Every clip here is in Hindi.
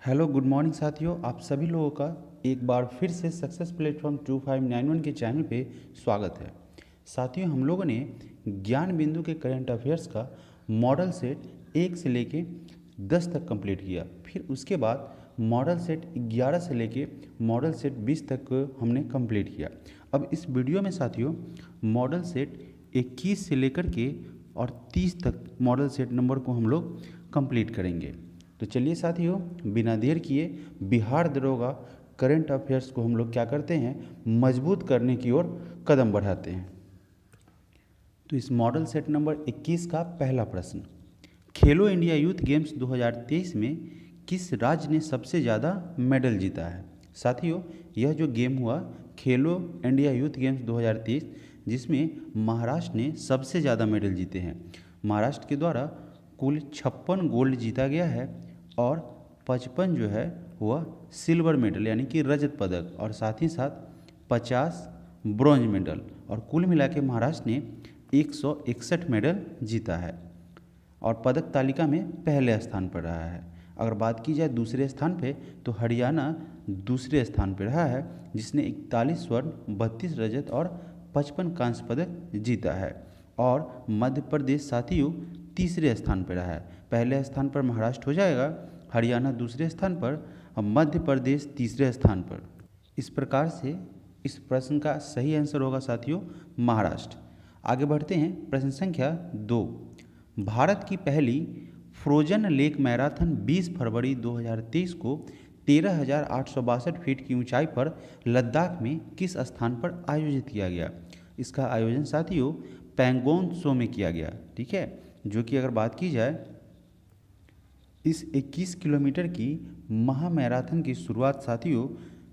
हेलो गुड मॉर्निंग साथियों, आप सभी लोगों का एक बार फिर से सक्सेस प्लेटफॉर्म 2591 के चैनल पे स्वागत है। साथियों, हम लोगों ने ज्ञान बिंदु के करंट अफेयर्स का मॉडल सेट 1 से लेके 10 तक कंप्लीट किया। फिर उसके बाद मॉडल सेट 11 से लेके मॉडल सेट 20 तक हमने कंप्लीट किया। अब इस वीडियो में साथियों मॉडल सेट 21 से लेकर के और 30 तक मॉडल सेट नंबर को हम लोग कंप्लीट करेंगे। तो चलिए साथियों, बिना देर किए बिहार दरोगा करंट अफेयर्स को हम लोग क्या करते हैं, मजबूत करने की ओर कदम बढ़ाते हैं। तो इस मॉडल सेट नंबर 21 का पहला प्रश्न, खेलो इंडिया यूथ गेम्स 2023 में किस राज्य ने सबसे ज़्यादा मेडल जीता है। साथियों, यह जो गेम हुआ खेलो इंडिया यूथ गेम्स 2023, जिसमें महाराष्ट्र ने सबसे ज़्यादा मेडल जीते हैं। महाराष्ट्र के द्वारा कुल 56 गोल्ड जीता गया है और 55 जो है वह सिल्वर मेडल यानी कि रजत पदक, और साथ ही साथ 50 ब्रॉन्ज मेडल, और कुल मिला के महाराष्ट्र ने 161 मेडल जीता है और पदक तालिका में पहले स्थान पर रहा है। अगर बात की जाए दूसरे स्थान पे, तो हरियाणा दूसरे स्थान पर रहा है, जिसने 41 स्वर्ण, 32 रजत और 55 कांस्य पदक जीता है। और मध्य प्रदेश साथियों तीसरे स्थान पर रहा है। पहले स्थान पर महाराष्ट्र हो जाएगा, हरियाणा दूसरे स्थान पर और मध्य प्रदेश तीसरे स्थान पर। इस प्रकार से इस प्रश्न का सही आंसर होगा साथियों महाराष्ट्र। आगे बढ़ते हैं, प्रश्न संख्या 2। भारत की पहली फ्रोजन लेक मैराथन 20 फरवरी 2023 को 13,862 फीट की ऊंचाई पर लद्दाख में किस स्थान पर आयोजित किया गया। इसका आयोजन साथियों पैंगोंग त्सो में किया गया, ठीक है। जो कि अगर बात की जाए, इस 21 किलोमीटर की महा मैराथन की शुरुआत साथियों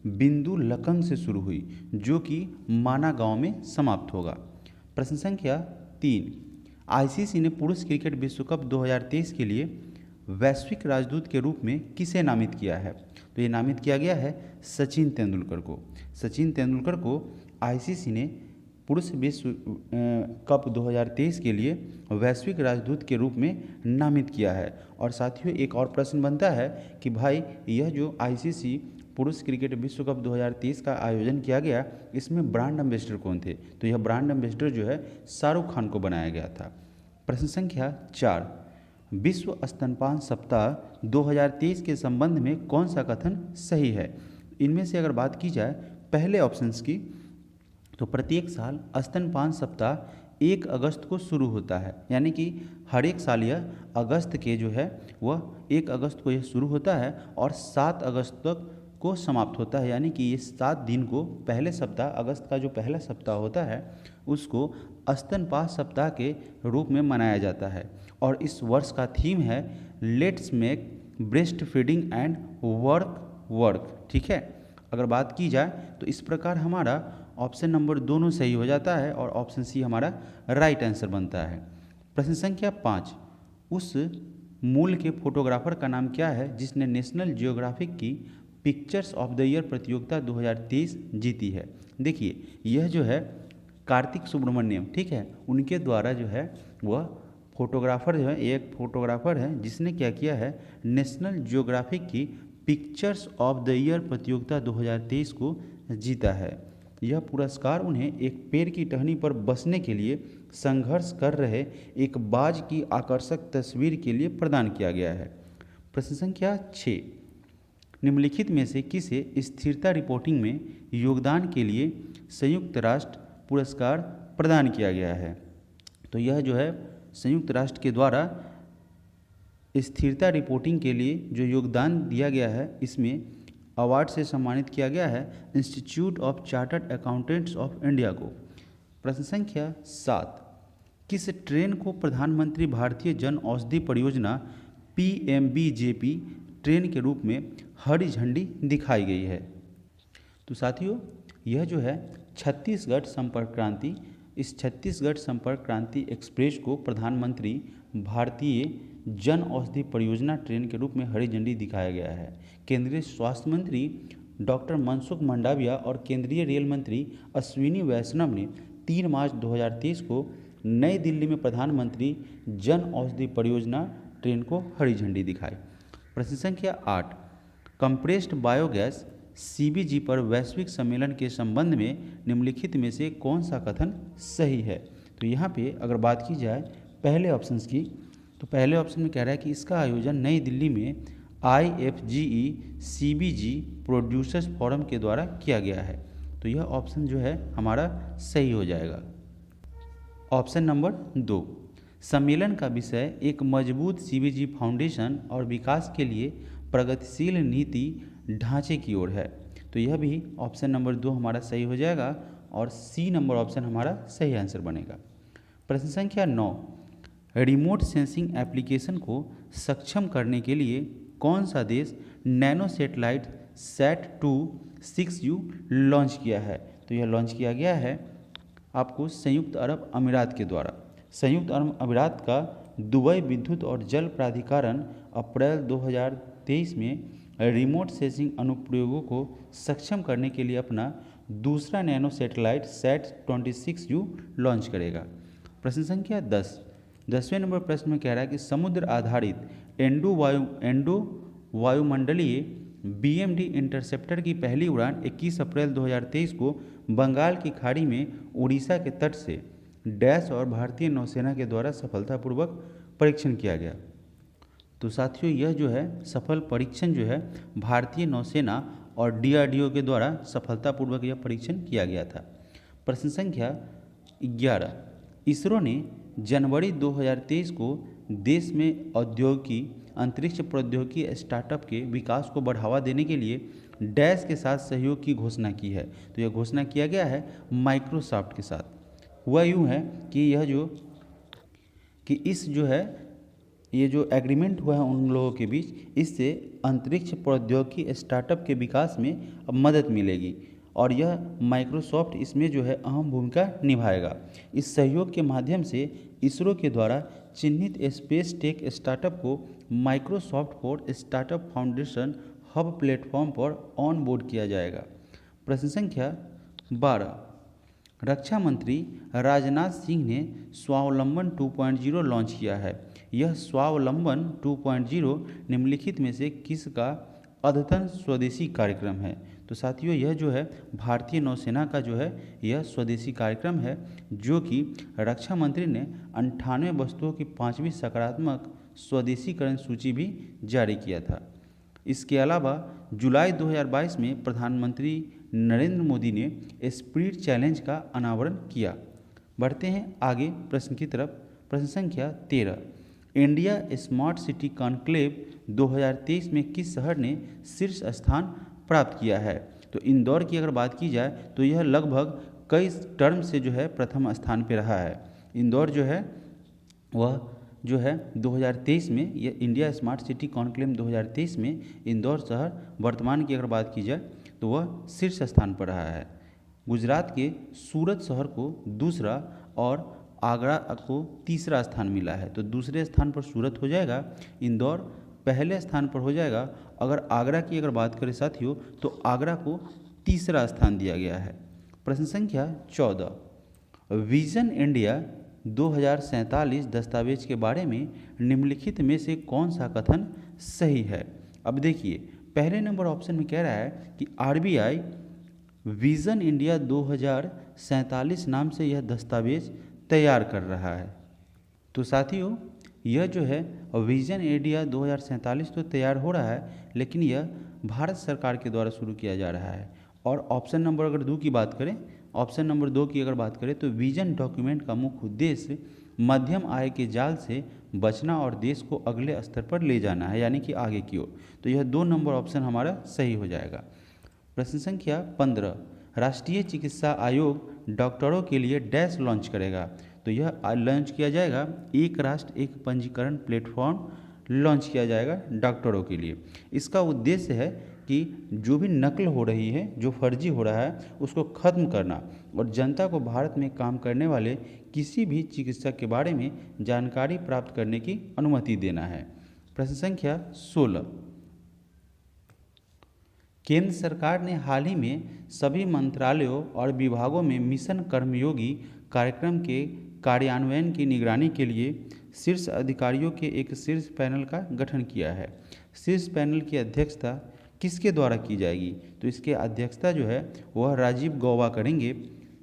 बिंदु लकंग से शुरू हुई, जो कि माना गांव में समाप्त होगा। प्रश्न संख्या 3। आईसीसी ने पुरुष क्रिकेट विश्व कप 2023 के लिए वैश्विक राजदूत के रूप में किसे नामित किया है। तो ये नामित किया गया है सचिन तेंदुलकर को। सचिन तेंदुलकर को आईसीसी ने पुरुष विश्व कप 2023 के लिए वैश्विक राजदूत के रूप में नामित किया है। और साथियों एक और प्रश्न बनता है कि भाई यह जो आईसीसी पुरुष क्रिकेट विश्व कप 2023 का आयोजन किया गया, इसमें ब्रांड एम्बेसडर कौन थे। तो यह ब्रांड एम्बेसडर जो है शाहरुख खान को बनाया गया था। प्रश्न संख्या 4। विश्व स्तनपान सप्ताह 2023 के संबंध में कौन सा कथन सही है। इनमें से अगर बात की जाए पहले ऑप्शंस की, तो प्रत्येक साल स्तनपान सप्ताह 1 अगस्त को शुरू होता है, यानी कि हर एक साल यह अगस्त के जो है वह 1 अगस्त को यह शुरू होता है और 7 अगस्त तक को समाप्त होता है। यानी कि ये 7 दिन को पहले सप्ताह, अगस्त का जो पहला सप्ताह होता है उसको स्तनपान सप्ताह के रूप में मनाया जाता है। और इस वर्ष का थीम है let's make breast feeding and work, ठीक है। अगर बात की जाए तो इस प्रकार हमारा ऑप्शन नंबर दोनों सही हो जाता है और ऑप्शन सी हमारा राइट आंसर बनता है। प्रश्न संख्या 5। उस मूल के फोटोग्राफर का नाम क्या है जिसने नेशनल जियोग्राफिक की पिक्चर्स ऑफ द ईयर प्रतियोगिता 2023 जीती है। देखिए यह जो है कार्तिक सुब्रमण्यम, ठीक है, उनके द्वारा जो है वह फोटोग्राफर जो है, एक फोटोग्राफर है जिसने क्या किया है नेशनल जियोग्राफिक की पिक्चर्स ऑफ द ईयर प्रतियोगिता 2023 को जीता है। यह पुरस्कार उन्हें एक पेड़ की टहनी पर बसने के लिए संघर्ष कर रहे एक बाज की आकर्षक तस्वीर के लिए प्रदान किया गया है। प्रश्न संख्या 6। निम्नलिखित में से किसे स्थिरता रिपोर्टिंग में योगदान के लिए संयुक्त राष्ट्र पुरस्कार प्रदान किया गया है। तो यह जो है संयुक्त राष्ट्र के द्वारा स्थिरता रिपोर्टिंग के लिए जो योगदान दिया गया है, इसमें अवार्ड से सम्मानित किया गया है institute of chartered accountants of India को। प्रश्न संख्या 7। किस ट्रेन को प्रधानमंत्री भारतीय जन औषधि परियोजना PMBJP ट्रेन के रूप में हरी झंडी दिखाई गई है। तो साथियों यह जो है छत्तीसगढ़ संपर्क क्रांति, इस छत्तीसगढ़ संपर्क क्रांति एक्सप्रेस को प्रधानमंत्री भारतीय जन औषधि परियोजना ट्रेन के रूप में हरी झंडी दिखाया गया है। केंद्रीय स्वास्थ्य मंत्री डॉक्टर मनसुख मंडाविया और केंद्रीय रेल मंत्री अश्विनी वैष्णव ने 3 मार्च 2023 को नई दिल्ली में प्रधानमंत्री जन औषधि परियोजना ट्रेन को हरी झंडी दिखाई। प्रश्न संख्या 8। कंप्रेस्ड बायोगैस सीबीजी पर वैश्विक सम्मेलन के संबंध में निम्नलिखित में से कौन सा कथन सही है? तो यहाँ पे अगर बात की जाए पहले ऑप्शंस की, तो पहले ऑप्शन में कह रहा है कि इसका आयोजन नई दिल्ली में IFGE CBG प्रोड्यूसर्स फोरम के द्वारा किया गया है। तो यह ऑप्शन जो है हमारा सही हो जाएगा। ऑप्शन नंबर 2, सम्मेलन का विषय एक मजबूत CBG फाउंडेशन और विकास के लिए प्रगतिशील नीति ढांचे की ओर है। तो यह भी ऑप्शन नंबर 2 हमारा सही हो जाएगा और सी नंबर ऑप्शन हमारा सही आंसर बनेगा। प्रश्न संख्या 9, रिमोट सेंसिंग एप्लीकेशन को सक्षम करने के लिए कौन सा देश नैनो सेटेलाइट SAT-2 लॉन्च किया है? तो यह लॉन्च किया गया है आपको संयुक्त अरब अमीरात के द्वारा। संयुक्त अरब अमीरात का दुबई विद्युत और जल प्राधिकरण अप्रैल 2023 में रिमोट सेंसिंग अनुप्रयोगों को सक्षम करने के लिए अपना दूसरा नैनो सेटेलाइट SAT-26 लॉन्च करेगा। प्रश्न संख्या 10, 10वें नंबर प्रश्न में कह रहा है कि समुद्र आधारित एंडो वायुमंडलीय BMD इंटरसेप्टर की पहली उड़ान 21 अप्रैल 2023 को बंगाल की खाड़ी में उड़ीसा के तट से डैश और भारतीय नौसेना के द्वारा सफलतापूर्वक परीक्षण किया गया। तो साथियों यह जो है सफल परीक्षण जो है भारतीय नौसेना और DRDO के द्वारा सफलतापूर्वक यह परीक्षण किया गया था। प्रश्न संख्या 11, इसरो ने जनवरी 2023 को देश में औद्योगिकी अंतरिक्ष प्रौद्योगिकी स्टार्टअप के विकास को बढ़ावा देने के लिए डैश के साथ सहयोग की घोषणा की है। तो यह घोषणा किया गया है माइक्रोसॉफ्ट के साथ। हुआ यूँ है कि इस जो है ये जो एग्रीमेंट हुआ है उन लोगों के बीच, इससे अंतरिक्ष प्रौद्योगिकी स्टार्टअप के विकास में अब मदद मिलेगी और यह माइक्रोसॉफ्ट इसमें जो है अहम भूमिका निभाएगा। इस सहयोग के माध्यम से इसरो के द्वारा चिन्हित स्पेस टेक स्टार्टअप को Microsoft for startup foundation hub platform पर ऑन बोर्ड किया जाएगा। प्रश्न संख्या 12, रक्षा मंत्री राजनाथ सिंह ने स्वावलंबन 2.0 लॉन्च किया है। यह स्वावलंबन 2.0 निम्नलिखित में से किसका अद्यतन स्वदेशी कार्यक्रम है? तो साथियों यह जो है भारतीय नौसेना का जो है यह स्वदेशी कार्यक्रम है, जो कि रक्षा मंत्री ने 98 वस्तुओं की 5वीं सकारात्मक स्वदेशीकरण सूची भी जारी किया था। इसके अलावा जुलाई 2022 में प्रधानमंत्री नरेंद्र मोदी ने स्पिरिट चैलेंज का अनावरण किया। बढ़ते हैं आगे प्रश्न की तरफ। प्रश्न संख्या 13, इंडिया स्मार्ट सिटी कॉन्क्लेव 2023 में किस शहर ने शीर्ष स्थान प्राप्त किया है? तो इंदौर की अगर बात की जाए तो यह लगभग कई टर्म से जो है प्रथम स्थान पर रहा है। इंदौर जो है वह जो है 2023 में यह इंडिया स्मार्ट सिटी कॉन्क्लेव 2023 में इंदौर शहर वर्तमान की अगर बात की जाए तो वह शीर्ष स्थान पर रहा है। गुजरात के सूरत शहर को दूसरा और आगरा को तीसरा स्थान मिला है। तो दूसरे स्थान पर सूरत हो जाएगा, इंदौर पहले स्थान पर हो जाएगा। अगर आगरा की अगर बात करें साथियों तो आगरा को तीसरा स्थान दिया गया है। प्रश्न संख्या 14, विजन इंडिया 2047 दस्तावेज के बारे में निम्नलिखित में से कौन सा कथन सही है? अब देखिए पहले नंबर ऑप्शन में कह रहा है कि RBI विजन इंडिया 2047 नाम से यह दस्तावेज तैयार कर रहा है। तो साथियों यह जो है विजन इंडिया 2047 तो तैयार हो रहा है, लेकिन यह भारत सरकार के द्वारा शुरू किया जा रहा है। और ऑप्शन नंबर अगर 2 की बात करें, ऑप्शन नंबर 2 की अगर बात करें तो विजन डॉक्यूमेंट का मुख्य उद्देश्य मध्यम आय के जाल से बचना और देश को अगले स्तर पर ले जाना है, यानी कि आगे की ओर। तो यह 2 नंबर ऑप्शन हमारा सही हो जाएगा। प्रश्न संख्या 15, राष्ट्रीय चिकित्सा आयोग डॉक्टरों के लिए डैश लॉन्च करेगा। तो यह लॉन्च किया जाएगा एक राष्ट्र एक पंजीकरण प्लेटफॉर्म लॉन्च किया जाएगा डॉक्टरों के लिए। इसका उद्देश्य है कि जो भी नकल हो रही है, जो फर्जी हो रहा है, उसको खत्म करना और जनता को भारत में काम करने वाले किसी भी चिकित्सक के बारे में जानकारी प्राप्त करने की अनुमति देना है। प्रश्न संख्या 16, केंद्र सरकार ने हाल ही में सभी मंत्रालयों और विभागों में मिशन कर्मयोगी कार्यक्रम के कार्यान्वयन की निगरानी के लिए शीर्ष अधिकारियों के एक शीर्ष पैनल का गठन किया है। शीर्ष पैनल की अध्यक्षता किसके द्वारा की जाएगी, तो इसके अध्यक्षता जो है वह राजीव गौबा करेंगे।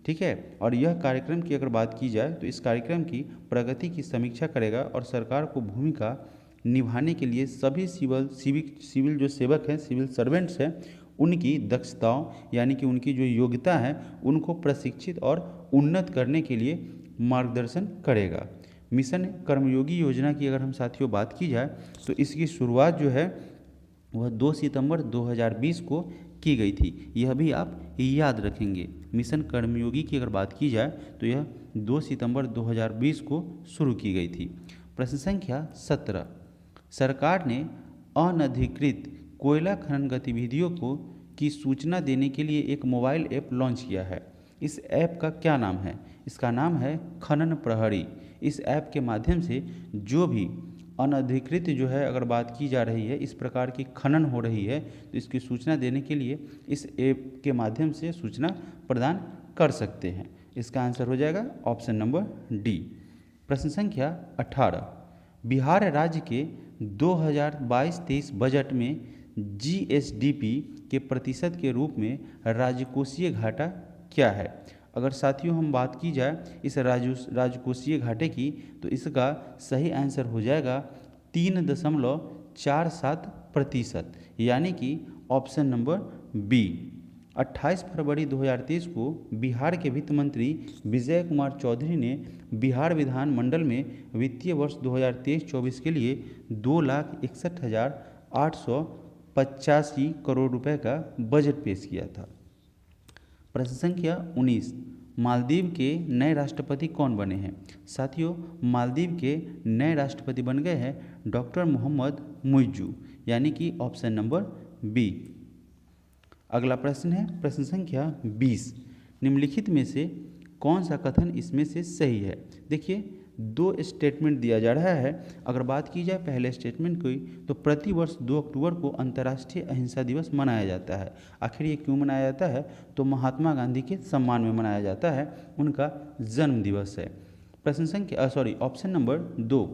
ठीक है, और यह कार्यक्रम की अगर बात की जाए तो इस कार्यक्रम की प्रगति की समीक्षा करेगा और सरकार को भूमिका निभाने के लिए सभी सिविल जो सेवक हैं, सिविल सर्वेंट्स हैं, उनकी दक्षताओं यानी कि उनकी जो योग्यता है उनको प्रशिक्षित और उन्नत करने के लिए मार्गदर्शन करेगा। मिशन कर्मयोगी योजना की अगर हम साथियों बात की जाए तो इसकी शुरुआत जो है वह 2 सितंबर 2020 को की गई थी। यह भी आप याद रखेंगे। मिशन कर्मयोगी की अगर बात की जाए तो यह 2 सितंबर 2020 को शुरू की गई थी। प्रश्न संख्या 17, सरकार ने अनधिकृत कोयला खनन गतिविधियों की सूचना देने के लिए एक मोबाइल ऐप लॉन्च किया है। इस ऐप का क्या नाम है? इसका नाम है खनन प्रहरी। इस ऐप के माध्यम से जो भी अनधिकृत जो है अगर बात की जा रही है, इस प्रकार की खनन हो रही है, तो इसकी सूचना देने के लिए इस ऐप के माध्यम से सूचना प्रदान कर सकते हैं। इसका आंसर हो जाएगा ऑप्शन नंबर डी। प्रश्न संख्या 18, बिहार राज्य के 2022-23 बजट में जीएसडीपी के प्रतिशत के रूप में राजकोषीय घाटा क्या है? अगर साथियों हम बात की जाए इस राजकोषीय घाटे की, तो इसका सही आंसर हो जाएगा 3.47%, यानी कि ऑप्शन नंबर बी। 28 फरवरी 2023 को बिहार के वित्त मंत्री विजय कुमार चौधरी ने बिहार विधानमंडल में वित्तीय वर्ष 2023-24 के लिए 2,61,885 करोड़ रुपए का बजट पेश किया था। प्रश्न संख्या 19, मालदीव के नए राष्ट्रपति कौन बने हैं? साथियों, मालदीव के नए राष्ट्रपति बन गए हैं डॉक्टर मोहम्मद मुइज्जू, यानी कि ऑप्शन नंबर बी। अगला प्रश्न है प्रश्न संख्या 20, निम्नलिखित में से कौन सा कथन इसमें से सही है? देखिए, 2 स्टेटमेंट दिया जा रहा है। अगर बात की जाए पहले स्टेटमेंट की, तो प्रतिवर्ष 2 अक्टूबर को अंतर्राष्ट्रीय अहिंसा दिवस मनाया जाता है। आखिर ये क्यों मनाया जाता है? तो महात्मा गांधी के सम्मान में मनाया जाता है, उनका जन्म दिवस है। प्रश्न संख्या ऑप्शन नंबर 2,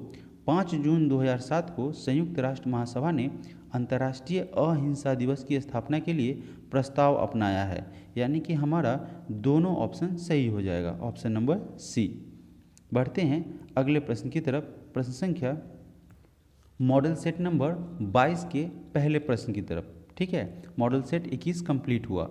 5 जून 2007 को संयुक्त राष्ट्र महासभा ने अंतर्राष्ट्रीय अहिंसा दिवस की स्थापना के लिए प्रस्ताव अपनाया है, यानी कि हमारा दोनों ऑप्शन सही हो जाएगा, ऑप्शन नंबर सी। बढ़ते हैं अगले प्रश्न की तरफ। प्रश्न संख्या मॉडल सेट नंबर 22 के पहले प्रश्न की तरफ। ठीक है, मॉडल सेट 21 कंप्लीट हुआ।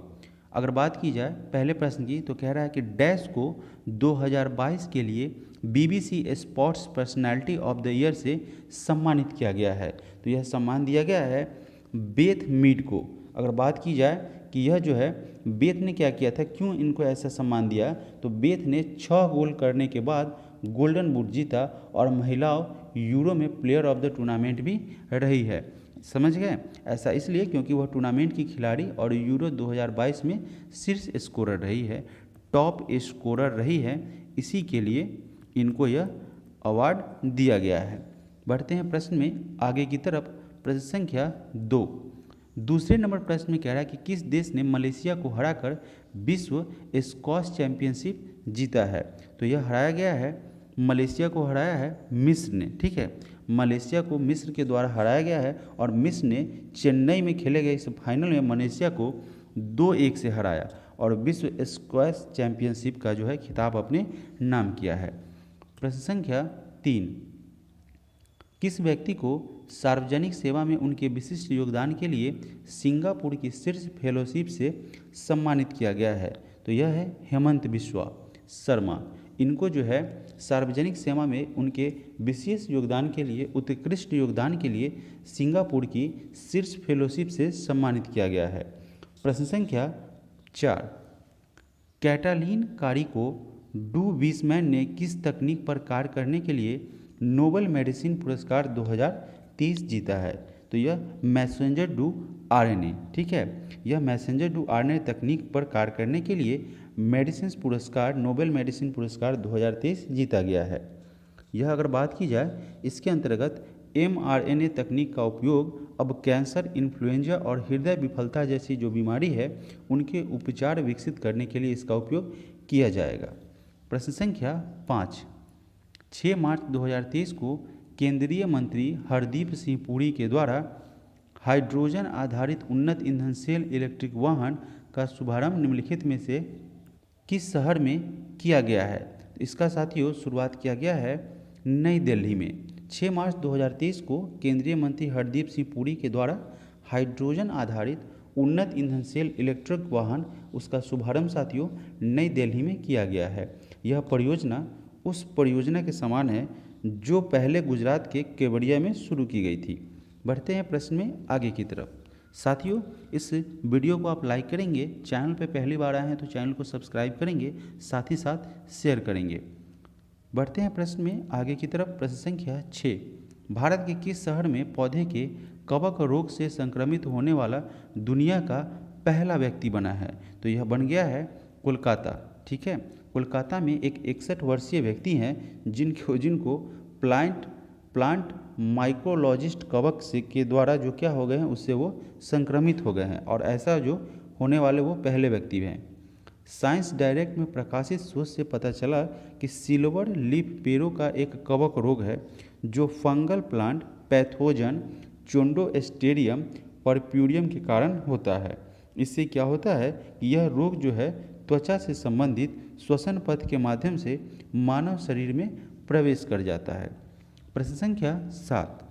अगर बात की जाए पहले प्रश्न की, तो कह रहा है कि डैश को 2022 के लिए BBC sports personality of the year से सम्मानित किया गया है। तो यह सम्मान दिया गया है बेथ मीड को। अगर बात की जाए कि यह जो है बेथ ने क्या किया था, क्यों इनको ऐसा सम्मान दिया, तो बेथ ने 6 गोल करने के बाद गोल्डन बूट जीता और महिलाओं यूरो में प्लेयर ऑफ द टूर्नामेंट भी रही है। समझ गए? ऐसा इसलिए क्योंकि वह टूर्नामेंट की खिलाड़ी और यूरो 2022 में शीर्ष स्कोरर रही है, टॉप स्कोरर रही है, इसी के लिए इनको यह अवार्ड दिया गया है। बढ़ते हैं प्रश्न में आगे की तरफ। प्रश्न संख्या 2, दूसरे नंबर प्रश्न में कह रहा है कि किस देश ने मलेशिया को हराकर विश्व स्क्वॉश चैंपियनशिप जीता है? तो यह हराया गया है, मलेशिया को हराया है मिस्र ने। ठीक है, मलेशिया को मिस्र के द्वारा हराया गया है और मिस्र ने चेन्नई में खेले गए इस फाइनल में मलेशिया को 2-1 से हराया और विश्व स्क्वैश चैंपियनशिप का जो है खिताब अपने नाम किया है। प्रश्न संख्या 3, किस व्यक्ति को सार्वजनिक सेवा में उनके विशिष्ट योगदान के लिए सिंगापुर की शीर्ष फेलोशिप से सम्मानित किया गया है? तो यह है हेमंत बिस्वा शर्मा। इनको जो है सार्वजनिक सेवा में उनके विशेष योगदान के लिए, उत्कृष्ट योगदान के लिए सिंगापुर की शीर्ष फेलोशिप से सम्मानित किया गया है। प्रश्न संख्या 4, कैटालीन कारिको डू विसमैन ने किस तकनीक पर कार्य करने के लिए नोबेल मेडिसिन पुरस्कार 2023 जीता है? तो यह मैसेंजर टू आरएनए। ठीक है, यह मैसेंजर टू आरएनए तकनीक पर कार्य करने के लिए मेडिसिन पुरस्कार, नोबेल मेडिसिन पुरस्कार 2023 जीता गया है। यह अगर बात की जाए इसके अंतर्गत mRNA तकनीक का उपयोग अब कैंसर, इन्फ्लुएंजा और हृदय विफलता जैसी जो बीमारी है उनके उपचार विकसित करने के लिए इसका उपयोग किया जाएगा। प्रश्न संख्या 5, 6 मार्च 2023 को केंद्रीय मंत्री हरदीप सिंह पुरी के द्वारा हाइड्रोजन आधारित उन्नत ईंधन सेल इलेक्ट्रिक वाहन का शुभारंभ निम्नलिखित में से किस शहर में किया गया है? तो इसका साथियों शुरुआत किया गया है नई दिल्ली में। 6 मार्च 2023 को केंद्रीय मंत्री हरदीप सिंह पुरी के द्वारा हाइड्रोजन आधारित उन्नत ईंधन सेल इलेक्ट्रिक वाहन उसका शुभारंभ साथियों नई दिल्ली में किया गया है। यह परियोजना उस परियोजना के समान है जो पहले गुजरात के केवड़िया में शुरू की गई थी। बढ़ते हैं प्रश्न में आगे की तरफ। साथियों इस वीडियो को आप लाइक करेंगे, चैनल पे पहली बार आए हैं तो चैनल को सब्सक्राइब करेंगे, साथ ही साथ शेयर करेंगे। बढ़ते हैं प्रश्न में आगे की तरफ। प्रश्न संख्या 6, भारत के किस शहर में पौधे के कवक रोग से संक्रमित होने वाला दुनिया का पहला व्यक्ति बना है? तो यह बन गया है कोलकाता। ठीक है, कोलकाता में एक 61 वर्षीय व्यक्ति हैं जिनको प्लांट माइक्रोलॉजिस्ट कवक से के द्वारा जो क्या हो गए हैं उससे वो संक्रमित हो गए हैं, और ऐसा जो होने वाले वो पहले व्यक्ति हैं। साइंस डायरेक्ट में प्रकाशित शोध से पता चला कि सिल्वर लीफ पेड़ों का एक कवक रोग है जो फंगल प्लांट पैथोजन चोंडोस्टेरियम परप्यूरियम के कारण होता है। इससे क्या होता है कि यह रोग जो है त्वचा से संबंधित श्वसन पथ के माध्यम से मानव शरीर में प्रवेश कर जाता है। प्रश्न संख्या 7,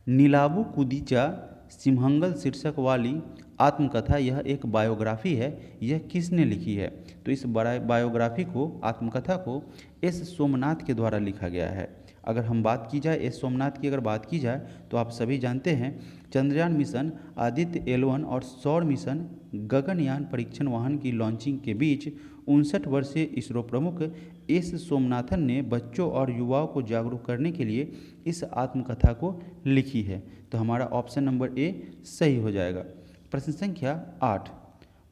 नीलाबू कुदीचा सिमहंगल शीर्षक वाली आत्मकथा यह एक बायोग्राफी है, यह किसने लिखी है? तो इस बायोग्राफी को, आत्मकथा को एस सोमनाथ के द्वारा लिखा गया है। अगर हम बात की जाए एस सोमनाथ की, अगर बात की जाए तो आप सभी जानते हैं चंद्रयान मिशन, आदित्य L1 और सौर मिशन गगनयान परीक्षण वाहन की लॉन्चिंग के बीच 59 वर्षीय इसरो प्रमुख एस सोमनाथन ने बच्चों और युवाओं को जागरूक करने के लिए इस आत्मकथा को लिखी है। तो हमारा ऑप्शन नंबर ए सही हो जाएगा। प्रश्न संख्या 8,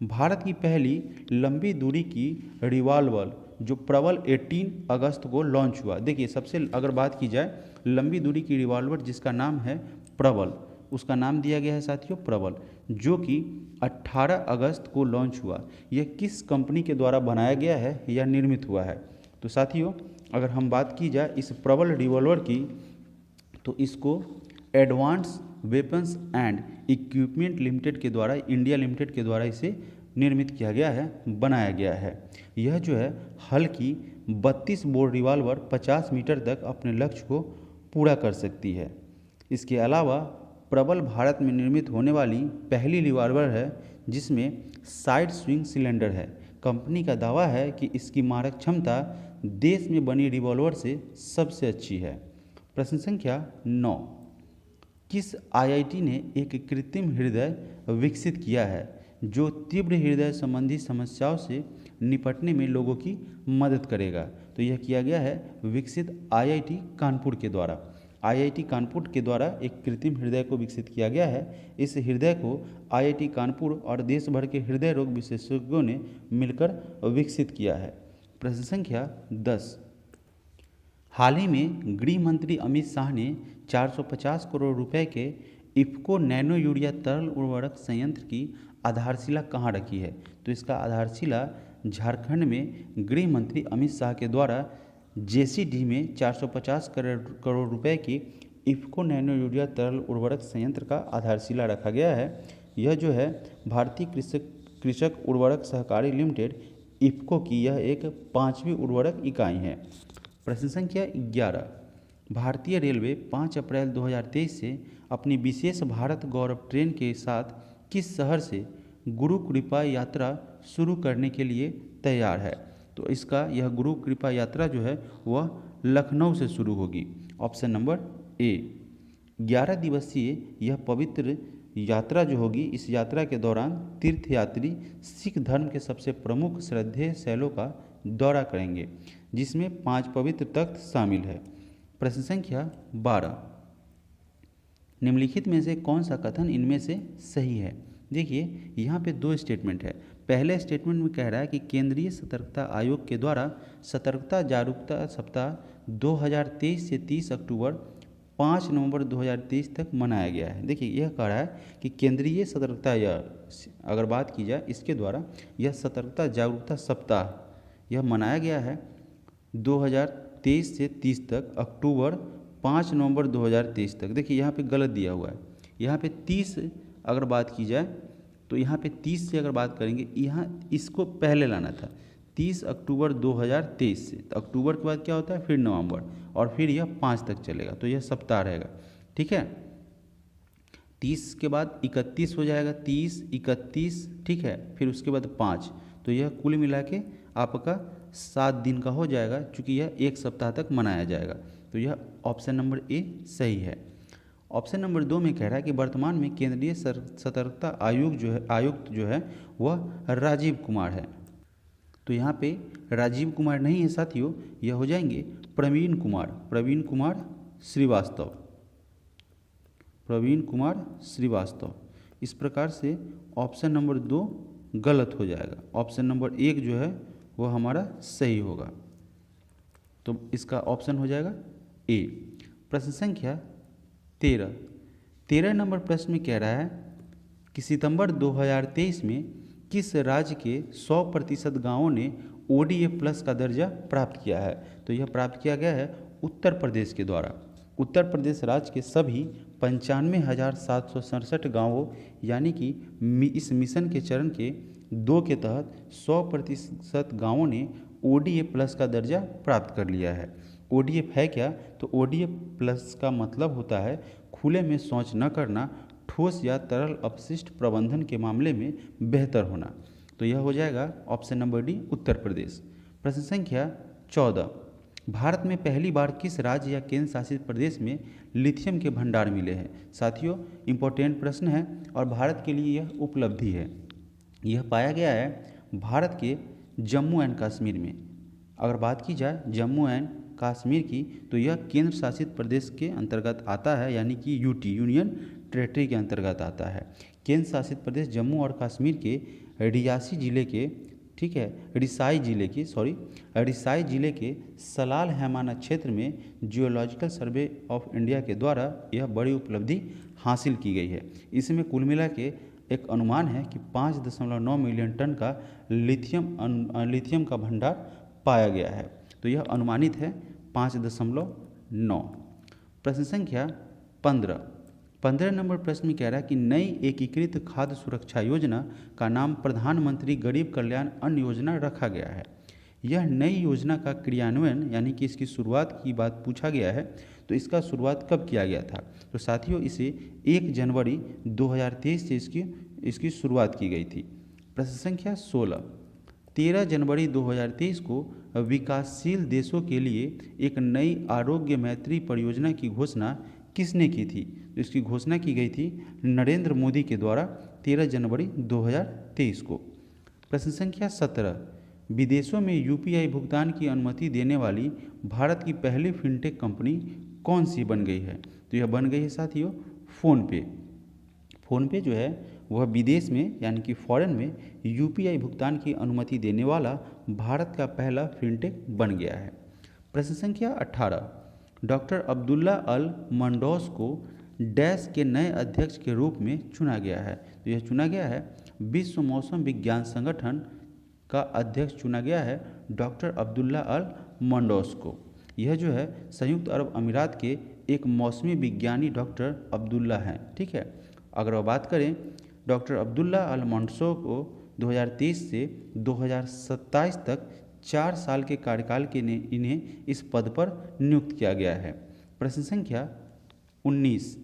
भारत की पहली लंबी दूरी की रिवॉल्वर जो प्रबल 18 अगस्त को लॉन्च हुआ। देखिए सबसे अगर बात की जाए लंबी दूरी की रिवॉल्वर जिसका नाम है प्रबल, उसका नाम दिया गया है साथियों प्रबल, जो कि 18 अगस्त को लॉन्च हुआ। यह किस कंपनी के द्वारा बनाया गया है या निर्मित हुआ है? तो साथियों अगर हम बात की जाए इस प्रबल रिवॉल्वर की, तो इसको advance weapons and equipment limited के द्वारा, इंडिया लिमिटेड के द्वारा इसे निर्मित किया गया है, बनाया गया है। यह जो है हल्की 32 बोर रिवॉल्वर 50 मीटर तक अपने लक्ष्य को पूरा कर सकती है। इसके अलावा प्रबल भारत में निर्मित होने वाली पहली रिवॉल्वर है जिसमें साइड स्विंग सिलेंडर है। कंपनी का दावा है कि इसकी मारक क्षमता देश में बनी रिवॉल्वर से सबसे अच्छी है। प्रश्न संख्या 9, किस आईआईटी ने एक कृत्रिम हृदय विकसित किया है जो तीव्र हृदय संबंधी समस्याओं से निपटने में लोगों की मदद करेगा? तो यह किया गया है विकसित आईआईटी कानपुर के द्वारा। आईआईटी कानपुर के द्वारा एक कृत्रिम हृदय को विकसित किया गया है। इस हृदय को आईआईटी कानपुर और देश भर के हृदय रोग विशेषज्ञों ने मिलकर विकसित किया है। प्रश्न संख्या 10, हाल ही में गृह मंत्री अमित शाह ने 450 करोड़ रुपए के इफ्को नैनो यूरिया तरल उर्वरक संयंत्र की आधारशिला कहाँ रखी है? तो इसका आधारशिला झारखंड में गृह मंत्री अमित शाह के द्वारा जेसीडी में 450 करोड़ रुपए की इफ्को नैनो यूरिया तरल उर्वरक संयंत्र का आधारशिला रखा गया है। यह जो है भारतीय कृषक उर्वरक सहकारी लिमिटेड इफ्को की यह एक 5वीं उर्वरक इकाई है। प्रश्न संख्या 11, भारतीय रेलवे 5 अप्रैल 2023 से अपनी विशेष भारत गौरव ट्रेन के साथ किस शहर से गुरु कृपा यात्रा शुरू करने के लिए तैयार है? तो इसका यह गुरु कृपा यात्रा जो है वह लखनऊ से शुरू होगी। Option number A. 11 दिवसीय यह पवित्र यात्रा जो होगी, इस यात्रा के दौरान तीर्थयात्री सिख धर्म के सबसे प्रमुख श्रद्धेय शैलों का दौरा करेंगे जिसमें 5 पवित्र तख्त शामिल है। प्रश्न संख्या 12, निम्नलिखित में से कौन सा कथन इनमें से सही है? देखिए यहाँ पे 2 स्टेटमेंट है। पहले स्टेटमेंट में कह रहा है कि केंद्रीय सतर्कता आयोग के द्वारा सतर्कता जागरूकता सप्ताह 2023 से 30 अक्टूबर 5 नवंबर 2023 तक मनाया गया है। देखिए यह कह रहा है कि केंद्रीय सतर्कता, या अगर बात की जाए इसके द्वारा यह सतर्कता जागरूकता सप्ताह यह मनाया गया है 2023 से 30 तक अक्टूबर 5 नवंबर 2023 तक। देखिए यहाँ पे गलत दिया हुआ है, यहाँ पे 30 अगर बात की जाए तो यहाँ पे 30 से अगर बात करेंगे, यहाँ इसको पहले लाना था 30 अक्टूबर 2023 से। तो अक्टूबर के बाद क्या होता है, फिर नवंबर, और फिर यह 5 तक चलेगा, तो यह सप्ताह रहेगा। ठीक है, 30 के बाद 31 हो जाएगा, 30 31, ठीक है, फिर उसके बाद 5, तो यह कुल मिला के आपका 7 दिन का हो जाएगा, चूँकि यह एक सप्ताह तक मनाया जाएगा। तो यह ऑप्शन नंबर ए सही है। ऑप्शन नंबर 2 में कह रहा है कि वर्तमान में केंद्रीय सतर्कता आयुक्त जो है वह राजीव कुमार है। तो यहाँ पे राजीव कुमार नहीं है साथियों, यह हो जाएंगे प्रवीण कुमार श्रीवास्तव। इस प्रकार से ऑप्शन नंबर 2 गलत हो जाएगा, ऑप्शन नंबर 1 जो है वह हमारा सही होगा। तो इसका ऑप्शन हो जाएगा ए। प्रश्न संख्या 13 नंबर प्रश्न में कह रहा है कि सितंबर 2023 में किस राज्य के 100% गाँवों ने ODA प्लस का दर्जा प्राप्त किया है। तो यह प्राप्त किया गया है उत्तर प्रदेश के द्वारा। उत्तर प्रदेश राज्य के सभी 95,767 गाँवों, यानी कि इस मिशन के चरण के 2 के तहत 100% गाँवों ने ODA प्लस का दर्जा प्राप्त कर लिया है। ODA है क्या, तो ODA प्लस का मतलब होता है खुले में शौच न करना, ठोस या तरल अपशिष्ट प्रबंधन के मामले में बेहतर होना। तो यह हो जाएगा option number D Uttar Pradesh. प्रश्न संख्या 14, भारत में पहली बार किस राज्य या केंद्र शासित प्रदेश में लिथियम के भंडार मिले हैं। साथियों इम्पोर्टेंट प्रश्न है और भारत के लिए यह उपलब्धि है। यह पाया गया है भारत के जम्मू एंड कश्मीर में। अगर बात की जाए जम्मू एंड कश्मीर की, तो यह केंद्र शासित प्रदेश के अंतर्गत आता है, यानी कि यूटी यूनियन टेरेटरी के अंतर्गत आता है। केंद्र शासित प्रदेश जम्मू और कश्मीर के रियासी जिले के, ठीक है, रिसाई जिले के सलाल हैमाना क्षेत्र में जियोलॉजिकल सर्वे ऑफ इंडिया के द्वारा यह बड़ी उपलब्धि हासिल की गई है। इसमें कुल मिला के एक अनुमान है कि 5.9 मिलियन टन का लिथियम का भंडार पाया गया है। तो यह अनुमानित है 5.9। प्रश्न संख्या 15 नंबर प्रश्न में कह रहा है कि नई एकीकृत खाद्य सुरक्षा योजना का नाम प्रधानमंत्री गरीब कल्याण अन्न योजना रखा गया है। यह नई योजना का क्रियान्वयन, यानी कि इसकी शुरुआत की बात पूछा गया है, तो इसका शुरुआत कब किया गया था। तो साथियों इसे 1 जनवरी 2023 से इसकी शुरुआत की गई थी। प्रश्न संख्या 16, 13 जनवरी 2023 को विकासशील देशों के लिए एक नई आरोग्य मैत्री परियोजना की घोषणा किसने की थी। तो इसकी घोषणा की गई थी नरेंद्र मोदी के द्वारा 13 जनवरी 2023 को। प्रश्न संख्या 17, विदेशों में UPI भुगतान की अनुमति देने वाली भारत की पहली फिनटेक कंपनी कौन सी बन गई है। तो यह बन गई है साथियों फ़ोनपे जो है वह विदेश में, यानी कि फॉरेन में UPI भुगतान की अनुमति देने वाला भारत का पहला फिनटेक बन गया है। प्रश्न संख्या 18, डॉक्टर अब्दुल्ला अल मंडौस को डैश के नए अध्यक्ष के रूप में चुना गया है। तो यह चुना गया है विश्व मौसम विज्ञान संगठन का अध्यक्ष चुना गया है डॉक्टर अब्दुल्ला अल मंडौस को। यह जो है संयुक्त अरब अमीरात के एक मौसमी विज्ञानी डॉक्टर अब्दुल्ला हैं। ठीक है, अगर बात करें डॉक्टर अब्दुल्ला अल मंडौस को 2023 से 2027 तक 4 साल के कार्यकाल के इन्हें इस पद पर नियुक्त किया गया है। प्रश्न संख्या 19,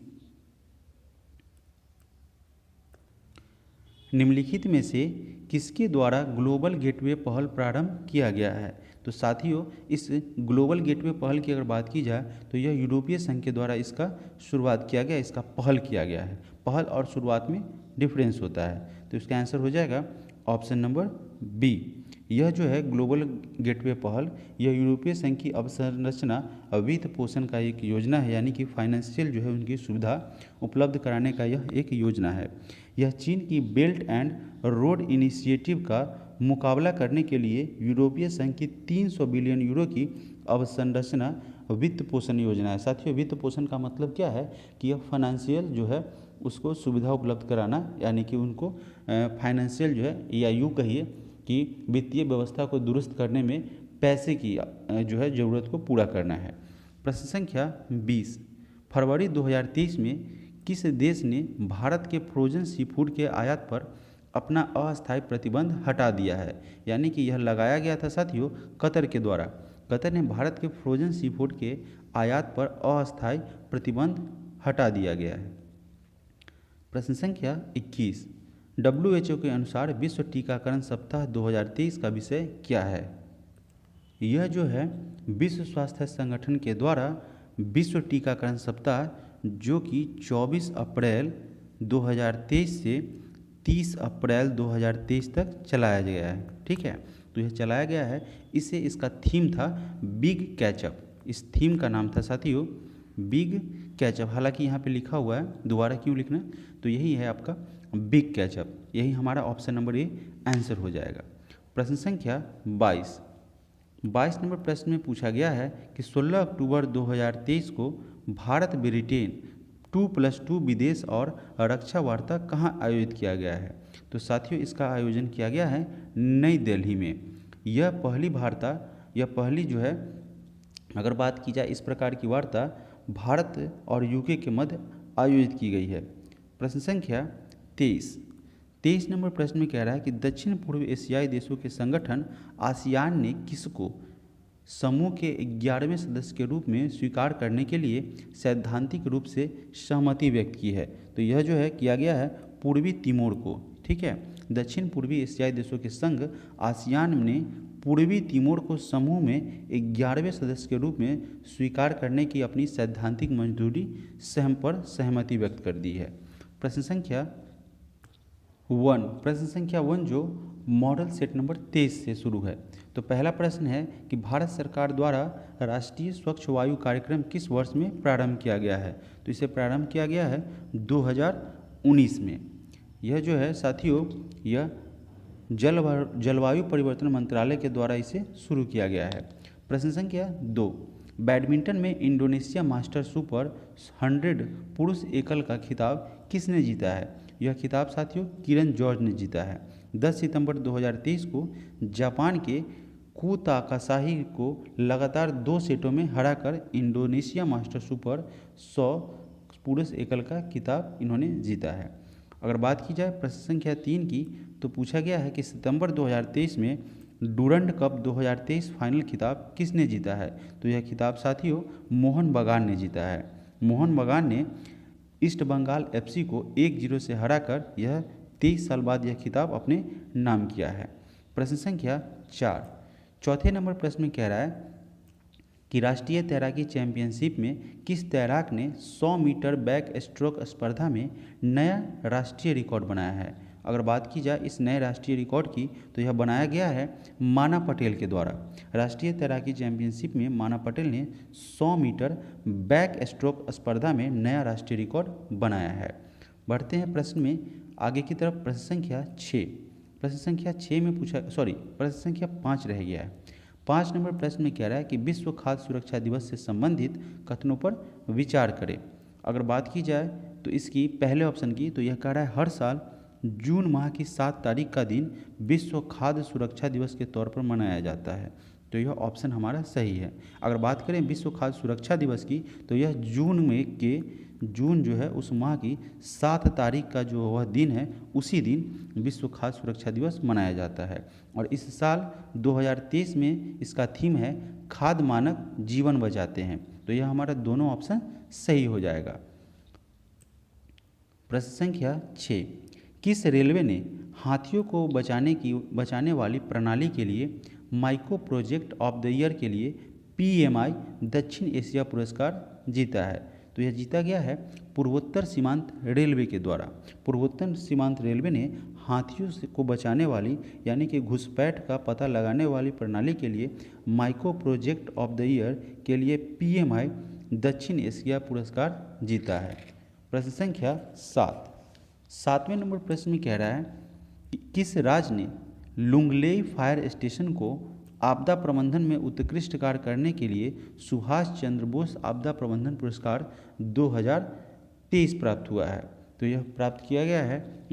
निम्नलिखित में से किसके द्वारा ग्लोबल गेटवे पहल प्रारंभ किया गया है। तो साथियों इस ग्लोबल गेटवे पहल की अगर बात की जाए तो यह यूरोपीय संघ के द्वारा इसका शुरुआत किया गया, इसका पहल किया गया है। पहल और शुरुआत में डिफरेंस होता है, तो इसका आंसर हो जाएगा ऑप्शन नंबर बी। यह जो है ग्लोबल गेटवे पहल, यह यूरोपीय संघ की अवसंरचना वित्त पोषण का एक योजना है, यानी कि फाइनेंशियल जो है उनकी सुविधा उपलब्ध कराने का यह एक योजना है। यह चीन की बेल्ट एंड रोड इनिशिएटिव का मुकाबला करने के लिए यूरोपीय संघ की 300 बिलियन यूरो की अवसंरचना वित्त पोषण योजना है। साथियों वित्त पोषण का मतलब क्या है कि यह फाइनेंशियल जो है उसको सुविधा उपलब्ध कराना, यानी कि उनको फाइनेंशियल जो है या यूँ कहिए कि वित्तीय व्यवस्था को दुरुस्त करने में पैसे की जो है ज़रूरत को पूरा करना है। प्रश्न संख्या 20, फरवरी 2023 में किस देश ने भारत के फ्रोजन सी फूड के आयात पर अपना अस्थायी प्रतिबंध हटा दिया है? यानी कि यह लगाया गया था साथियों कतर के द्वारा। कतर ने भारत के फ्रोजन सी फूड के आयात पर अस्थायी प्रतिबंध हटा दिया गया है। प्रश्न संख्या 21, WHO के अनुसार विश्व टीकाकरण सप्ताह 2023 का विषय क्या है? यह जो है विश्व स्वास्थ्य संगठन के द्वारा विश्व टीकाकरण सप्ताह जो कि 24 अप्रैल 2023 से 30 अप्रैल 2023 तक चलाया गया है। ठीक है, तो यह चलाया गया है। इसे इसका थीम था बिग कैचअप। इस थीम का नाम था साथियों बिग कैचअप। हालांकि यहाँ पे लिखा हुआ है, दोबारा क्यों लिखना, तो यही है आपका बिग कैचअप। यही हमारा ऑप्शन नंबर ए आंसर हो जाएगा। प्रश्न संख्या 22 नंबर प्रश्न में पूछा गया है कि 16 अक्टूबर 2023 को भारत ब्रिटेन 2+2 विदेश और रक्षा वार्ता कहाँ आयोजित किया गया है? तो साथियों इसका आयोजन किया गया है नई दिल्ली में। यह पहली जो है, अगर बात की जाए इस प्रकार की वार्ता भारत और यूके के मध्य आयोजित की गई है। प्रश्न संख्या 23 नंबर प्रश्न में कह रहा है कि दक्षिण पूर्व एशियाई देशों के संगठन आसियान ने किसको समूह के 11वें सदस्य के रूप में स्वीकार करने के लिए सैद्धांतिक रूप से सहमति व्यक्त की है? तो यह जो है किया गया है पूर्वी तिमोर को। ठीक है, दक्षिण पूर्वी एशियाई देशों के संघ आसियान ने पूर्वी तिमोर को समूह में 11वें सदस्य के रूप में स्वीकार करने की अपनी सैद्धांतिक मंजूरी सहमति व्यक्त कर दी है। प्रश्न संख्या 1 जो मॉडल सेट नंबर 23 से शुरू है। तो पहला प्रश्न है कि भारत सरकार द्वारा राष्ट्रीय स्वच्छ वायु कार्यक्रम किस वर्ष में प्रारंभ किया गया है? तो इसे प्रारंभ किया गया है 2019 में। यह जो है साथियों यह जलवायु परिवर्तन मंत्रालय के द्वारा इसे शुरू किया गया है। प्रश्न संख्या 2, बैडमिंटन में इंडोनेशिया मास्टर सुपर 100 पुरुष एकल का खिताब किसने जीता है? यह खिताब साथियों किरण जॉर्ज ने जीता है। 10 सितंबर 2023 को जापान के कू ताकासाही को लगातार 2 सेटों में हराकर इंडोनेशिया मास्टर सुपर 100 पुरुष एकल का खिताब इन्होंने जीता है। अगर बात की जाए प्रश्न संख्या 3 की, तो पूछा गया है कि सितंबर 2023 में डूरंड कप 2023 फाइनल खिताब किसने जीता है? तो यह खिताब साथियों मोहन बगान ने जीता है। मोहन बगान ने ईस्ट बंगाल FC को 1-0 से हराकर यह 23 साल बाद यह खिताब अपने नाम किया है। प्रश्न संख्या 4, चौथे नंबर प्रश्न में कह रहा है कि राष्ट्रीय तैराकी चैंपियनशिप में किस तैराक ने 100 मीटर बैक स्ट्रोक स्पर्धा में नया राष्ट्रीय रिकॉर्ड बनाया है? अगर बात की जाए इस नए राष्ट्रीय रिकॉर्ड की, तो यह बनाया गया है माना पटेल के द्वारा। राष्ट्रीय तैराकी चैंपियनशिप में माना पटेल ने 100 मीटर बैक स्ट्रोक स्पर्धा में नया राष्ट्रीय रिकॉर्ड बनाया है। बढ़ते हैं प्रश्न में आगे की तरफ। प्रश्न संख्या 5 रह गया है। 5 नंबर प्रश्न में कह रहा है कि विश्व खाद्य सुरक्षा दिवस से संबंधित कथनों पर विचार करें। अगर बात की जाए तो इसकी पहले ऑप्शन की, तो यह कह रहा है हर साल जून माह की 7 तारीख का दिन विश्व खाद्य सुरक्षा दिवस के तौर पर मनाया जाता है। तो यह ऑप्शन हमारा सही है। अगर बात करें विश्व खाद्य सुरक्षा दिवस की, तो यह जून जो है उस माह की 7 तारीख का जो वह दिन है, उसी दिन विश्व खाद्य सुरक्षा दिवस मनाया जाता है। और इस साल 2023 में इसका थीम है खाद्य मानक जीवन बचाते हैं। तो यह हमारा दोनों ऑप्शन सही हो जाएगा। प्रश्न संख्या 6, किस रेलवे ने हाथियों को बचाने वाली प्रणाली के लिए माइको प्रोजेक्ट ऑफ द ईयर के लिए PMI दक्षिण एशिया पुरस्कार जीता है? तो यह जीता गया है पूर्वोत्तर सीमांत रेलवे के द्वारा। पूर्वोत्तर सीमांत रेलवे ने हाथियों को बचाने वाली यानी कि घुसपैठ का पता लगाने वाली प्रणाली के लिए माइको प्रोजेक्ट ऑफ द ईयर के लिए PMI दक्षिण एशिया पुरस्कार जीता है। प्रश्न संख्या 7वें नंबर प्रश्न में कह रहा है कि किस राज्य ने लुंगलेई फायर स्टेशन को आपदा प्रबंधन में उत्कृष्ट कार्य करने के लिए सुभाष चंद्र बोस आपदा प्रबंधन पुरस्कार 2023 प्राप्त हुआ है? तो यह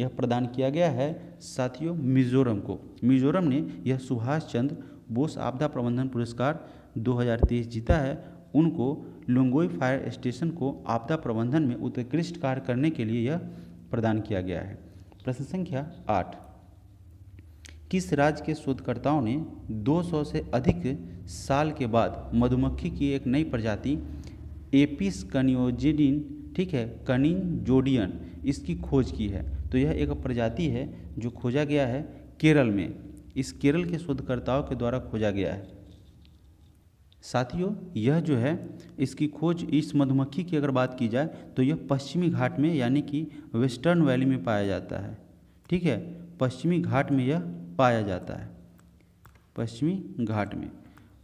प्रदान किया गया है साथियों मिजोरम को। मिजोरम ने यह सुभाष चंद्र बोस आपदा प्रबंधन पुरस्कार 2023 जीता है। उनको लुंगोई फायर स्टेशन को आपदा प्रबंधन में उत्कृष्ट कार्य करने के लिए यह प्रदान किया गया है। प्रश्न संख्या 8, किस राज्य के शोधकर्ताओं ने 200 से अधिक साल के बाद मधुमक्खी की एक नई प्रजाति एपिस कनियोजिडिन, ठीक है, कनिंजोडियन, इसकी खोज की है? तो यह एक प्रजाति है जो खोजा गया है केरल में। इस केरल के शोधकर्ताओं के द्वारा खोजा गया है। साथियों, यह जो है इसकी खोज, इस मधुमक्खी की अगर बात की जाए तो यह पश्चिमी घाट में यानी कि वेस्टर्न वैली में पाया जाता है। ठीक है, पश्चिमी घाट में यह पाया जाता है, पश्चिमी घाट में।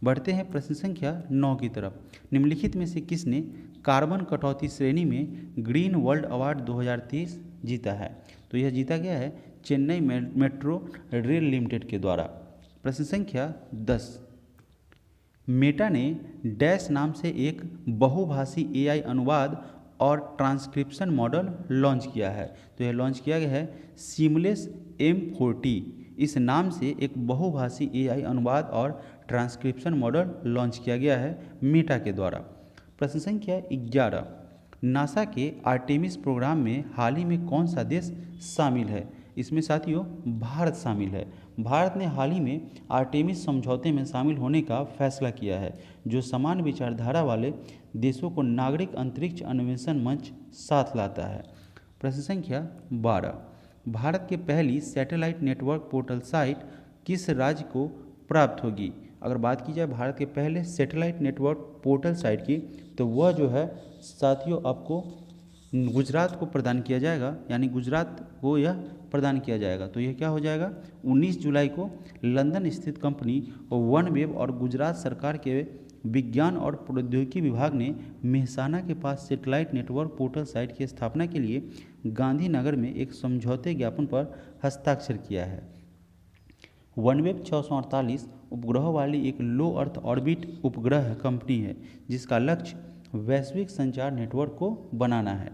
बढ़ते हैं प्रश्न संख्या 9 की तरफ। निम्नलिखित में से किसने कार्बन कटौती श्रेणी में ग्रीन वर्ल्ड अवार्ड 2023 जीता है? तो यह जीता गया है चेन्नई मेट्रो रेल लिमिटेड के द्वारा। प्रश्न संख्या 10, मेटा ने डैश नाम से एक बहुभाषी एआई अनुवाद और ट्रांसक्रिप्शन मॉडल लॉन्च किया है। तो यह लॉन्च किया गया है सीमलेस M40, इस नाम से एक बहुभाषी एआई अनुवाद और ट्रांसक्रिप्शन मॉडल लॉन्च किया गया है मेटा के द्वारा। प्रश्न संख्या 11, नासा के आर्टेमिस प्रोग्राम में हाल ही में कौन सा देश शामिल है? इसमें साथियों भारत शामिल है। भारत ने हाल ही में आर्टेमिस समझौते में शामिल होने का फैसला किया है, जो समान विचारधारा वाले देशों को नागरिक अंतरिक्ष अन्वेषण मंच साथ लाता है। प्रश्न संख्या 12, भारत के पहली सैटेलाइट नेटवर्क पोर्टल साइट किस राज्य को प्राप्त होगी? अगर बात की जाए भारत के पहले सैटेलाइट नेटवर्क पोर्टल साइट की, तो वह जो है साथियों आपको गुजरात को प्रदान किया जाएगा, यानी गुजरात को यह प्रदान किया जाएगा। तो यह क्या हो जाएगा? 19 जुलाई को लंदन स्थित कंपनी वनवेब और गुजरात सरकार के विज्ञान और प्रौद्योगिकी विभाग ने मेहसाना के पास सैटेलाइट नेटवर्क पोर्टल साइट की स्थापना के लिए गांधीनगर में एक समझौते ज्ञापन पर हस्ताक्षर किया है। वनवेब 648 उपग्रह वाली एक लो अर्थ ऑर्बिट उपग्रह कंपनी है, जिसका लक्ष्य वैश्विक संचार नेटवर्क को बनाना है।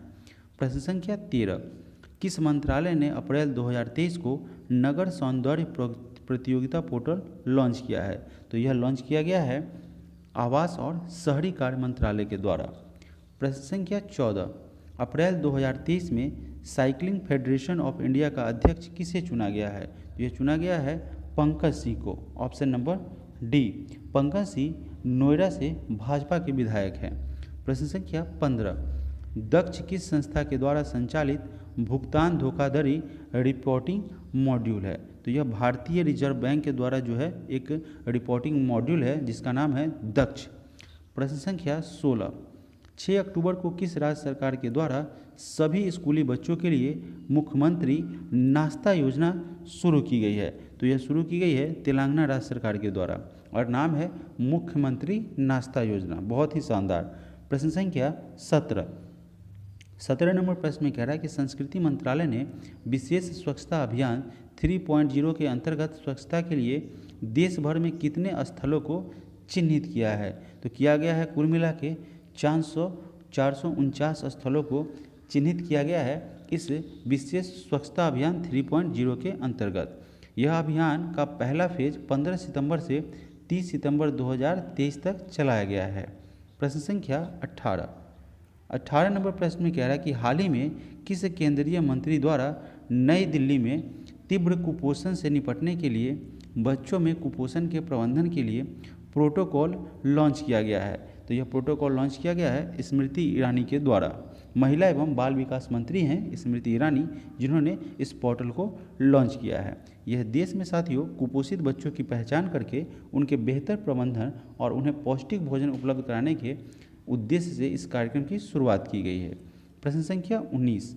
प्रश्न संख्या 13, किस मंत्रालय ने अप्रैल 2023 को नगर सौंदर्य प्रतियोगिता पोर्टल लॉन्च किया है? तो यह लॉन्च किया गया है आवास और शहरी कार्य मंत्रालय के द्वारा। प्रश्न संख्या 14, अप्रैल 2023 में साइकिलिंग फेडरेशन ऑफ इंडिया का अध्यक्ष किसे चुना गया है? तो यह चुना गया है पंकज सिंह को। Option number D, Pankaj Singh Noida से भाजपा के विधायक हैं। प्रश्न संख्या 15, दक्ष किस संस्था के द्वारा संचालित भुगतान धोखाधड़ी रिपोर्टिंग मॉड्यूल है? तो यह भारतीय रिजर्व बैंक के द्वारा जो है एक रिपोर्टिंग मॉड्यूल है, जिसका नाम है दक्ष। प्रश्न संख्या 16, 6 अक्टूबर को किस राज्य सरकार के द्वारा सभी स्कूली बच्चों के लिए मुख्यमंत्री नाश्ता योजना शुरू की गई है? तो यह शुरू की गई है तेलंगाना राज्य सरकार के द्वारा और नाम है मुख्यमंत्री नाश्ता योजना। बहुत ही शानदार। प्रश्न संख्या 17 नंबर प्रश्न में कह रहा है कि संस्कृति मंत्रालय ने विशेष स्वच्छता अभियान 3.0 के अंतर्गत स्वच्छता के लिए देश भर में कितने स्थलों को चिन्हित किया है? तो किया गया है कुल मिला के 449 स्थलों को चिन्हित किया गया है इस विशेष स्वच्छता अभियान 3.0 के अंतर्गत। यह अभियान का पहला फेज 15 सितंबर से 30 सितंबर 2023 तक चलाया गया है। प्रश्न संख्या 18 नंबर प्रश्न में कह रहा है कि हाल ही में किस केंद्रीय मंत्री द्वारा नई दिल्ली में तीव्र कुपोषण से निपटने के लिए बच्चों में कुपोषण के प्रबंधन के लिए प्रोटोकॉल लॉन्च किया गया है? तो यह प्रोटोकॉल लॉन्च किया गया है स्मृति ईरानी के द्वारा। महिला एवं बाल विकास मंत्री हैं स्मृति ईरानी, जिन्होंने इस पोर्टल को लॉन्च किया है। यह देश में साथियों कुपोषित बच्चों की पहचान करके उनके बेहतर प्रबंधन और उन्हें पौष्टिक भोजन उपलब्ध कराने के उद्देश्य से इस कार्यक्रम की शुरुआत की गई है। प्रश्न संख्या 19,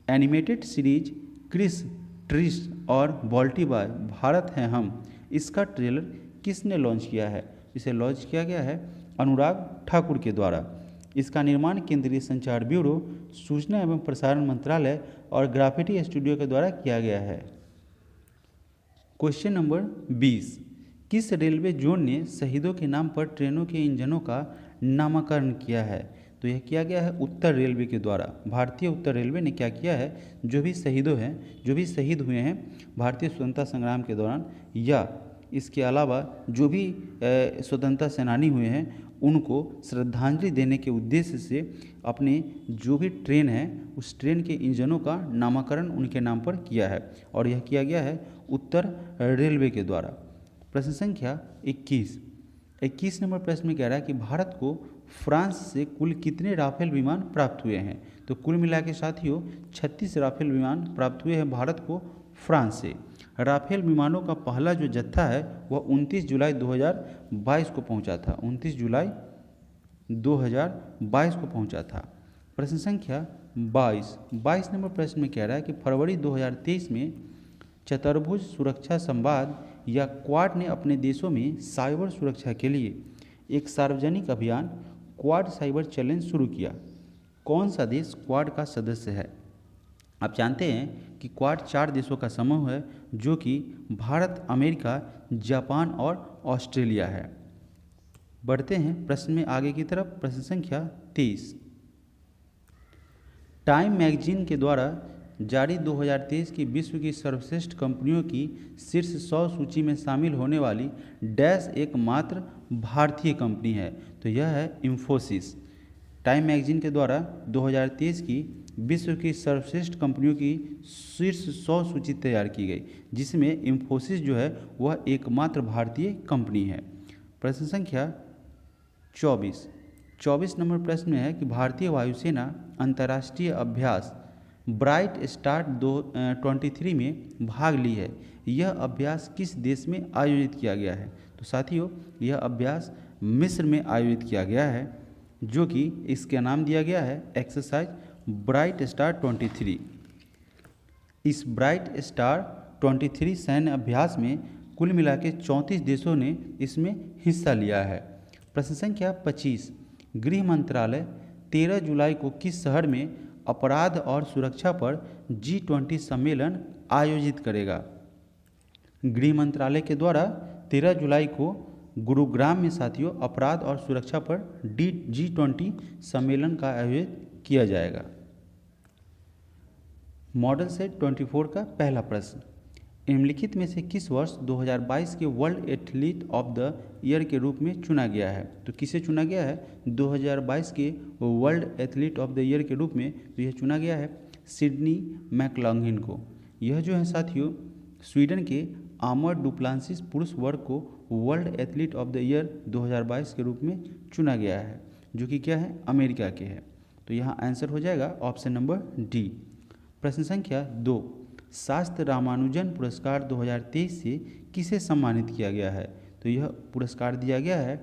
एनिमेटेड सीरीज क्रिस ट्रिस और बॉल्टी बॉय भारत हैं हम, इसका ट्रेलर किसने लॉन्च किया है? इसे लॉन्च किया गया है अनुराग ठाकुर के द्वारा। इसका निर्माण केंद्रीय संचार ब्यूरो, सूचना एवं प्रसारण मंत्रालय और ग्राफिटी स्टूडियो के द्वारा किया गया है। क्वेश्चन नंबर 20, किस रेलवे जोन ने शहीदों के नाम पर ट्रेनों के इंजनों का नामकरण किया है? तो यह किया गया है उत्तर रेलवे के द्वारा। भारतीय उत्तर रेलवे ने क्या किया है, जो भी शहीद हुए हैं भारतीय स्वतंत्रता संग्राम के दौरान या इसके अलावा जो भी स्वतंत्रता सेनानी हुए हैं उनको श्रद्धांजलि देने के उद्देश्य से अपने जो भी ट्रेन है उस ट्रेन के इंजनों का नामकरण उनके नाम पर किया है और यह किया गया है उत्तर रेलवे के द्वारा। प्रश्न संख्या 21 नंबर प्रश्न में कह रहा है कि भारत को फ्रांस से कुल कितने राफेल विमान प्राप्त हुए हैं। तो कुल मिला के साथियों 36 राफेल विमान प्राप्त हुए हैं भारत को फ्रांस से। राफेल विमानों का पहला जो जत्था है वह 29 जुलाई 2022 को पहुंचा था। 29 जुलाई 2022 को पहुंचा था। प्रश्न संख्या 22 नंबर प्रश्न में कह रहा है कि फरवरी 2023 में चतुर्भुज सुरक्षा संवाद या क्वाड ने अपने देशों में साइबर सुरक्षा के लिए एक सार्वजनिक अभियान क्वाड साइबर चैलेंज शुरू किया। कौन सा देश क्वाड का सदस्य है। आप जानते हैं कि क्वाड 4 देशों का समूह है जो कि भारत, अमेरिका, जापान और ऑस्ट्रेलिया है। बढ़ते हैं प्रश्न में आगे की तरफ। प्रश्न संख्या 23 टाइम मैगजीन के द्वारा जारी 2023 की विश्व की सर्वश्रेष्ठ कंपनियों की शीर्ष 100 सूची में शामिल होने वाली डैश एकमात्र भारतीय कंपनी है। तो यह है इंफोसिस। टाइम मैगजीन के द्वारा 2023 की विश्व की सर्वश्रेष्ठ कंपनियों की शीर्ष 100 सूची तैयार की गई, जिसमें इंफोसिस जो है वह एकमात्र भारतीय कंपनी है। प्रश्न संख्या 24 नंबर प्रश्न में है कि भारतीय वायुसेना अंतर्राष्ट्रीय अभ्यास ब्राइट स्टार 23 में भाग ली है। यह अभ्यास किस देश में आयोजित किया गया है। तो साथियों यह अभ्यास मिस्र में आयोजित किया गया है, जो कि इसका नाम दिया गया है एक्सरसाइज ब्राइट स्टार 23। इस ब्राइट स्टार 23 सैन्य अभ्यास में कुल मिला के 34 देशों ने इसमें हिस्सा लिया है। प्रश्न संख्या 25 गृह मंत्रालय 13 जुलाई को किस शहर में अपराध और सुरक्षा पर G20 सम्मेलन आयोजित करेगा। गृह मंत्रालय के द्वारा 13 जुलाई को गुरुग्राम में साथियों अपराध और सुरक्षा पर G20 सम्मेलन का आयोजन किया जाएगा। मॉडल सेट 24 का पहला प्रश्न, निम्नलिखित में से किस वर्ष 2022 के world athlete of the year के रूप में चुना गया है। तो किसे चुना गया है 2022 के world athlete of the year के रूप में। तो यह चुना गया है सिडनी मैकलॉगलिन को। यह जो है साथियों स्वीडन के आमर डुप्लांसिस पुरुष वर्ग को world athlete of the year 2022 के रूप में चुना गया है, जो कि क्या है अमेरिका के है। तो यहाँ आंसर हो जाएगा ऑप्शन नंबर डी। प्रश्न संख्या 2 शास्त्र रामानुजन पुरस्कार 2023 से किसे सम्मानित किया गया है। तो यह पुरस्कार दिया गया है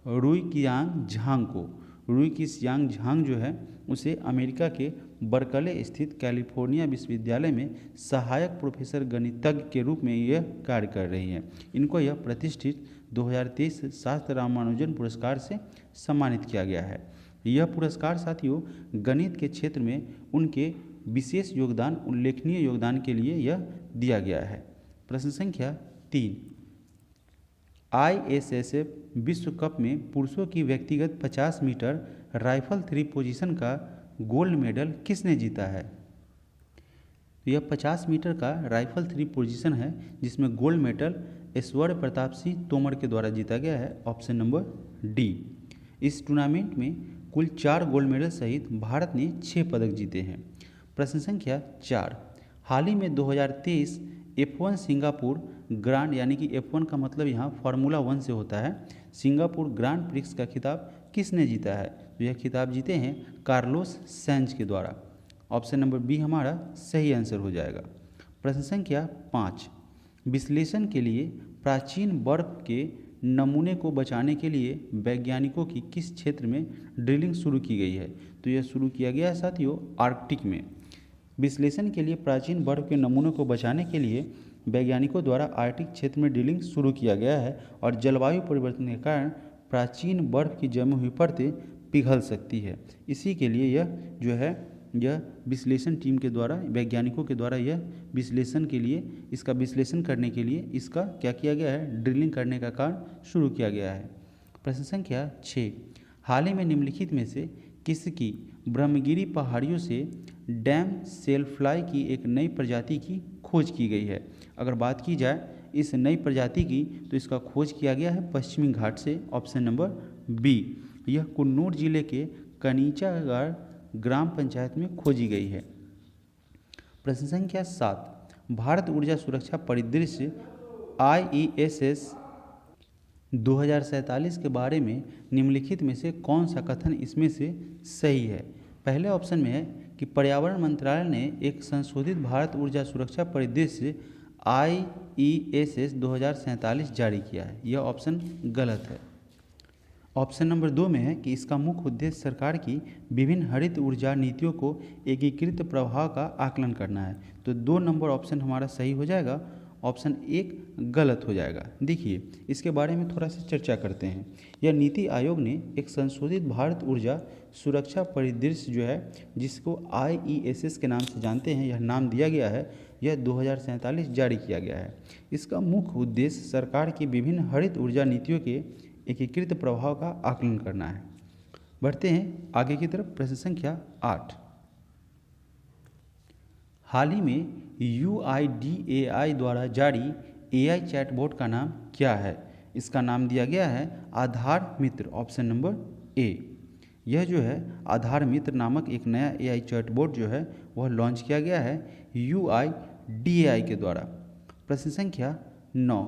रुई कियांग झांग को। रुई कियांग झांग जो है उसे अमेरिका के बर्कले स्थित कैलिफोर्निया विश्वविद्यालय में सहायक प्रोफेसर गणितज्ञ के रूप में यह कार्य कर रही हैं। इनको यह प्रतिष्ठित 2023 शास्त्र रामानुजन पुरस्कार से सम्मानित किया गया है। यह पुरस्कार साथियों गणित के क्षेत्र में उनके विशेष योगदान, उल्लेखनीय योगदान के लिए यह दिया गया है। प्रश्न संख्या 3 ISSF विश्व कप में पुरुषों की व्यक्तिगत 50 मीटर राइफल 3 पोजीशन का गोल्ड मेडल किसने जीता है। यह 50 मीटर का राइफल 3 पोजीशन है, जिसमें गोल्ड मेडल ऐश्वर्य प्रताप सिंह तोमर के द्वारा जीता गया है। Option number D. इस टूर्नामेंट में कुल 4 गोल्ड मेडल सहित भारत ने 6 पदक जीते हैं। प्रश्न संख्या 4 हाल ही में 2023 F1 सिंगापुर ग्रांड, यानी कि F1 का मतलब यहाँ फार्मूला 1 से होता है, सिंगापुर ग्रांड प्रिक्स का खिताब किसने जीता है। तो यह खिताब जीते हैं कार्लोस सैंज के द्वारा। ऑप्शन नंबर बी हमारा सही आंसर हो जाएगा। प्रश्न संख्या 5 विश्लेषण के लिए प्राचीन बर्फ के नमूने को बचाने के लिए वैज्ञानिकों की किस क्षेत्र में ड्रिलिंग शुरू की गई है। तो यह शुरू किया गया है साथियों आर्कटिक में। विश्लेषण के लिए प्राचीन बर्फ के नमूनों को बचाने के लिए वैज्ञानिकों द्वारा आर्कटिक क्षेत्र में ड्रिलिंग शुरू किया गया है और जलवायु परिवर्तन के कारण प्राचीन बर्फ की जमी हुई परतें पिघल सकती है। इसी के लिए यह जो है यह विश्लेषण टीम के द्वारा, वैज्ञानिकों के द्वारा यह विश्लेषण के लिए, इसका विश्लेषण करने के लिए इसका क्या किया गया है ड्रिलिंग करने का कार्य शुरू किया गया है। प्रश्न संख्या 6 हाल ही में निम्नलिखित में से किसकी ब्रह्मगिरी पहाड़ियों से डैम सेलफ्लाई की एक नई प्रजाति की खोज की गई है। अगर बात की जाए इस नई प्रजाति की तो इसका खोज किया गया है पश्चिमी घाट से। Option number B. यह कुन्नूर जिले के कनीचागाड़ ग्राम पंचायत में खोजी गई है। प्रश्न संख्या 7, भारत ऊर्जा सुरक्षा परिदृश्य IESS 2047 के बारे में निम्नलिखित में से कौन सा कथन इसमें से सही है? पहले ऑप्शन में है कि पर्यावरण मंत्रालय ने एक संशोधित भारत ऊर्जा सुरक्षा परिदृश्य IESS 2047 जारी किया है। यह ऑप्शन गलत है। ऑप्शन नंबर 2 में है कि इसका मुख्य उद्देश्य सरकार की विभिन्न हरित ऊर्जा नीतियों को एकीकृत प्रभाव का आकलन करना है। तो 2 नंबर ऑप्शन हमारा सही हो जाएगा, ऑप्शन 1 गलत हो जाएगा। देखिए, इसके बारे में थोड़ा सा चर्चा करते हैं। यह नीति आयोग ने एक संशोधित भारत ऊर्जा सुरक्षा परिदृश्य जो है, जिसको IESS के नाम से जानते हैं, यह नाम दिया गया है, यह 2047 जारी किया गया है। इसका मुख्य उद्देश्य सरकार की विभिन्न हरित ऊर्जा नीतियों के एकीकृत प्रभाव का आकलन करना है। बढ़ते हैं आगे की तरफ। प्रश्न संख्या 8, हाल ही में UIDAI द्वारा जारी AI चैटबॉट का नाम क्या है? इसका नाम दिया गया है आधार मित्र, ऑप्शन नंबर A। यह जो है आधार मित्र नामक एक नया AI चैटबॉट जो है वह लॉन्च किया गया है UIDAI के द्वारा। प्रश्न संख्या 9,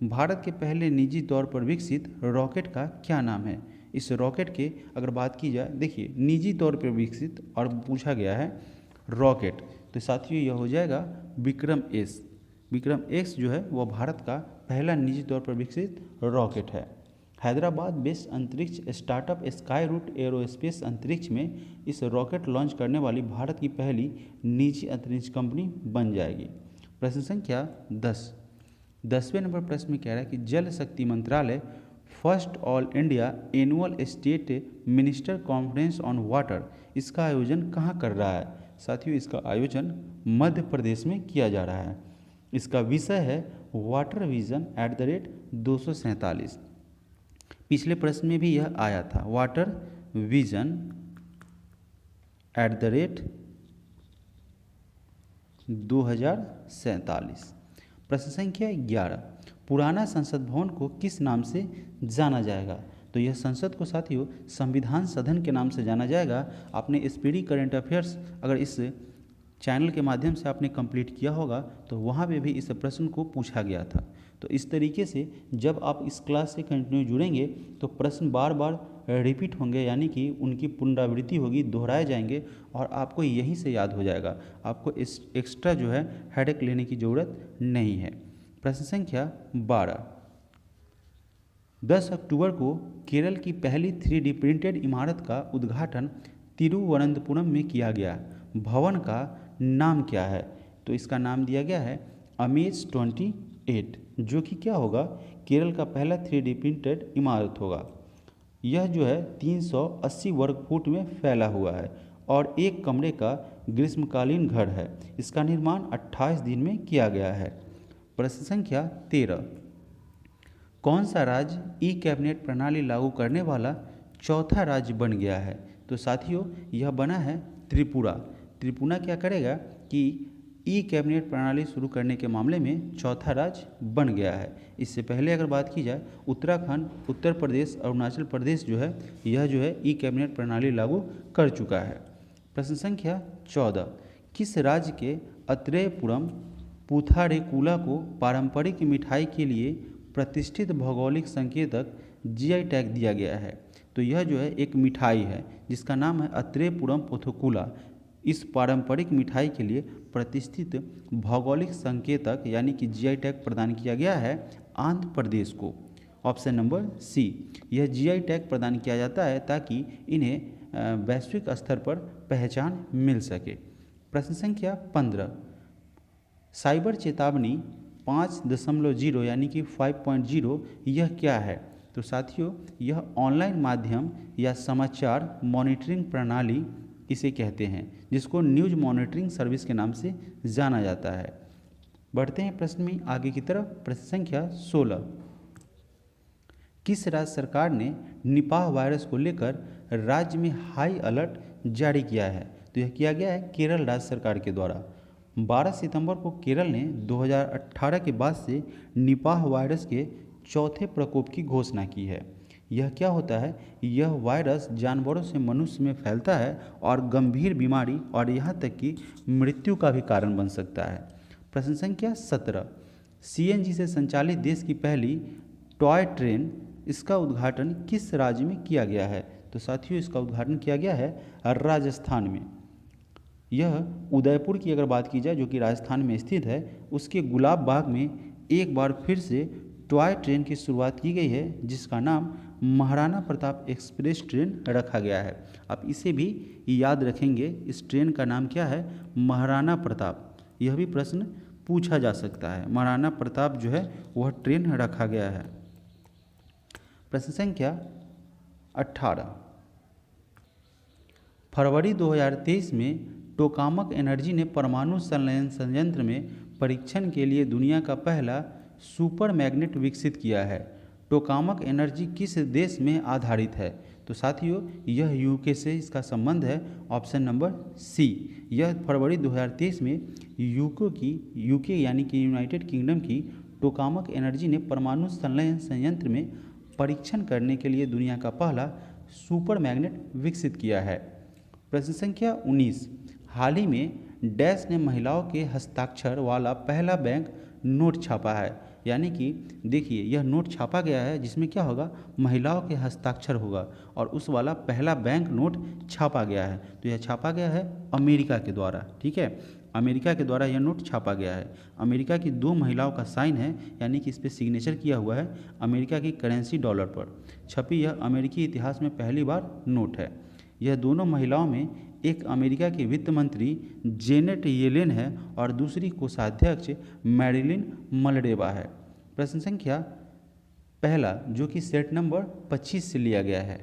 भारत के पहले निजी तौर पर विकसित रॉकेट का क्या नाम है? इस रॉकेट के अगर बात की जाए, देखिए निजी तौर पर विकसित और पूछा गया है रॉकेट, तो साथियों यह हो जाएगा विक्रम-S। विक्रम-S जो है वह भारत का पहला निजी तौर पर विकसित रॉकेट है। हैदराबाद बेस्ड अंतरिक्ष स्टार्टअप स्काई रूट एरोस्पेस अंतरिक्ष में इस रॉकेट लॉन्च करने वाली भारत की पहली निजी अंतरिक्ष कंपनी बन जाएगी। प्रश्न संख्या 10, 10वें नंबर प्रश्न में कह रहा है कि जल शक्ति मंत्रालय first all India annual state minister conference on water, इसका आयोजन कहाँ कर रहा है? साथियों, इसका आयोजन मध्य प्रदेश में किया जा रहा है। इसका विषय है वाटर विजन @247। पिछले प्रश्न में भी यह आया था, वाटर विजन @2047। प्रश्न संख्या 11, पुराना संसद भवन को किस नाम से जाना जाएगा? तो यह संसद को साथियों संविधान सदन के नाम से जाना जाएगा। आपने स्पीडी करंट अफेयर्स अगर इस चैनल के माध्यम से आपने कंप्लीट किया होगा तो वहाँ पे भी इस प्रश्न को पूछा गया था। तो इस तरीके से जब आप इस क्लास से कंटिन्यू जुड़ेंगे तो प्रश्न बार बार रिपीट होंगे, यानी कि उनकी पुनरावृत्ति होगी, दोहराए जाएंगे और आपको यहीं से याद हो जाएगा। आपको इस एक्स्ट्रा जो है हेडेक लेने की ज़रूरत नहीं है। प्रश्न संख्या 12, 10 अक्टूबर को केरल की पहली 3D प्रिंटेड इमारत का उद्घाटन तिरुवनंतपुरम में किया गया। भवन का नाम क्या है? तो इसका नाम दिया गया है अमेज 28, जो कि क्या होगा, केरल का पहला 3D प्रिंटेड इमारत होगा। यह जो है 380 वर्ग फुट में फैला हुआ है और एक कमरे का ग्रीष्मकालीन घर है। इसका निर्माण 28 दिन में किया गया है। प्रश्न संख्या 13, कौन सा राज्य ई कैबिनेट प्रणाली लागू करने वाला चौथा राज्य बन गया है? तो साथियों यह बना है त्रिपुरा। त्रिपुरा क्या करेगा कि ई कैबिनेट प्रणाली शुरू करने के मामले में चौथा राज्य बन गया है। इससे पहले अगर बात की जाए, उत्तराखंड, उत्तर प्रदेश, अरुणाचल प्रदेश जो है यह जो है ई कैबिनेट प्रणाली लागू कर चुका है। प्रश्न संख्या 14, किस राज्य के अत्रेयपुरम पुथारेकुला को पारंपरिक मिठाई के लिए प्रतिष्ठित भौगोलिक संकेतक GI टैग दिया गया है? तो यह जो है एक मिठाई है जिसका नाम है अत्रेयपुरम पुथकुला। इस पारंपरिक मिठाई के लिए प्रतिष्ठित भौगोलिक संकेतक यानी कि GI टैग प्रदान किया गया है आंध्र प्रदेश को। ऑप्शन नंबर C, यह GI टैग प्रदान किया जाता है ताकि इन्हें वैश्विक स्तर पर पहचान मिल सके। प्रश्न संख्या 15, साइबर चेतावनी 5.0 यानी कि 5.0 यह क्या है? तो साथियों यह ऑनलाइन माध्यम या समाचार मॉनिटरिंग प्रणाली इसे कहते हैं, जिसको न्यूज़ मॉनिटरिंग सर्विस के नाम से जाना जाता है। बढ़ते हैं प्रश्न में आगे की तरफ। प्रश्न संख्या 16, किस राज्य सरकार ने निपाह वायरस को लेकर राज्य में हाई अलर्ट जारी किया है? तो यह किया गया है केरल राज्य सरकार के द्वारा। 12 सितंबर को केरल ने 2018 के बाद से निपाह वायरस के चौथे प्रकोप की घोषणा की है। यह क्या होता है? यह वायरस जानवरों से मनुष्य में फैलता है और गंभीर बीमारी और यहाँ तक कि मृत्यु का भी कारण बन सकता है। प्रश्न संख्या 17, सीएनजी से संचालित देश की पहली टॉय ट्रेन, इसका उद्घाटन किस राज्य में किया गया है? तो साथियों, इसका उद्घाटन किया गया है राजस्थान में। यह उदयपुर की अगर बात की जाए, जो कि राजस्थान में स्थित है, उसके गुलाब बाग में एक बार फिर से टॉय ट्रेन की शुरुआत की गई है, जिसका नाम महाराणा प्रताप एक्सप्रेस ट्रेन रखा गया है। आप इसे भी याद रखेंगे, इस ट्रेन का नाम क्या है? महाराणा प्रताप। यह भी प्रश्न पूछा जा सकता है। महाराणा प्रताप जो है वह ट्रेन रखा गया है। प्रश्न संख्या 18, फरवरी 2023 में टोकामक एनर्जी ने परमाणु संलयन संयंत्र में परीक्षण के लिए दुनिया का पहला सुपर मैग्नेट विकसित किया है। टोकामक एनर्जी किस देश में आधारित है? तो साथियों, यह यूके से इसका संबंध है। Option number C. यह फरवरी 2023 में यूके यानी कि यूनाइटेड किंगडम की टोकामक एनर्जी ने परमाणु संलयन संयंत्र में परीक्षण करने के लिए दुनिया का पहला सुपर मैग्नेट विकसित किया है। प्रश्न संख्या 19, हाल ही में डैश ने महिलाओं के हस्ताक्षर वाला पहला बैंक नोट छापा है। यानी कि देखिए, यह नोट छापा गया है जिसमें क्या होगा? महिलाओं के हस्ताक्षर होगा, और उस वाला पहला बैंक नोट छापा गया है। तो यह छापा गया है अमेरिका के द्वारा। ठीक है, अमेरिका के द्वारा यह नोट छापा गया है। अमेरिका की 2 महिलाओं का साइन है, यानी कि इस पर सिग्नेचर किया हुआ है। अमेरिका की करेंसी डॉलर पर छपी यह अमेरिकी इतिहास में पहली बार नोट है। यह दोनों महिलाओं में एक अमेरिका की वित्त मंत्री जेनेट येलेन है और दूसरी कोषाध्यक्ष मैरिलिन मलडेवा है। प्रश्न संख्या पहला, जो कि सेट नंबर 25 से लिया गया है।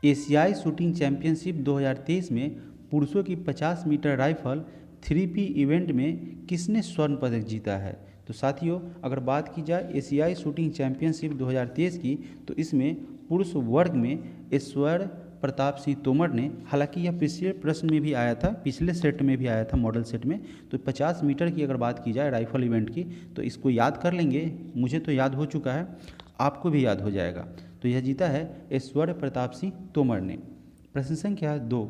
एशियाई शूटिंग चैंपियनशिप 2023 में पुरुषों की 50 मीटर राइफल 3P इवेंट में किसने स्वर्ण पदक जीता है? तो साथियों, अगर बात की जाए एशियाई शूटिंग चैंपियनशिप 2023 की, तो इसमें पुरुष वर्ग में ऐश्वर्य प्रताप सिंह तोमर ने, हालांकि यह पिछले प्रश्न में भी आया था, पिछले सेट में भी आया था, मॉडल सेट में। तो 50 मीटर की अगर बात की जाए राइफल इवेंट की, तो इसको याद कर लेंगे। मुझे तो याद हो चुका है, आपको भी याद हो जाएगा। तो यह जीता है ऐश्वर्य प्रताप सिंह तोमर ने। प्रश्न संख्या 2,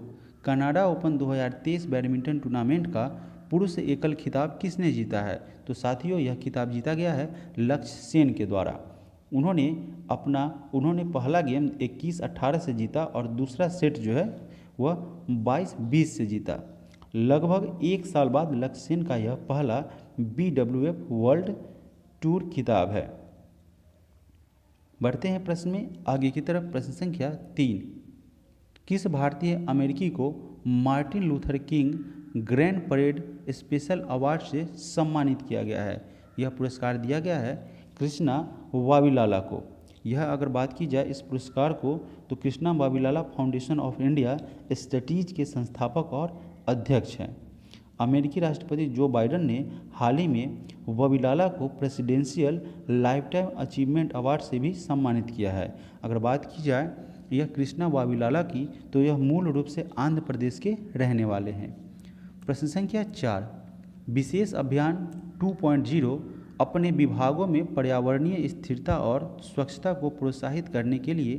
कनाडा ओपन 2023 बैडमिंटन टूर्नामेंट का पुरुष एकल खिताब किसने जीता है? तो साथियों, यह खिताब जीता गया है लक्ष्य सेन के द्वारा। उन्होंने पहला गेम 21-18 से जीता और दूसरा सेट जो है वह 22-20 से जीता। लगभग 1 साल बाद लक्ष्य सेन का यह पहला BWF वर्ल्ड टूर खिताब है। बढ़ते हैं प्रश्न में आगे की तरफ। प्रश्न संख्या 3, किस भारतीय अमेरिकी को Martin Luther king grand parade special award से सम्मानित किया गया है? यह पुरस्कार दिया गया है कृष्णा वाविलाला को। यह अगर बात की जाए इस पुरस्कार को, तो Krishna Vavilala foundation of India studies के संस्थापक और अध्यक्ष हैं। अमेरिकी राष्ट्रपति जो बाइडेन ने हाल ही में वाविलाला को प्रेसिडेंशियल लाइफटाइम अचीवमेंट अवार्ड से भी सम्मानित किया है। अगर बात की जाए यह कृष्णा वाविलाला की, तो यह मूल रूप से आंध्र प्रदेश के रहने वाले हैं। प्रश्न संख्या 4, विशेष अभियान 2.0 अपने विभागों में पर्यावरणीय स्थिरता और स्वच्छता को प्रोत्साहित करने के लिए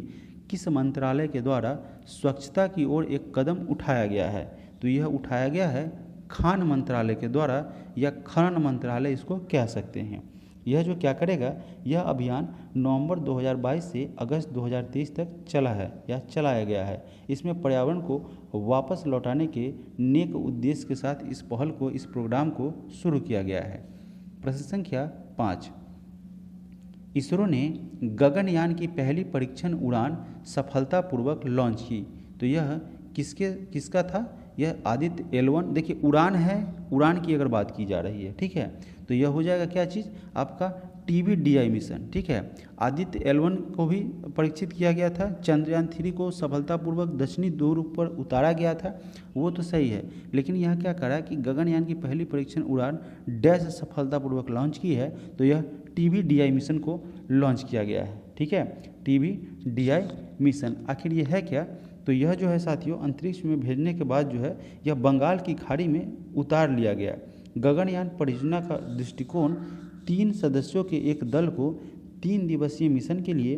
किस मंत्रालय के द्वारा स्वच्छता की ओर एक कदम उठाया गया है? तो यह उठाया गया है खान मंत्रालय के द्वारा, या खनन मंत्रालय इसको कह सकते हैं। यह जो क्या करेगा, यह अभियान नवंबर 2022 से अगस्त 2023 तक चला है या चलाया गया है। इसमें पर्यावरण को वापस लौटाने के नेक उद्देश्य के साथ इस पहल को, इस प्रोग्राम को शुरू किया गया है। प्रश्न संख्या 5, इसरो ने गगनयान की पहली परीक्षण उड़ान सफलतापूर्वक लॉन्च की। तो यह किसका था? यह आदित्य L1। देखिए, उड़ान है, उड़ान की अगर बात की जा रही है, ठीक है, तो यह हो जाएगा क्या चीज़ आपका TBDI मिशन। ठीक है, आदित्य L1 को भी परीक्षित किया गया था। चंद्रयान 3 को सफलतापूर्वक दक्षिणी ध्रुव पर उतारा गया था, वो तो सही है, लेकिन यह क्या करा कि गगनयान की पहली परीक्षण उड़ान डैश सफलतापूर्वक लॉन्च की है, तो यह TBDI मिशन को लॉन्च किया गया है। ठीक है, TBDI मिशन आखिर ये है क्या? तो यह जो है साथियों, अंतरिक्ष में भेजने के बाद जो है यह बंगाल की खाड़ी में उतार लिया गया। गगनयान परियोजना का दृष्टिकोण 3 सदस्यों के एक दल को 3 दिवसीय मिशन के लिए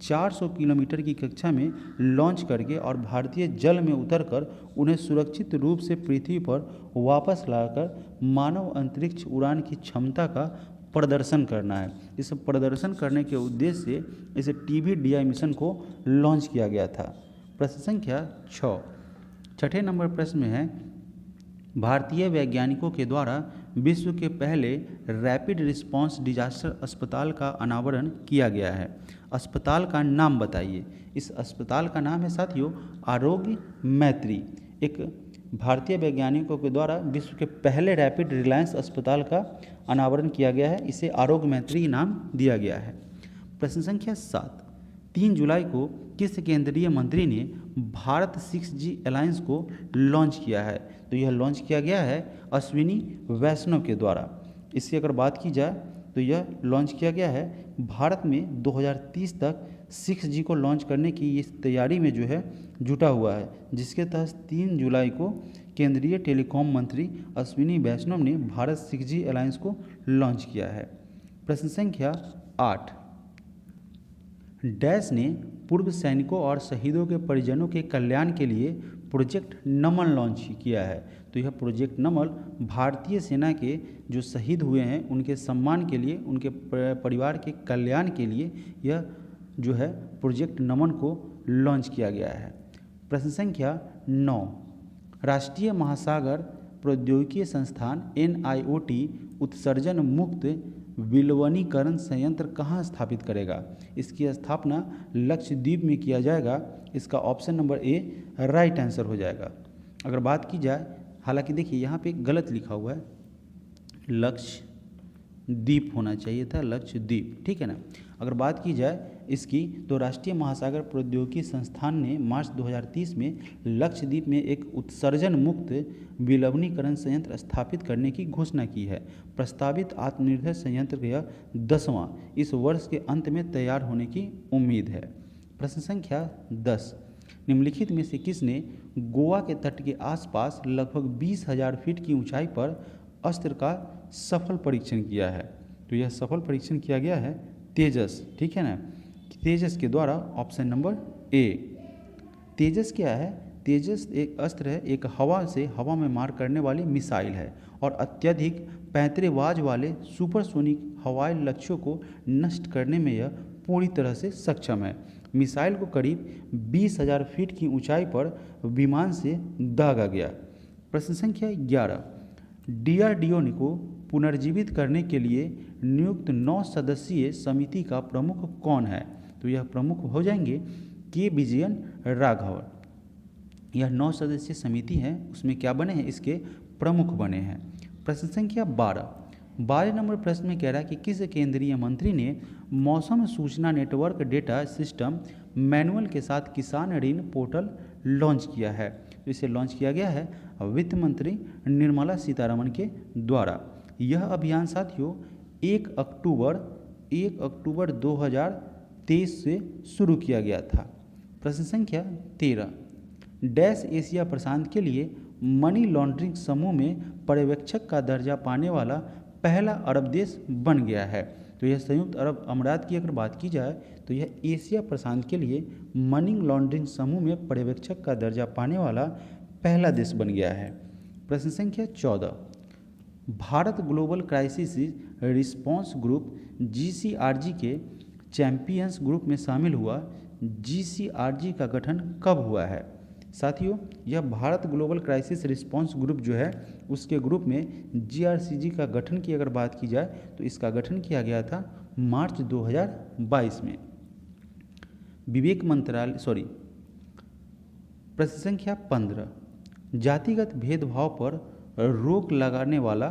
400 किलोमीटर की कक्षा में लॉन्च करके और भारतीय जल में उतरकर उन्हें सुरक्षित रूप से पृथ्वी पर वापस लाकर मानव अंतरिक्ष उड़ान की क्षमता का प्रदर्शन करना है। इस प्रदर्शन करने के उद्देश्य से इस TBDI मिशन को लॉन्च किया गया था। प्रश्न संख्या 6, छठे नंबर प्रश्न में है, भारतीय वैज्ञानिकों के द्वारा विश्व के पहले रैपिड रिस्पांस डिजास्टर अस्पताल का अनावरण किया गया है। अस्पताल का नाम बताइए। इस अस्पताल का नाम है साथियों आरोग्य मैत्री। एक भारतीय वैज्ञानिकों के द्वारा विश्व के पहले रैपिड रिलायंस अस्पताल का अनावरण किया गया है। इसे आरोग्य मैत्री नाम दिया गया है। प्रश्न संख्या 7, 3 जुलाई को किस केंद्रीय मंत्री ने भारत 6G अलायंस को लॉन्च किया है? तो यह लॉन्च किया गया है अश्विनी वैष्णव के द्वारा। इसकी अगर बात की जाए तो यह लॉन्च किया गया है भारत में 2030 तक 6G को लॉन्च करने की इस तैयारी में जो है जुटा हुआ है, जिसके तहत 3 जुलाई को केंद्रीय टेलीकॉम मंत्री अश्विनी वैष्णव ने भारत 6G अलायंस को लॉन्च किया है। प्रश्न संख्या 8, डैश ने पूर्व सैनिकों और शहीदों के परिजनों के कल्याण के लिए प्रोजेक्ट नमन लॉन्च किया है। तो यह प्रोजेक्ट नमन भारतीय सेना के जो शहीद हुए हैं उनके सम्मान के लिए, उनके परिवार के कल्याण के लिए यह जो है प्रोजेक्ट नमन को लॉन्च किया गया है। प्रश्न संख्या 9, राष्ट्रीय महासागर प्रौद्योगिकी संस्थान NIOT उत्सर्जन मुक्त विलवनीकरण संयंत्र कहाँ स्थापित करेगा? इसकी स्थापना लक्षद्वीप में किया जाएगा। इसका option number A right answer हो जाएगा। अगर बात की जाए, हालांकि देखिए यहाँ पे गलत लिखा हुआ है, लक्षद्वीप होना चाहिए था, लक्षद्वीप, ठीक है ना। अगर बात की जाए इसकी तो राष्ट्रीय महासागर प्रौद्योगिकी संस्थान ने मार्च 2030 में लक्षद्वीप में एक उत्सर्जन मुक्त विलवनीकरण संयंत्र स्थापित करने की घोषणा की है। प्रस्तावित आत्मनिर्भर संयंत्र का 10वां इस वर्ष के अंत में तैयार होने की उम्मीद है। प्रश्न संख्या 10, निम्नलिखित में से किसने गोवा के तट के आसपास लगभग 20,000 फीट की ऊंचाई पर अस्त्र का सफल परीक्षण किया है? तो यह सफल परीक्षण किया गया है तेजस, ठीक है ना, तेजस के द्वारा। Option number A. तेजस क्या है? तेजस एक अस्त्र है, एक हवा में मार करने वाली मिसाइल है और अत्यधिक पैंतरेबाज वाले सुपरसोनिक हवाई लक्ष्यों को नष्ट करने में यह पूरी तरह से सक्षम है। मिसाइल को करीब 20,000 फीट की ऊंचाई पर विमान से दागा गया। प्रश्न संख्या 11, DRDO को पुनर्जीवित करने के लिए नियुक्त 9 सदस्यीय समिति का प्रमुख कौन है? तो यह प्रमुख हो जाएंगे के विजयन राघवन। यह 9 सदस्यीय समिति है, उसमें क्या बने हैं? इसके प्रमुख बने हैं। प्रश्न संख्या 12 नंबर प्रश्न में कह रहा है कि किस केंद्रीय मंत्री ने मौसम सूचना नेटवर्क डेटा सिस्टम मैनुअल के साथ किसान ऋण पोर्टल लॉन्च किया है? तो इसे लॉन्च किया गया है वित्त मंत्री निर्मला सीतारमण के द्वारा। यह अभियान साथियों 1 अक्टूबर 2023 से शुरू किया गया था। प्रश्न संख्या 13, डैश एशिया प्रशांत के लिए मनी लॉन्ड्रिंग समूह में पर्यवेक्षक का दर्जा पाने वाला पहला अरब देश बन गया है? तो यह संयुक्त अरब अमीरात की अगर बात की जाए तो यह एशिया प्रशांत के लिए मनी लॉन्ड्रिंग समूह में पर्यवेक्षक का दर्जा पाने वाला पहला देश बन गया है। प्रश्न संख्या 14, Bharat global crisis response group GCRG के चैंपियंस ग्रुप में शामिल हुआ। GCRG का गठन कब हुआ है? साथियों यह Bharat global crisis response group जो है उसके ग्रुप में GRCG का गठन की अगर बात की जाए तो इसका गठन किया गया था मार्च 2022 में। विवेक मंत्रालय प्रश्न संख्या 15, जातिगत भेदभाव पर रोक लगाने वाला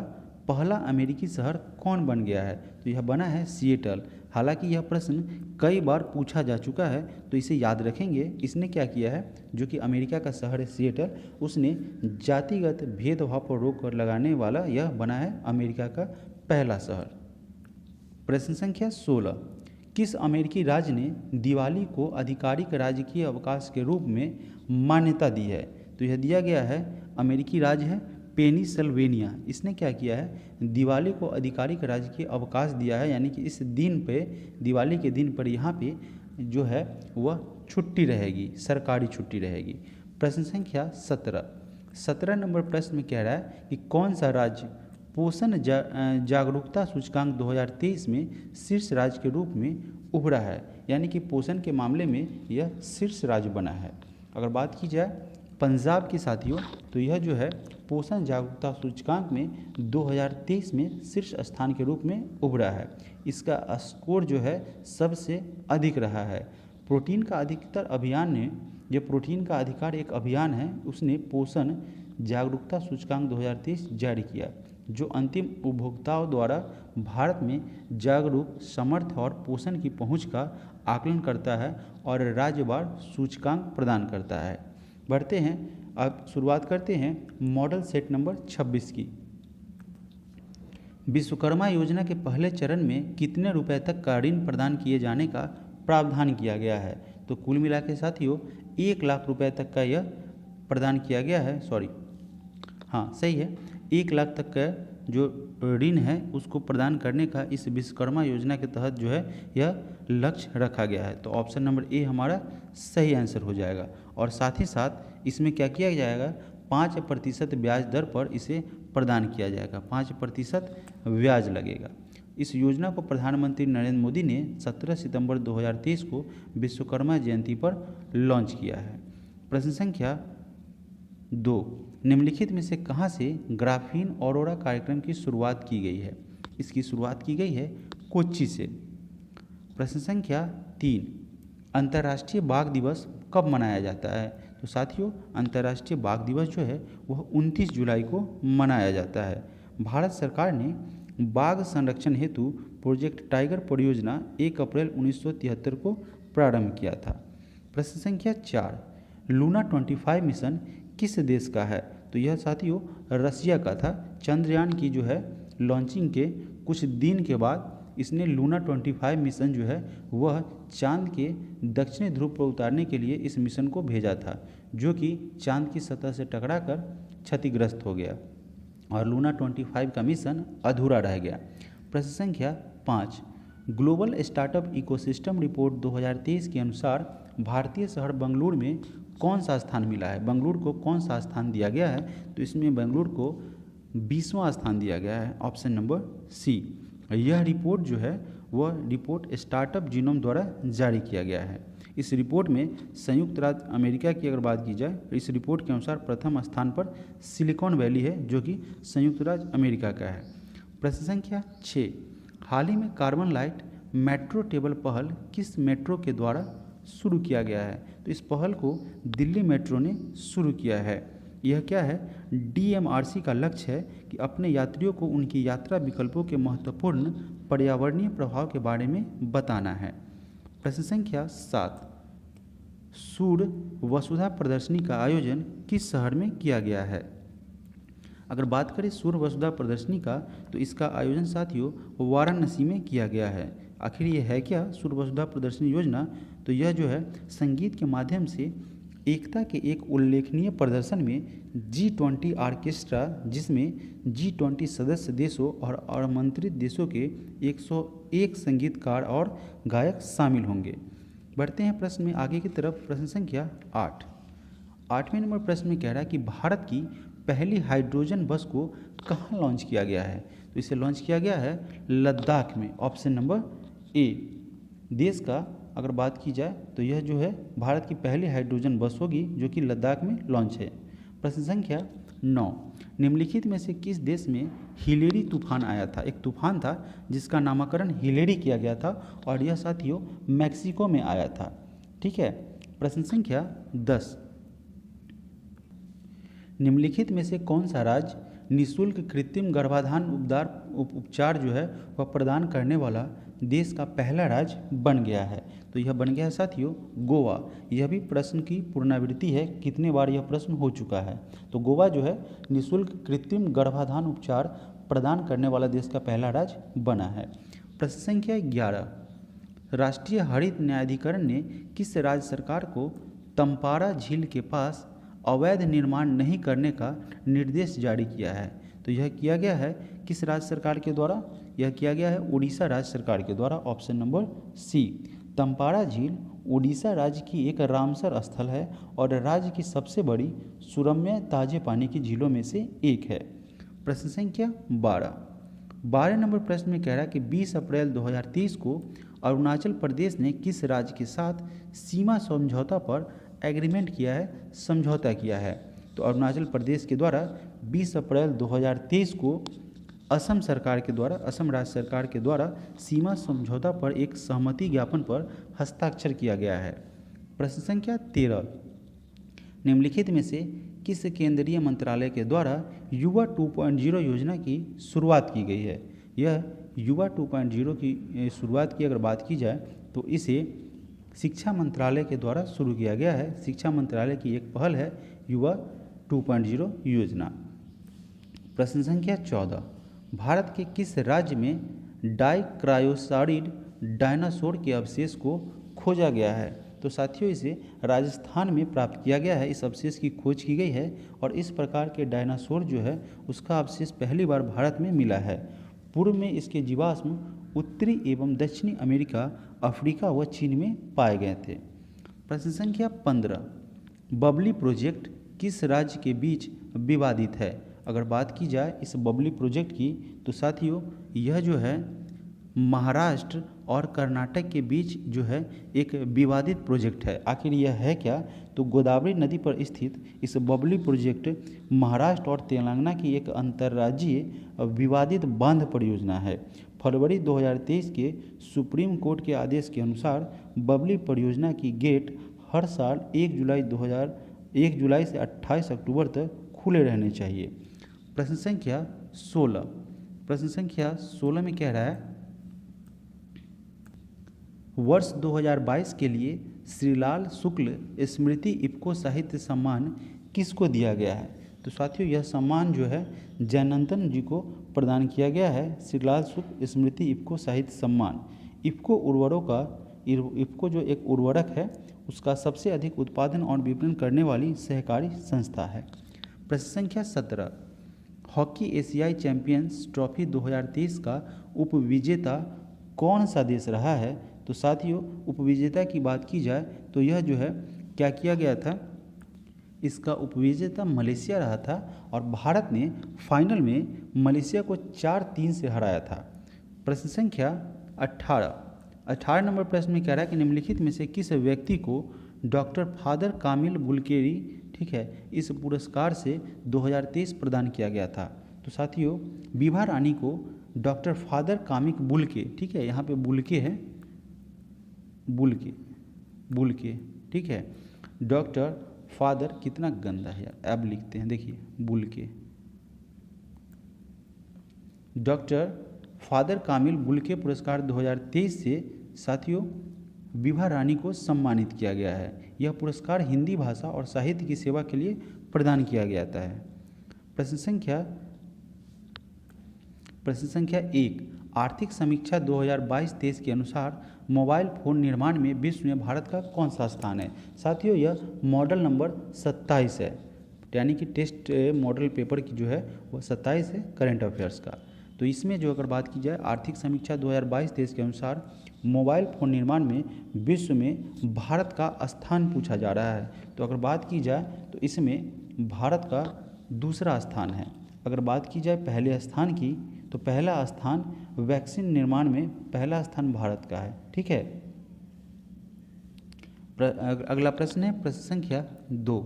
पहला अमेरिकी शहर कौन बन गया है? तो यह बना है सिएटल। हालांकि यह प्रश्न कई बार पूछा जा चुका है तो इसे याद रखेंगे। इसने क्या किया है, जो कि अमेरिका का शहर है सिएटल, उसने जातिगत भेदभाव पर रोक लगाने वाला यह बना है अमेरिका का पहला शहर। प्रश्न संख्या 16, किस अमेरिकी राज्य ने दिवाली को आधिकारिक राजकीय अवकाश के रूप में मान्यता दी है? तो यह दिया गया है अमेरिकी राज्य है पेनिसिल्वेनिया। इसने क्या किया है, दिवाली को आधिकारिक राजकीय अवकाश दिया है, यानी कि इस दिन पे, दिवाली के दिन पर यहाँ पे जो है वह छुट्टी रहेगी, सरकारी छुट्टी रहेगी। प्रश्न संख्या 17 नंबर प्रश्न में कह रहा है कि कौन सा राज्य पोषण जागरूकता सूचकांक 2023 में शीर्ष राज्य के रूप में उभरा है, यानी कि पोषण के मामले में यह शीर्ष राज्य बना है। अगर बात की जाए पंजाब की साथियों, तो यह जो है पोषण जागरूकता सूचकांक में 2023 में शीर्ष स्थान के रूप में उभरा है। इसका स्कोर जो है सबसे अधिक रहा है। प्रोटीन का अधिकतर अभियान ने, ये प्रोटीन का अधिकार एक अभियान है, उसने पोषण जागरूकता सूचकांक 2023 जारी किया, जो अंतिम उपभोक्ताओं द्वारा भारत में जागरूक, समर्थ और पोषण की पहुंच का आकलन करता है और राज्यवार सूचकांक प्रदान करता है। बढ़ते हैं, अब शुरुआत करते हैं मॉडल सेट नंबर 26 की। विश्वकर्मा योजना के पहले चरण में कितने रुपए तक का ऋण प्रदान किए जाने का प्रावधान किया गया है? तो कुल मिला के साथियों 1 लाख रुपए तक का यह प्रदान किया गया है। सही है, 1 लाख तक का जो ऋण है उसको प्रदान करने का इस विश्वकर्मा योजना के तहत जो है यह लक्ष्य रखा गया है। तो ऑप्शन नंबर ए हमारा सही आंसर हो जाएगा। और साथ ही साथ इसमें क्या किया जाएगा, 5% ब्याज दर पर इसे प्रदान किया जाएगा, 5% ब्याज लगेगा। इस योजना को प्रधानमंत्री नरेंद्र मोदी ने 17 सितंबर 2023 को विश्वकर्मा जयंती पर लॉन्च किया है। प्रश्न संख्या 2, निम्नलिखित में से कहाँ से ग्राफीन ऑरोरा कार्यक्रम की शुरुआत की गई है? इसकी शुरुआत की गई है कोच्चि से। प्रश्न संख्या 3, अंतर्राष्ट्रीय बाघ दिवस कब मनाया जाता है? तो साथियों अंतर्राष्ट्रीय बाघ दिवस जो है वह 29 जुलाई को मनाया जाता है। भारत सरकार ने बाघ संरक्षण हेतु प्रोजेक्ट टाइगर परियोजना 1 अप्रैल 1973 को प्रारंभ किया था। प्रश्न संख्या 4, लूना 25 मिशन किस देश का है? तो यह साथियों रसिया का था। चंद्रयान की जो है लॉन्चिंग के कुछ दिन के बाद इसने लूना 25 मिशन जो है वह चांद के दक्षिणी ध्रुव पर उतारने के लिए इस मिशन को भेजा था, जो कि चांद की सतह से टकराकर क्षतिग्रस्त हो गया और लूना 25 का मिशन अधूरा रह गया। प्रश्न संख्या 5, ग्लोबल स्टार्टअप इकोसिस्टम रिपोर्ट 2023 के अनुसार भारतीय शहर बेंगलुरु में कौन सा स्थान मिला है? बेंगलुरु को कौन सा स्थान दिया गया है? तो इसमें बेंगलुरु को 20वां स्थान दिया गया है, ऑप्शन नंबर सी। यह रिपोर्ट जो है वह रिपोर्ट स्टार्टअप जीनोम द्वारा जारी किया गया है। इस रिपोर्ट में संयुक्त राज्य अमेरिका की अगर बात की जाए तो इस रिपोर्ट के अनुसार प्रथम स्थान पर सिलिकॉन वैली है, जो कि संयुक्त राज्य अमेरिका का है। प्रश्न संख्या 6, हाल ही में कार्बन लाइट मेट्रो टेबल पहल किस मेट्रो के द्वारा शुरू किया गया है? तो इस पहल को दिल्ली मेट्रो ने शुरू किया है। यह क्या है, DMRC का लक्ष्य है कि अपने यात्रियों को उनकी यात्रा विकल्पों के महत्वपूर्ण पर्यावरणीय प्रभाव के बारे में बताना है। प्रश्न संख्या 7, सूर्य वसुधा प्रदर्शनी का आयोजन किस शहर में किया गया है? अगर बात करें सूर्य वसुधा प्रदर्शनी का, तो इसका आयोजन साथियों वाराणसी में किया गया है। आखिर ये है क्या सूर्य वसुधा प्रदर्शनी योजना? तो यह जो है संगीत के माध्यम से एकता के एक उल्लेखनीय प्रदर्शन में G20 ऑर्केस्ट्रा, जिसमें G20 सदस्य देशों और आमंत्रित देशों के 101 संगीतकार और गायक शामिल होंगे। बढ़ते हैं प्रश्न में आगे की तरफ। प्रश्न संख्या 8, 8वें नंबर प्रश्न में कह रहा है कि भारत की पहली हाइड्रोजन बस को कहाँ लॉन्च किया गया है? तो इसे लॉन्च किया गया है लद्दाख में, ऑप्शन नंबर ए। देश का अगर बात की जाए तो यह जो है भारत की पहली हाइड्रोजन बस होगी, जो कि लद्दाख में लॉन्च है। प्रश्न संख्या 9, निम्नलिखित में से किस देश में हिलेरी तूफान आया था? एक तूफान था जिसका नामकरण हिलेरी किया गया था और यह साथियों मैक्सिको में आया था। ठीक है। प्रश्न संख्या 10, निम्नलिखित में से कौन सा राज्य निःशुल्क कृत्रिम गर्भाधान उपचार जो है वह प्रदान करने वाला देश का पहला राज्य बन गया है? तो यह बन गया है साथियों गोवा। यह भी प्रश्न की पुनरावृत्ति है, कितने बार यह प्रश्न हो चुका है। तो गोवा जो है निःशुल्क कृत्रिम गर्भाधान उपचार प्रदान करने वाला देश का पहला राज्य बना है। प्रश्न संख्या 11, राष्ट्रीय हरित न्यायाधिकरण ने किस राज्य सरकार को तम्पारा झील के पास अवैध निर्माण नहीं करने का निर्देश जारी किया है? तो यह किया गया है किस राज्य सरकार के द्वारा? यह किया गया है उड़ीसा राज्य सरकार के द्वारा, ऑप्शन नंबर सी। तम्पारा झील उड़ीसा राज्य की एक रामसर स्थल है और राज्य की सबसे बड़ी सुरम्य ताजे पानी की झीलों में से एक है। प्रश्न संख्या 12 नंबर प्रश्न में कह रहा है कि 20 अप्रैल 2023 को अरुणाचल प्रदेश ने किस राज्य के साथ सीमा समझौता पर एग्रीमेंट किया है, समझौता किया है? तो अरुणाचल प्रदेश के द्वारा 20 अप्रैल 2023 को असम राज्य सरकार के द्वारा सीमा समझौता पर एक सहमति ज्ञापन पर हस्ताक्षर किया गया है। प्रश्न संख्या 13 निम्नलिखित में से किस केंद्रीय मंत्रालय के द्वारा युवा 2.0 योजना की शुरुआत की गई है? यह युवा 2.0 की शुरुआत की अगर बात की जाए तो इसे शिक्षा मंत्रालय के द्वारा शुरू किया गया है। शिक्षा मंत्रालय की एक पहल है युवा 2.0 योजना। प्रश्न संख्या 14 भारत के किस राज्य में डाइक्रायोसारिड डायनासोर के अवशेष को खोजा गया है? तो साथियों इसे राजस्थान में प्राप्त किया गया है। इस अवशेष की खोज की गई है और इस प्रकार के डायनासोर जो है उसका अवशेष पहली बार भारत में मिला है। पूर्व में इसके जीवाश्म उत्तरी एवं दक्षिणी अमेरिका, अफ्रीका व चीन में पाए गए थे। प्रश्न संख्या 15 बबली प्रोजेक्ट किस राज्य के बीच विवादित है? अगर बात की जाए इस बबली प्रोजेक्ट की तो साथियों यह जो है महाराष्ट्र और कर्नाटक के बीच जो है एक विवादित प्रोजेक्ट है। आखिर यह है क्या? तो गोदावरी नदी पर स्थित इस बबली प्रोजेक्ट महाराष्ट्र और तेलंगाना की एक अंतर्राज्यीय विवादित बांध परियोजना है। फरवरी 2023 के सुप्रीम कोर्ट के आदेश के अनुसार बबली परियोजना की गेट हर साल 1 जुलाई से 28 अक्टूबर तक खुले रहने चाहिए। प्रश्न संख्या 16 में कह रहा है वर्ष 2022 के लिए श्रीलाल शुक्ल स्मृति इफ्को साहित्य सम्मान किसको दिया गया है? तो साथियों यह सम्मान जो है जयनंदन जी को प्रदान किया गया है। श्रीलाल शुक्ल स्मृति इफ्को साहित्य सम्मान इफ्को जो एक उर्वरक है उसका सबसे अधिक उत्पादन और विपणन करने वाली सहकारी संस्था है। प्रश्न संख्या 17 हॉकी एशियाई चैंपियंस ट्रॉफी 2023 का उपविजेता कौन सा देश रहा है? तो साथियों उपविजेता की बात की जाए तो यह जो है क्या किया गया था, इसका उपविजेता मलेशिया रहा था और भारत ने फाइनल में मलेशिया को 4-3 से हराया था। प्रश्न संख्या 18 नंबर प्रश्न में कह रहा है कि निम्नलिखित में से किस व्यक्ति को डॉक्टर फादर कामिल बुलकेरी ठीक है इस पुरस्कार से 2023 प्रदान किया गया था? तो साथियों विभा रानी को डॉक्टर फादर कामिक बुलके ठीक है, यहाँ पे बुलके है बुलके ठीक है, डॉक्टर फादर कितना गंदा है यार, अब लिखते हैं देखिए बुलके, डॉक्टर फादर कामिल बुलके पुरस्कार 2023 से साथियों विभा रानी को सम्मानित किया गया है। यह पुरस्कार हिंदी भाषा और साहित्य की सेवा के लिए प्रदान किया जाता है। प्रश्न संख्या 1 आर्थिक समीक्षा 2022-23 के अनुसार मोबाइल फ़ोन निर्माण में विश्व में भारत का कौन सा स्थान है? साथियों यह मॉडल नंबर 27 है, यानी कि टेस्ट मॉडल पेपर की जो है वह 27 है करेंट अफेयर्स का। तो इसमें जो अगर बात की जाए आर्थिक समीक्षा 2022-23 के अनुसार मोबाइल फ़ोन निर्माण में विश्व में भारत का स्थान पूछा जा रहा है। तो अगर बात की जाए तो इसमें भारत का दूसरा स्थान है। अगर बात की जाए पहले स्थान की तो पहला स्थान वैक्सीन निर्माण में पहला स्थान भारत का है। ठीक है, अगला प्रश्न है प्रश्न संख्या 2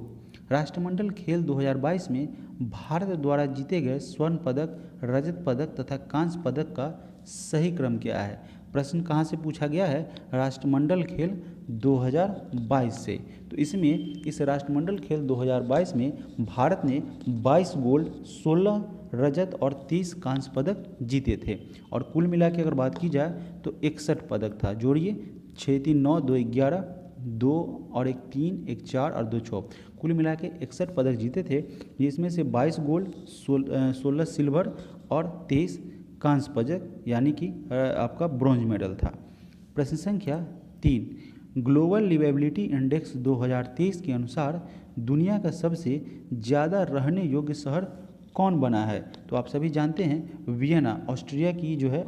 राष्ट्रमंडल खेल 2022 में भारत द्वारा जीते गए स्वर्ण पदक, रजत पदक तथा कांस्य पदक का सही क्रम क्या है? प्रश्न कहाँ से पूछा गया है? राष्ट्रमंडल खेल 2022 से। तो इसमें इस राष्ट्रमंडल खेल 2022 में भारत ने 22 गोल्ड, 16 रजत और 30 कांस्य पदक जीते थे और कुल मिला के अगर बात की जाए तो 61 पदक था। जोड़िए 6 3 9 2 11 2 और 1 3 1 4 और 2 6 कुल मिला के 61 पदक जीते थे, जिसमें से 22 गोल्ड, 16 सिल्वर और 23 कांस्य पदक यानी कि आपका ब्रॉन्ज मेडल था। प्रश्न संख्या 3 ग्लोबल लिवेबिलिटी इंडेक्स 2023 के अनुसार दुनिया का सबसे ज़्यादा रहने योग्य शहर कौन बना है? तो आप सभी जानते हैं वियना, ऑस्ट्रिया की जो है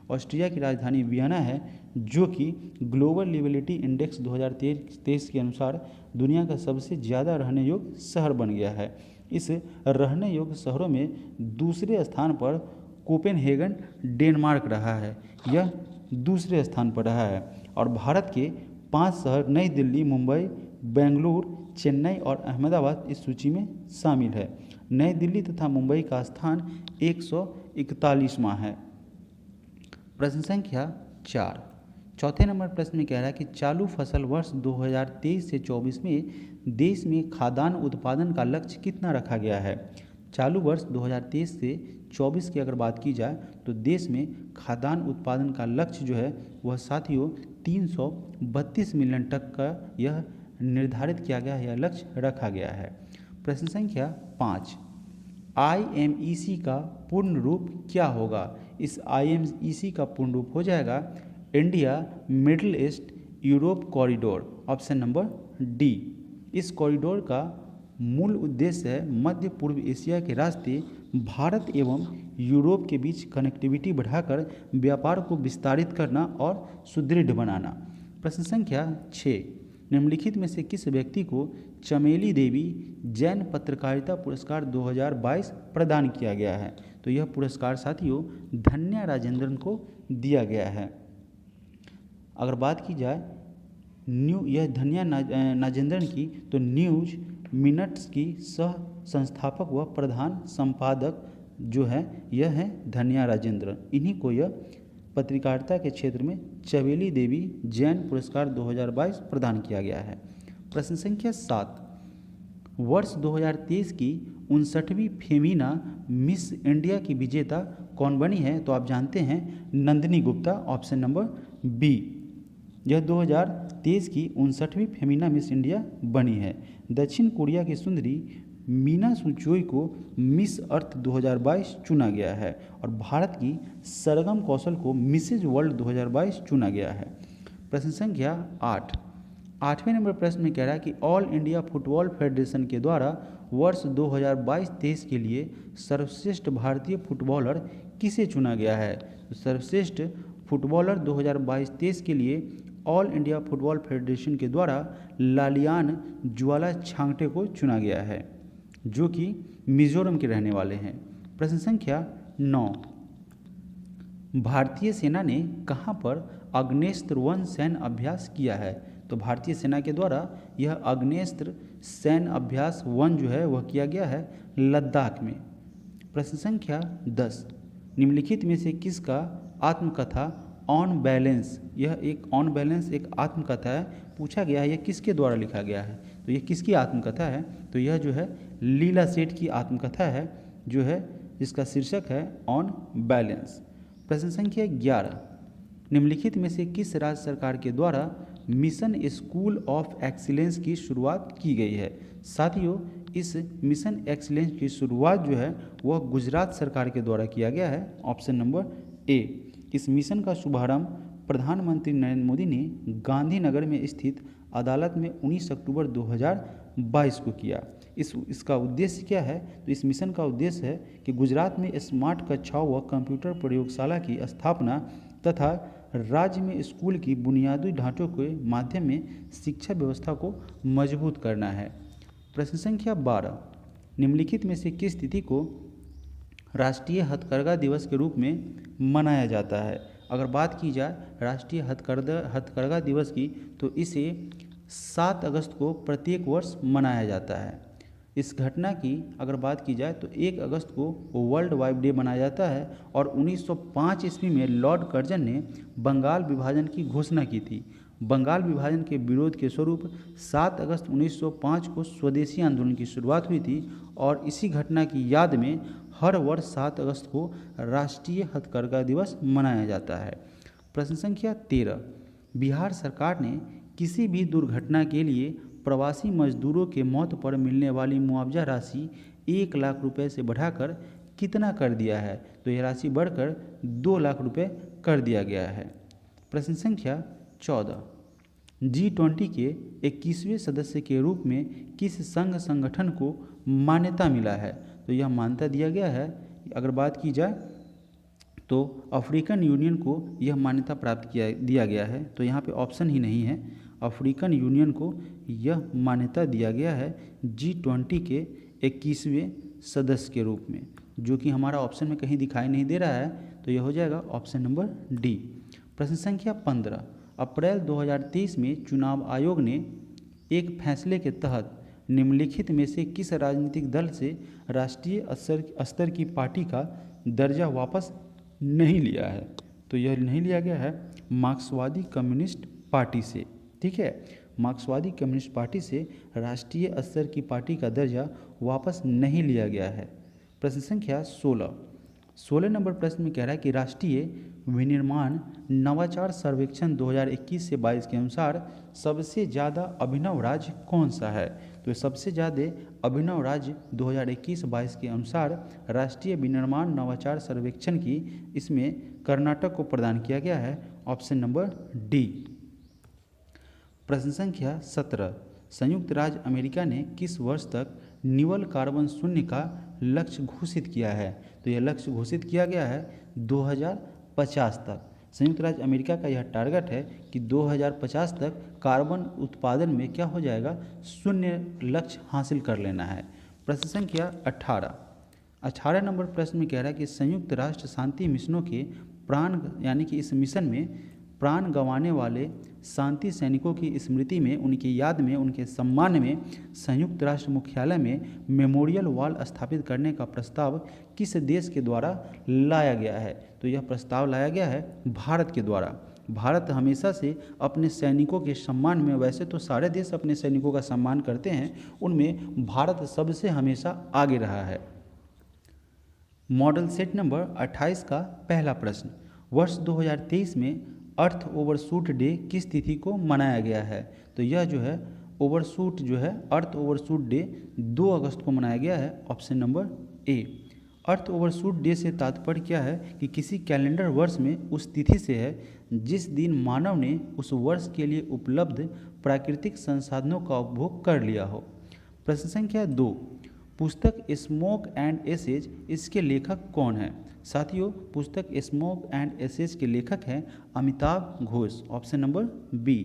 ऑस्ट्रिया की राजधानी वियना है जो कि ग्लोबल लिविलिटी इंडेक्स 2023 के अनुसार दुनिया का सबसे ज़्यादा रहने योग्य शहर बन गया है। इस रहने योग्य शहरों में दूसरे स्थान पर कोपेनहेगन डेनमार्क रहा है, यह दूसरे स्थान पर रहा है। और भारत के 5 शहर नई दिल्ली, मुंबई, बेंगलुरु, चेन्नई और अहमदाबाद इस सूची में शामिल है। नई दिल्ली तथा मुंबई का स्थान 141वां है। प्रश्न संख्या 4, चौथे नंबर प्रश्न में कह रहा है कि चालू फसल वर्ष 2023 से 24 में देश में खाद्यान्न उत्पादन का लक्ष्य कितना रखा गया है। चालू वर्ष 2023 से 24 की अगर बात की जाए तो देश में खाद्यान्न उत्पादन का लक्ष्य जो है वह साथियों 332 मिलियन टन का यह निर्धारित किया गया है, यह लक्ष्य रखा गया है। प्रश्न संख्या 5, IMEC का पूर्ण रूप क्या होगा। इस IMEC का पूर्ण रूप हो जाएगा India middle east Europe corridor, option number D. इस कॉरिडोर का मूल उद्देश्य है मध्य पूर्व एशिया के रास्ते भारत एवं यूरोप के बीच कनेक्टिविटी बढ़ाकर व्यापार को विस्तारित करना और सुदृढ़ बनाना। प्रश्न संख्या 6, निम्नलिखित में से किस व्यक्ति को चमेली देवी जैन पत्रकारिता पुरस्कार 2022 प्रदान किया गया है। तो यह पुरस्कार साथियों धन्या राजेंद्रन को दिया गया है। अगर बात की जाए यह धन्या राजेंद्रन की तो न्यूज मिनट्स की सह संस्थापक व प्रधान संपादक जो है यह है धन्या राजेंद्रन। इन्हीं को यह पत्रकारिता के क्षेत्र में चमेली देवी जैन पुरस्कार 2022 प्रदान किया गया है। प्रश्न संख्या 7, वर्ष 2023 की 59वीं फेमिना मिस इंडिया की विजेता कौन बनी है। तो आप जानते हैं Nandini Gupta, option number B. यह 2023 की 59वीं फेमिना मिस इंडिया बनी है। दक्षिण कोरिया की सुंदरी मीना सुचोई को मिस अर्थ 2022 चुना गया है और भारत की सरगम कौशल को मिसेज वर्ल्ड 2022 चुना गया है। प्रश्न संख्या 8, 8वें नंबर प्रश्न में कह रहा है कि ऑल इंडिया फुटबॉल फेडरेशन के द्वारा वर्ष 2022-23 के लिए सर्वश्रेष्ठ भारतीय फुटबॉलर किसे चुना गया है। तो सर्वश्रेष्ठ फुटबॉलर 2022-23 के लिए ऑल इंडिया फुटबॉल फेडरेशन के द्वारा लालियान ज्वाला छांगटे को चुना गया है, जो कि मिजोरम के रहने वाले हैं। प्रश्न संख्या 9, भारतीय सेना ने कहां पर आग्नेयास्त्र वन सैन्य अभ्यास किया है। तो भारतीय सेना के द्वारा यह आग्नेयास्त्र सैन्य अभ्यास वन जो है वह किया गया है लद्दाख में। प्रश्न संख्या 10, निम्नलिखित में से किसका आत्मकथा ऑन बैलेंस, यह एक ऑन बैलेंस एक आत्मकथा है, पूछा गया है यह किसके द्वारा लिखा गया है। तो यह किसकी आत्मकथा है। तो यह जो है लीला सेठ की आत्मकथा है, जो है जिसका शीर्षक है ऑन बैलेंस। प्रश्न संख्या 11, निम्नलिखित में से किस राज्य सरकार के द्वारा मिशन स्कूल ऑफ एक्सीलेंस की शुरुआत की गई है। साथियों इस मिशन एक्सीलेंस की शुरुआत जो है वह गुजरात सरकार के द्वारा किया गया है, ऑप्शन नंबर ए। इस मिशन का शुभारंभ प्रधानमंत्री नरेंद्र मोदी ने गांधीनगर में स्थित अदालत में 19 अक्टूबर 2022 को किया। इसका उद्देश्य क्या है। तो इस मिशन का उद्देश्य है कि गुजरात में स्मार्ट कक्षाओं व कंप्यूटर प्रयोगशाला की स्थापना तथा राज्य में स्कूल की बुनियादी ढांचों के माध्यम में शिक्षा व्यवस्था को मजबूत करना है। प्रश्न संख्या 12, निम्नलिखित में से किस तिथि को राष्ट्रीय हथकरघा दिवस के रूप में मनाया जाता है। अगर बात की जाए राष्ट्रीय हथकरघा दिवस की तो इसे 7 अगस्त को प्रत्येक वर्ष मनाया जाता है। इस घटना की अगर बात की जाए तो 1 अगस्त को वर्ल्ड वाइड डे मनाया जाता है और 1905 ईस्वी में लॉर्ड कर्जन ने बंगाल विभाजन की घोषणा की थी। बंगाल विभाजन के विरोध के स्वरूप 7 अगस्त 1905 को स्वदेशी आंदोलन की शुरुआत हुई थी और इसी घटना की याद में हर वर्ष 7 अगस्त को राष्ट्रीय हथकरघा दिवस मनाया जाता है। प्रश्न संख्या 13, बिहार सरकार ने किसी भी दुर्घटना के लिए प्रवासी मजदूरों के मौत पर मिलने वाली मुआवजा राशि 1 लाख रुपए से बढ़ाकर कितना कर दिया है। तो यह राशि बढ़कर 2 लाख रुपए कर दिया गया है। प्रश्न संख्या 14, G20 के 21वें सदस्य के रूप में किस संघ संगठन को मान्यता मिला है। तो यह मान्यता दिया गया है। अगर बात की जाए तो अफ्रीकन यूनियन को यह मान्यता प्राप्त दिया गया है। तो यहाँ पे ऑप्शन ही नहीं है, अफ्रीकन यूनियन को यह मान्यता दिया गया है G20 के 21वें सदस्य के रूप में, जो कि हमारा ऑप्शन में कहीं दिखाई नहीं दे रहा है। तो यह हो जाएगा ऑप्शन नंबर डी। प्रश्न संख्या 15, अप्रैल 2023 में चुनाव आयोग ने एक फैसले के तहत निम्नलिखित में से किस राजनीतिक दल से राष्ट्रीय स्तर की पार्टी का दर्जा वापस नहीं लिया है? तो यह नहीं लिया गया है मार्क्सवादी कम्युनिस्ट पार्टी से। ठीक है, मार्क्सवादी कम्युनिस्ट पार्टी से राष्ट्रीय स्तर की पार्टी का दर्जा वापस नहीं लिया गया है। प्रश्न संख्या 16 नंबर प्रश्न में कह रहा है कि राष्ट्रीय विनिर्माण नवाचार सर्वेक्षण 2021 से 22 के अनुसार सबसे ज़्यादा अभिनव राज्य कौन सा है? तो सबसे ज़्यादा अभिनव राज्य 2021-22 के अनुसार राष्ट्रीय विनिर्माण नवाचार सर्वेक्षण की इसमें कर्नाटक को प्रदान किया गया है, ऑप्शन नंबर डी। प्रश्न संख्या 17, संयुक्त राज्य अमेरिका ने किस वर्ष तक निवल कार्बन शून्य का लक्ष्य घोषित किया है? तो यह लक्ष्य घोषित किया गया है 2050 तक। संयुक्त राज्य अमेरिका का यह टारगेट है कि 2050 तक कार्बन उत्पादन में क्या हो जाएगा, शून्य लक्ष्य हासिल कर लेना है। प्रश्न संख्या 18 नंबर प्रश्न में कह रहा है कि संयुक्त राष्ट्र शांति मिशनों के प्राण यानी कि इस मिशन में प्राण गंवाने वाले शांति सैनिकों की स्मृति में, उनकी याद में, उनके सम्मान में संयुक्त राष्ट्र मुख्यालय में मेमोरियल वॉल स्थापित करने का प्रस्ताव किस देश के द्वारा लाया गया है? तो यह प्रस्ताव लाया गया है भारत के द्वारा। भारत हमेशा से अपने सैनिकों के सम्मान में, वैसे तो सारे देश अपने सैनिकों का सम्मान करते हैं, उनमें भारत सबसे हमेशा आगे रहा है। मॉडल सेट नंबर 28 का पहला प्रश्न, वर्ष 2023 में अर्थ ओवरशूट डे किस तिथि को मनाया गया है? तो यह जो है ओवरशूट जो है अर्थ ओवरशूट डे 2 अगस्त को मनाया गया है, option number A. Earth overshoot day से तात्पर्य क्या है कि किसी कैलेंडर वर्ष में उस तिथि से है जिस दिन मानव ने उस वर्ष के लिए उपलब्ध प्राकृतिक संसाधनों का उपभोग कर लिया हो। प्रश्न संख्या 2, पुस्तक स्मोक एंड एसेज इसके लेखक कौन है? साथियों, पुस्तक स्मोक एंड एसेज के लेखक हैं Amitabh Ghosh, option number B.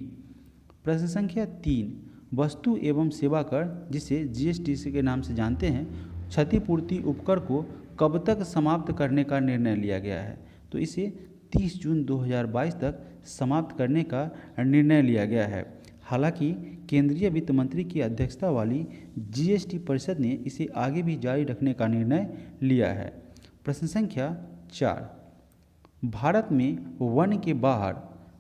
प्रश्न संख्या 3, वस्तु एवं सेवा कर जिसे GST के नाम से जानते हैं, क्षतिपूर्ति उपकर को कब तक समाप्त करने का निर्णय लिया गया है? तो इसे 30 जून 2022 तक समाप्त करने का निर्णय लिया गया है। हालांकि केंद्रीय वित्त मंत्री की अध्यक्षता वाली GST परिषद ने इसे आगे भी जारी रखने का निर्णय लिया है। प्रश्न संख्या 4, भारत में वन के बाहर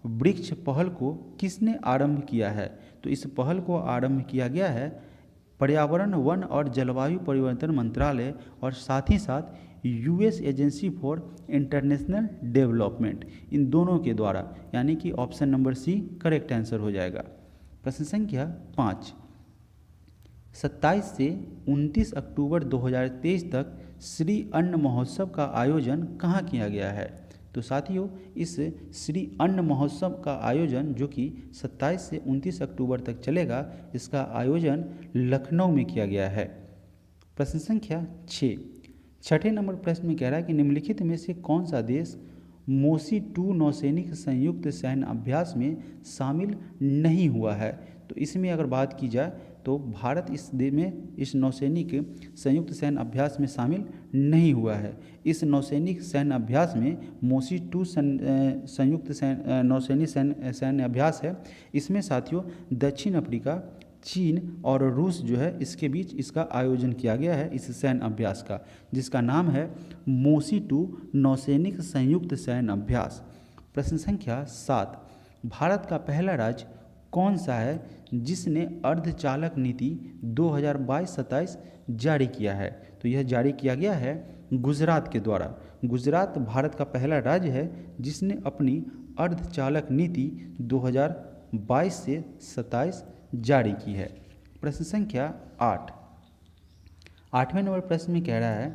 वृक्ष पहल को किसने आरंभ किया है? तो इस पहल को आरंभ किया गया है पर्यावरण, वन और जलवायु परिवर्तन मंत्रालय और साथ ही साथ US agency for international development, इन दोनों के द्वारा, यानी कि option number C correct answer हो जाएगा। प्रश्न संख्या 5, 27 से 29 अक्टूबर 2023 तक श्री अन्न महोत्सव का आयोजन कहाँ किया गया है? तो साथियों, इस श्री अन्न महोत्सव का आयोजन जो कि 27 से 29 अक्टूबर तक चलेगा, इसका आयोजन लखनऊ में किया गया है। प्रश्न संख्या 6, छठे नंबर प्रश्न में कह रहा है कि निम्नलिखित में से कौन सा देश मोसी 2 नौसैनिक संयुक्त सैन्य अभ्यास में शामिल नहीं हुआ है? तो इसमें अगर बात की जाए तो भारत इस नौसैनिक संयुक्त सैन्य अभ्यास में शामिल नहीं हुआ है। इस नौसैनिक सैन्य अभ्यास में मोसी 2 संयुक्त नौसैनिक सैन्य अभ्यास है। इसमें साथियों दक्षिण अफ्रीका, चीन और रूस जो है इसके बीच इसका आयोजन किया गया है, इस सैन्य अभ्यास का, जिसका नाम है मोसी 2 नौसैनिक संयुक्त सैन्य अभ्यास। प्रश्न संख्या 7, भारत का पहला राज्य कौन सा है जिसने अर्धचालक नीति 2022-27 जारी किया है? तो यह जारी किया गया है गुजरात के द्वारा। गुजरात भारत का पहला राज्य है जिसने अपनी अर्धचालक नीति 2022 से 27 जारी की है। प्रश्न संख्या 8, 8वें नंबर प्रश्न में कह रहा है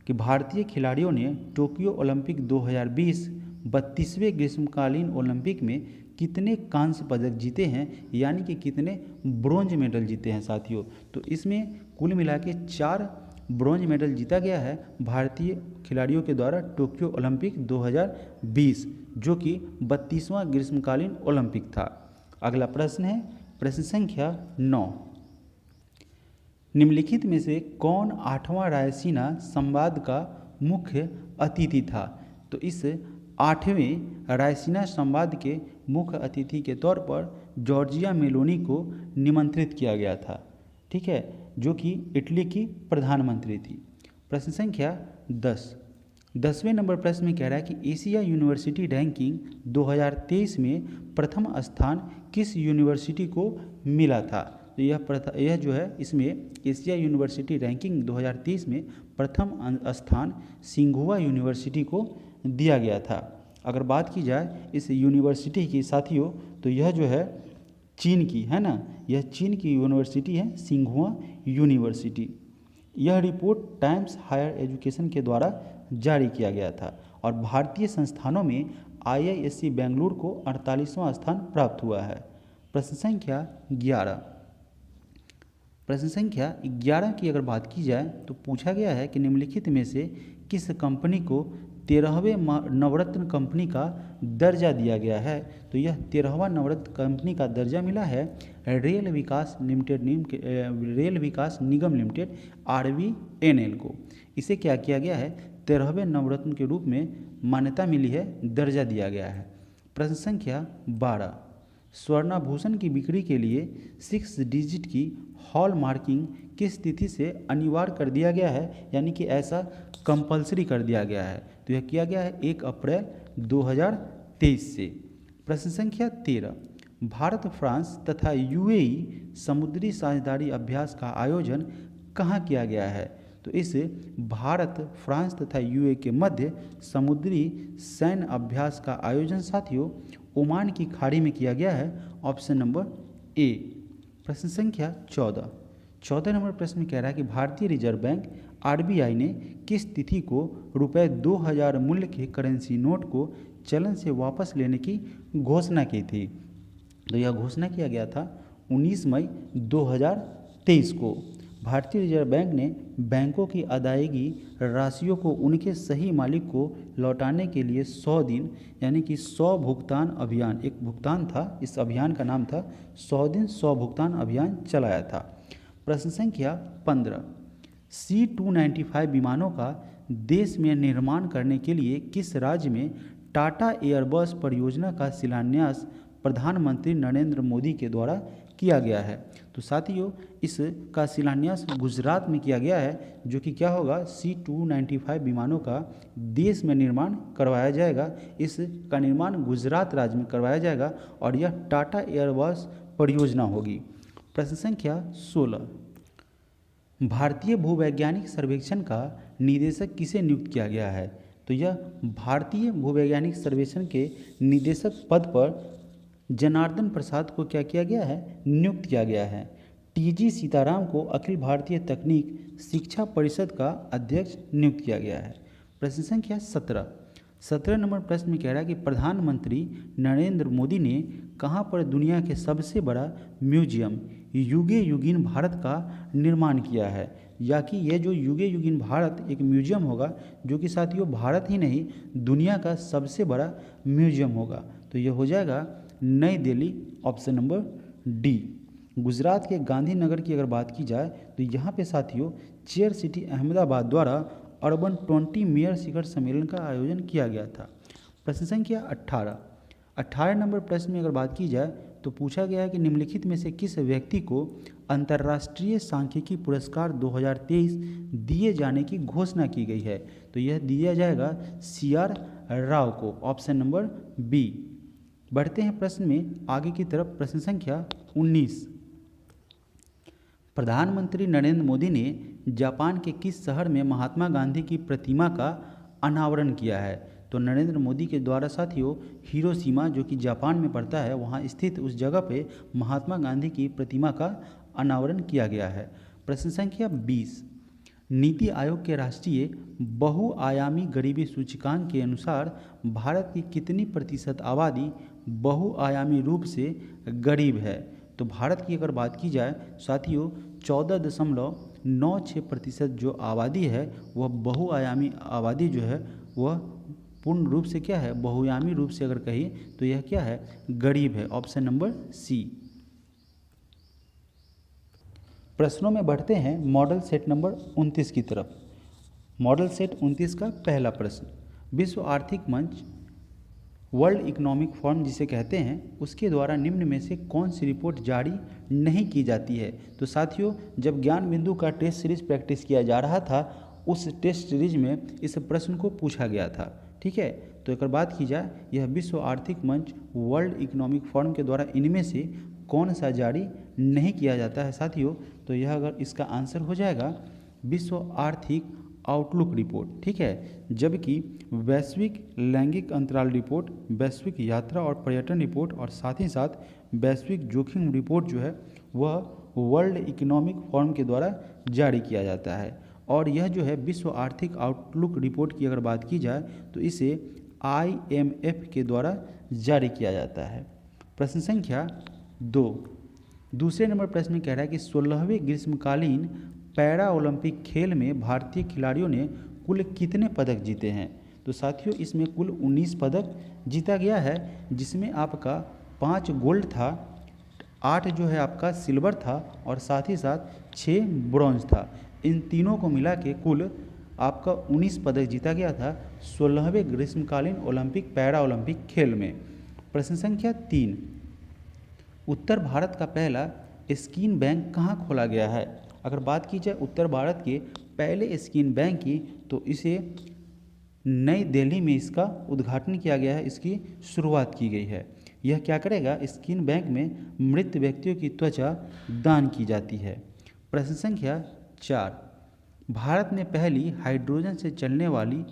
कि भारतीय खिलाड़ियों ने टोक्यो ओलंपिक 2020 32वें ग्रीष्मकालीन ओलंपिक में कितने कांस्य पदक जीते हैं, यानी कि कितने ब्रोंज मेडल जीते हैं साथियों? तो इसमें कुल मिला के 4 ब्रॉन्ज मेडल जीता गया है भारतीय खिलाड़ियों के द्वारा टोक्यो ओलंपिक 2020, जो कि 32वां ग्रीष्मकालीन ओलंपिक था। अगला प्रश्न है प्रश्न संख्या 9। निम्नलिखित में से कौन 8वां रायसीना संवाद का मुख्य अतिथि था? तो इस 8वें रायसीना संवाद के मुख्य अतिथि के तौर पर जॉर्जिया मेलोनी को निमंत्रित किया गया था, ठीक है, जो कि इटली की प्रधानमंत्री थी। प्रश्न संख्या 10। 10वें नंबर प्रश्न में कह रहा है कि एशिया यूनिवर्सिटी रैंकिंग 2023 में प्रथम स्थान किस यूनिवर्सिटी को मिला था? तो यह जो है इसमें एशिया यूनिवर्सिटी रैंकिंग 2023 में प्रथम स्थान सिंघुआ यूनिवर्सिटी को दिया गया था। अगर बात की जाए इस यूनिवर्सिटी की साथियों, तो यह जो है चीन की है ना, यह चीन की यूनिवर्सिटी है सिंघुआ यूनिवर्सिटी। यह रिपोर्ट टाइम्स हायर एजुकेशन के द्वारा जारी किया गया था और भारतीय संस्थानों में IISc बेंगलुरु को 48वां स्थान प्राप्त हुआ है। प्रश्न संख्या 11। प्रश्न संख्या 11 की अगर बात की जाए तो पूछा गया है कि निम्नलिखित में से किस कंपनी को 13वें नवरत्न कंपनी का दर्जा दिया गया है? तो यह 13वां नवरत्न कंपनी का दर्जा मिला है रेल विकास निगम लिमिटेड RVNL को। इसे क्या किया गया है? 13वें नवरत्न के रूप में मान्यता मिली है, दर्जा दिया गया है। प्रश्न संख्या 12। स्वर्णाभूषण की बिक्री के लिए 6 डिजिट की हॉल मार्किंग किस तिथि से अनिवार्य कर दिया गया है, यानी कि ऐसा कंपलसरी कर दिया गया है? तो यह किया गया है 1 अप्रैल 2023 से। प्रश्न संख्या 13। भारत फ्रांस तथा UAE समुद्री साझेदारी अभ्यास का आयोजन कहाँ किया गया है? तो इस भारत फ्रांस तथा UAE के मध्य समुद्री सैन्य अभ्यास का आयोजन साथियों ओमान की खाड़ी में किया गया है। Option number A। प्रश्न संख्या 14। 14 नंबर प्रश्न में कह रहा है कि भारतीय रिजर्व बैंक RBI ने किस तिथि को रुपये 2000 मूल्य के करेंसी नोट को चलन से वापस लेने की घोषणा की थी? तो यह घोषणा किया गया था 19 मई 2023 को। भारतीय रिजर्व बैंक ने बैंकों की अदायगी राशियों को उनके सही मालिक को लौटाने के लिए 100 दिन यानी कि 100 भुगतान अभियान, एक भुगतान था, इस अभियान का नाम था 100 दिन 100 भुगतान अभियान चलाया था। प्रश्न संख्या 15। C295 विमानों का देश में निर्माण करने के लिए किस राज्य में टाटा एयरबस परियोजना का शिलान्यास प्रधानमंत्री नरेंद्र मोदी के द्वारा किया गया है? तो साथियों इसका शिलान्यास गुजरात में किया गया है, जो कि क्या होगा C295 विमानों का देश में निर्माण करवाया जाएगा। इसका निर्माण गुजरात राज्य में करवाया जाएगा और यह टाटा एयरबस परियोजना होगी। प्रश्न संख्या 16। भारतीय भूवैज्ञानिक सर्वेक्षण का निदेशक किसे नियुक्त किया गया है? तो यह भारतीय भूवैज्ञानिक सर्वेक्षण के निदेशक पद पर जनार्दन प्रसाद को क्या किया गया है? नियुक्त किया गया है। TG सीताराम को अखिल भारतीय तकनीक शिक्षा परिषद का अध्यक्ष नियुक्त किया गया है। प्रश्न संख्या 17। 17 नंबर प्रश्न में कह रहा है कि प्रधानमंत्री नरेंद्र मोदी ने कहाँ पर दुनिया के सबसे बड़ा म्यूजियम युगे युगीन भारत का निर्माण किया है? या कि यह जो युगे युगीन भारत एक म्यूजियम होगा, जो कि साथियों भारत ही नहीं दुनिया का सबसे बड़ा म्यूजियम होगा। तो यह हो जाएगा नई Delhi. Option number D। Gujarat के गांधीनगर की अगर बात की जाए तो यहाँ पे साथियों चेयर सिटी अहमदाबाद द्वारा अर्बन 20 मेयर शिखर सम्मेलन का आयोजन किया गया था। प्रश्न संख्या 18। 18 नंबर प्रश्न में अगर बात की जाए तो पूछा गया है कि निम्नलिखित में से किस व्यक्ति को अंतर्राष्ट्रीय सांख्यिकी पुरस्कार 2023 दिए जाने की घोषणा की गई है? तो यह दिया जाएगा CR राव को। Option number B। बढ़ते हैं प्रश्न में आगे की तरफ। प्रश्न संख्या 19। प्रधानमंत्री नरेंद्र मोदी ने जापान के किस शहर में महात्मा गांधी की प्रतिमा का अनावरण किया है? तो नरेंद्र मोदी के द्वारा साथियों हिरोशिमा जो कि जापान में पड़ता है वहाँ स्थित उस जगह पे महात्मा गांधी की प्रतिमा का अनावरण किया गया है। प्रश्न संख्या 20। नीति आयोग के राष्ट्रीय बहुआयामी गरीबी सूचकांक के अनुसार भारत की कितनी प्रतिशत आबादी बहुआयामी रूप से गरीब है? तो भारत की अगर बात की जाए साथियों 96% जो आबादी है वह बहुआयामी आबादी जो है वह पूर्ण रूप से क्या है, बहुआयामी रूप से अगर कहिए तो यह क्या है, गरीब है। Option number C. प्रश्नों में बढ़ते हैं मॉडल सेट नंबर 29 की तरफ। मॉडल सेट 29 का पहला प्रश्न, विश्व आर्थिक मंच वर्ल्ड इकोनॉमिक फोरम जिसे कहते हैं उसके द्वारा निम्न में से कौन सी रिपोर्ट जारी नहीं की जाती है। तो साथियों, जब ज्ञान बिंदु का टेस्ट सीरीज प्रैक्टिस किया जा रहा था उस टेस्ट सीरीज में इस प्रश्न को पूछा गया था। ठीक है, तो एक बात की जाए, यह विश्व आर्थिक मंच वर्ल्ड इकोनॉमिक फोरम के द्वारा इनमें से कौन सा जारी नहीं किया जाता है साथियों, तो यह अगर इसका आंसर हो जाएगा विश्व आर्थिक आउटलुक रिपोर्ट। ठीक है, जबकि वैश्विक लैंगिक अंतराल रिपोर्ट, वैश्विक यात्रा और पर्यटन रिपोर्ट और साथ ही साथ वैश्विक जोखिम रिपोर्ट जो है वह वर्ल्ड इकोनॉमिक फोरम के द्वारा जारी किया जाता है। और यह जो है विश्व आर्थिक आउटलुक रिपोर्ट की अगर बात की जाए तो इसे IMF के द्वारा जारी किया जाता है। प्रश्न संख्या 2, दूसरे नंबर प्रश्न में कह रहा है कि 16वें ग्रीष्मकालीन पैरा ओलंपिक खेल में भारतीय खिलाड़ियों ने कुल कितने पदक जीते हैं। तो साथियों, इसमें कुल 19 पदक जीता गया है, जिसमें आपका 5 गोल्ड था, 8 जो है आपका सिल्वर था और साथ ही साथ 6 ब्रॉन्ज था। इन तीनों को मिला के कुल आपका 19 पदक जीता गया था 16वें ग्रीष्मकालीन ओलंपिक पैरा ओलंपिक खेल में। प्रश्न संख्या 3, उत्तर भारत का पहला स्कीन बैंक कहाँ खोला गया है। अगर बात की जाए उत्तर भारत के पहले स्कीन बैंक की तो इसे नई दिल्ली में इसका उद्घाटन किया गया है, इसकी शुरुआत की गई है। यह क्या करेगा, स्कीन बैंक में मृत व्यक्तियों की त्वचा दान की जाती है। प्रश्न संख्या 4, भारत में पहली हाइड्रोजन से चलने वाली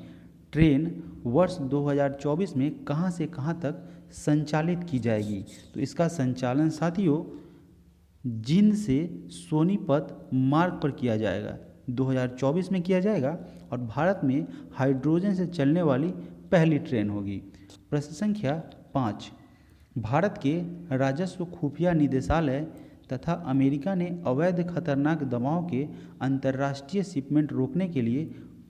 ट्रेन वर्ष 2024 में कहां से कहां तक संचालित की जाएगी। तो इसका संचालन साथियों जींद से सोनीपत मार्ग पर किया जाएगा, 2024 में किया जाएगा और भारत में हाइड्रोजन से चलने वाली पहली ट्रेन होगी। प्रश्न संख्या 5, भारत के राजस्व खुफिया निदेशालय तथा अमेरिका ने अवैध खतरनाक दवाओं के अंतर्राष्ट्रीय शिपमेंट रोकने के लिए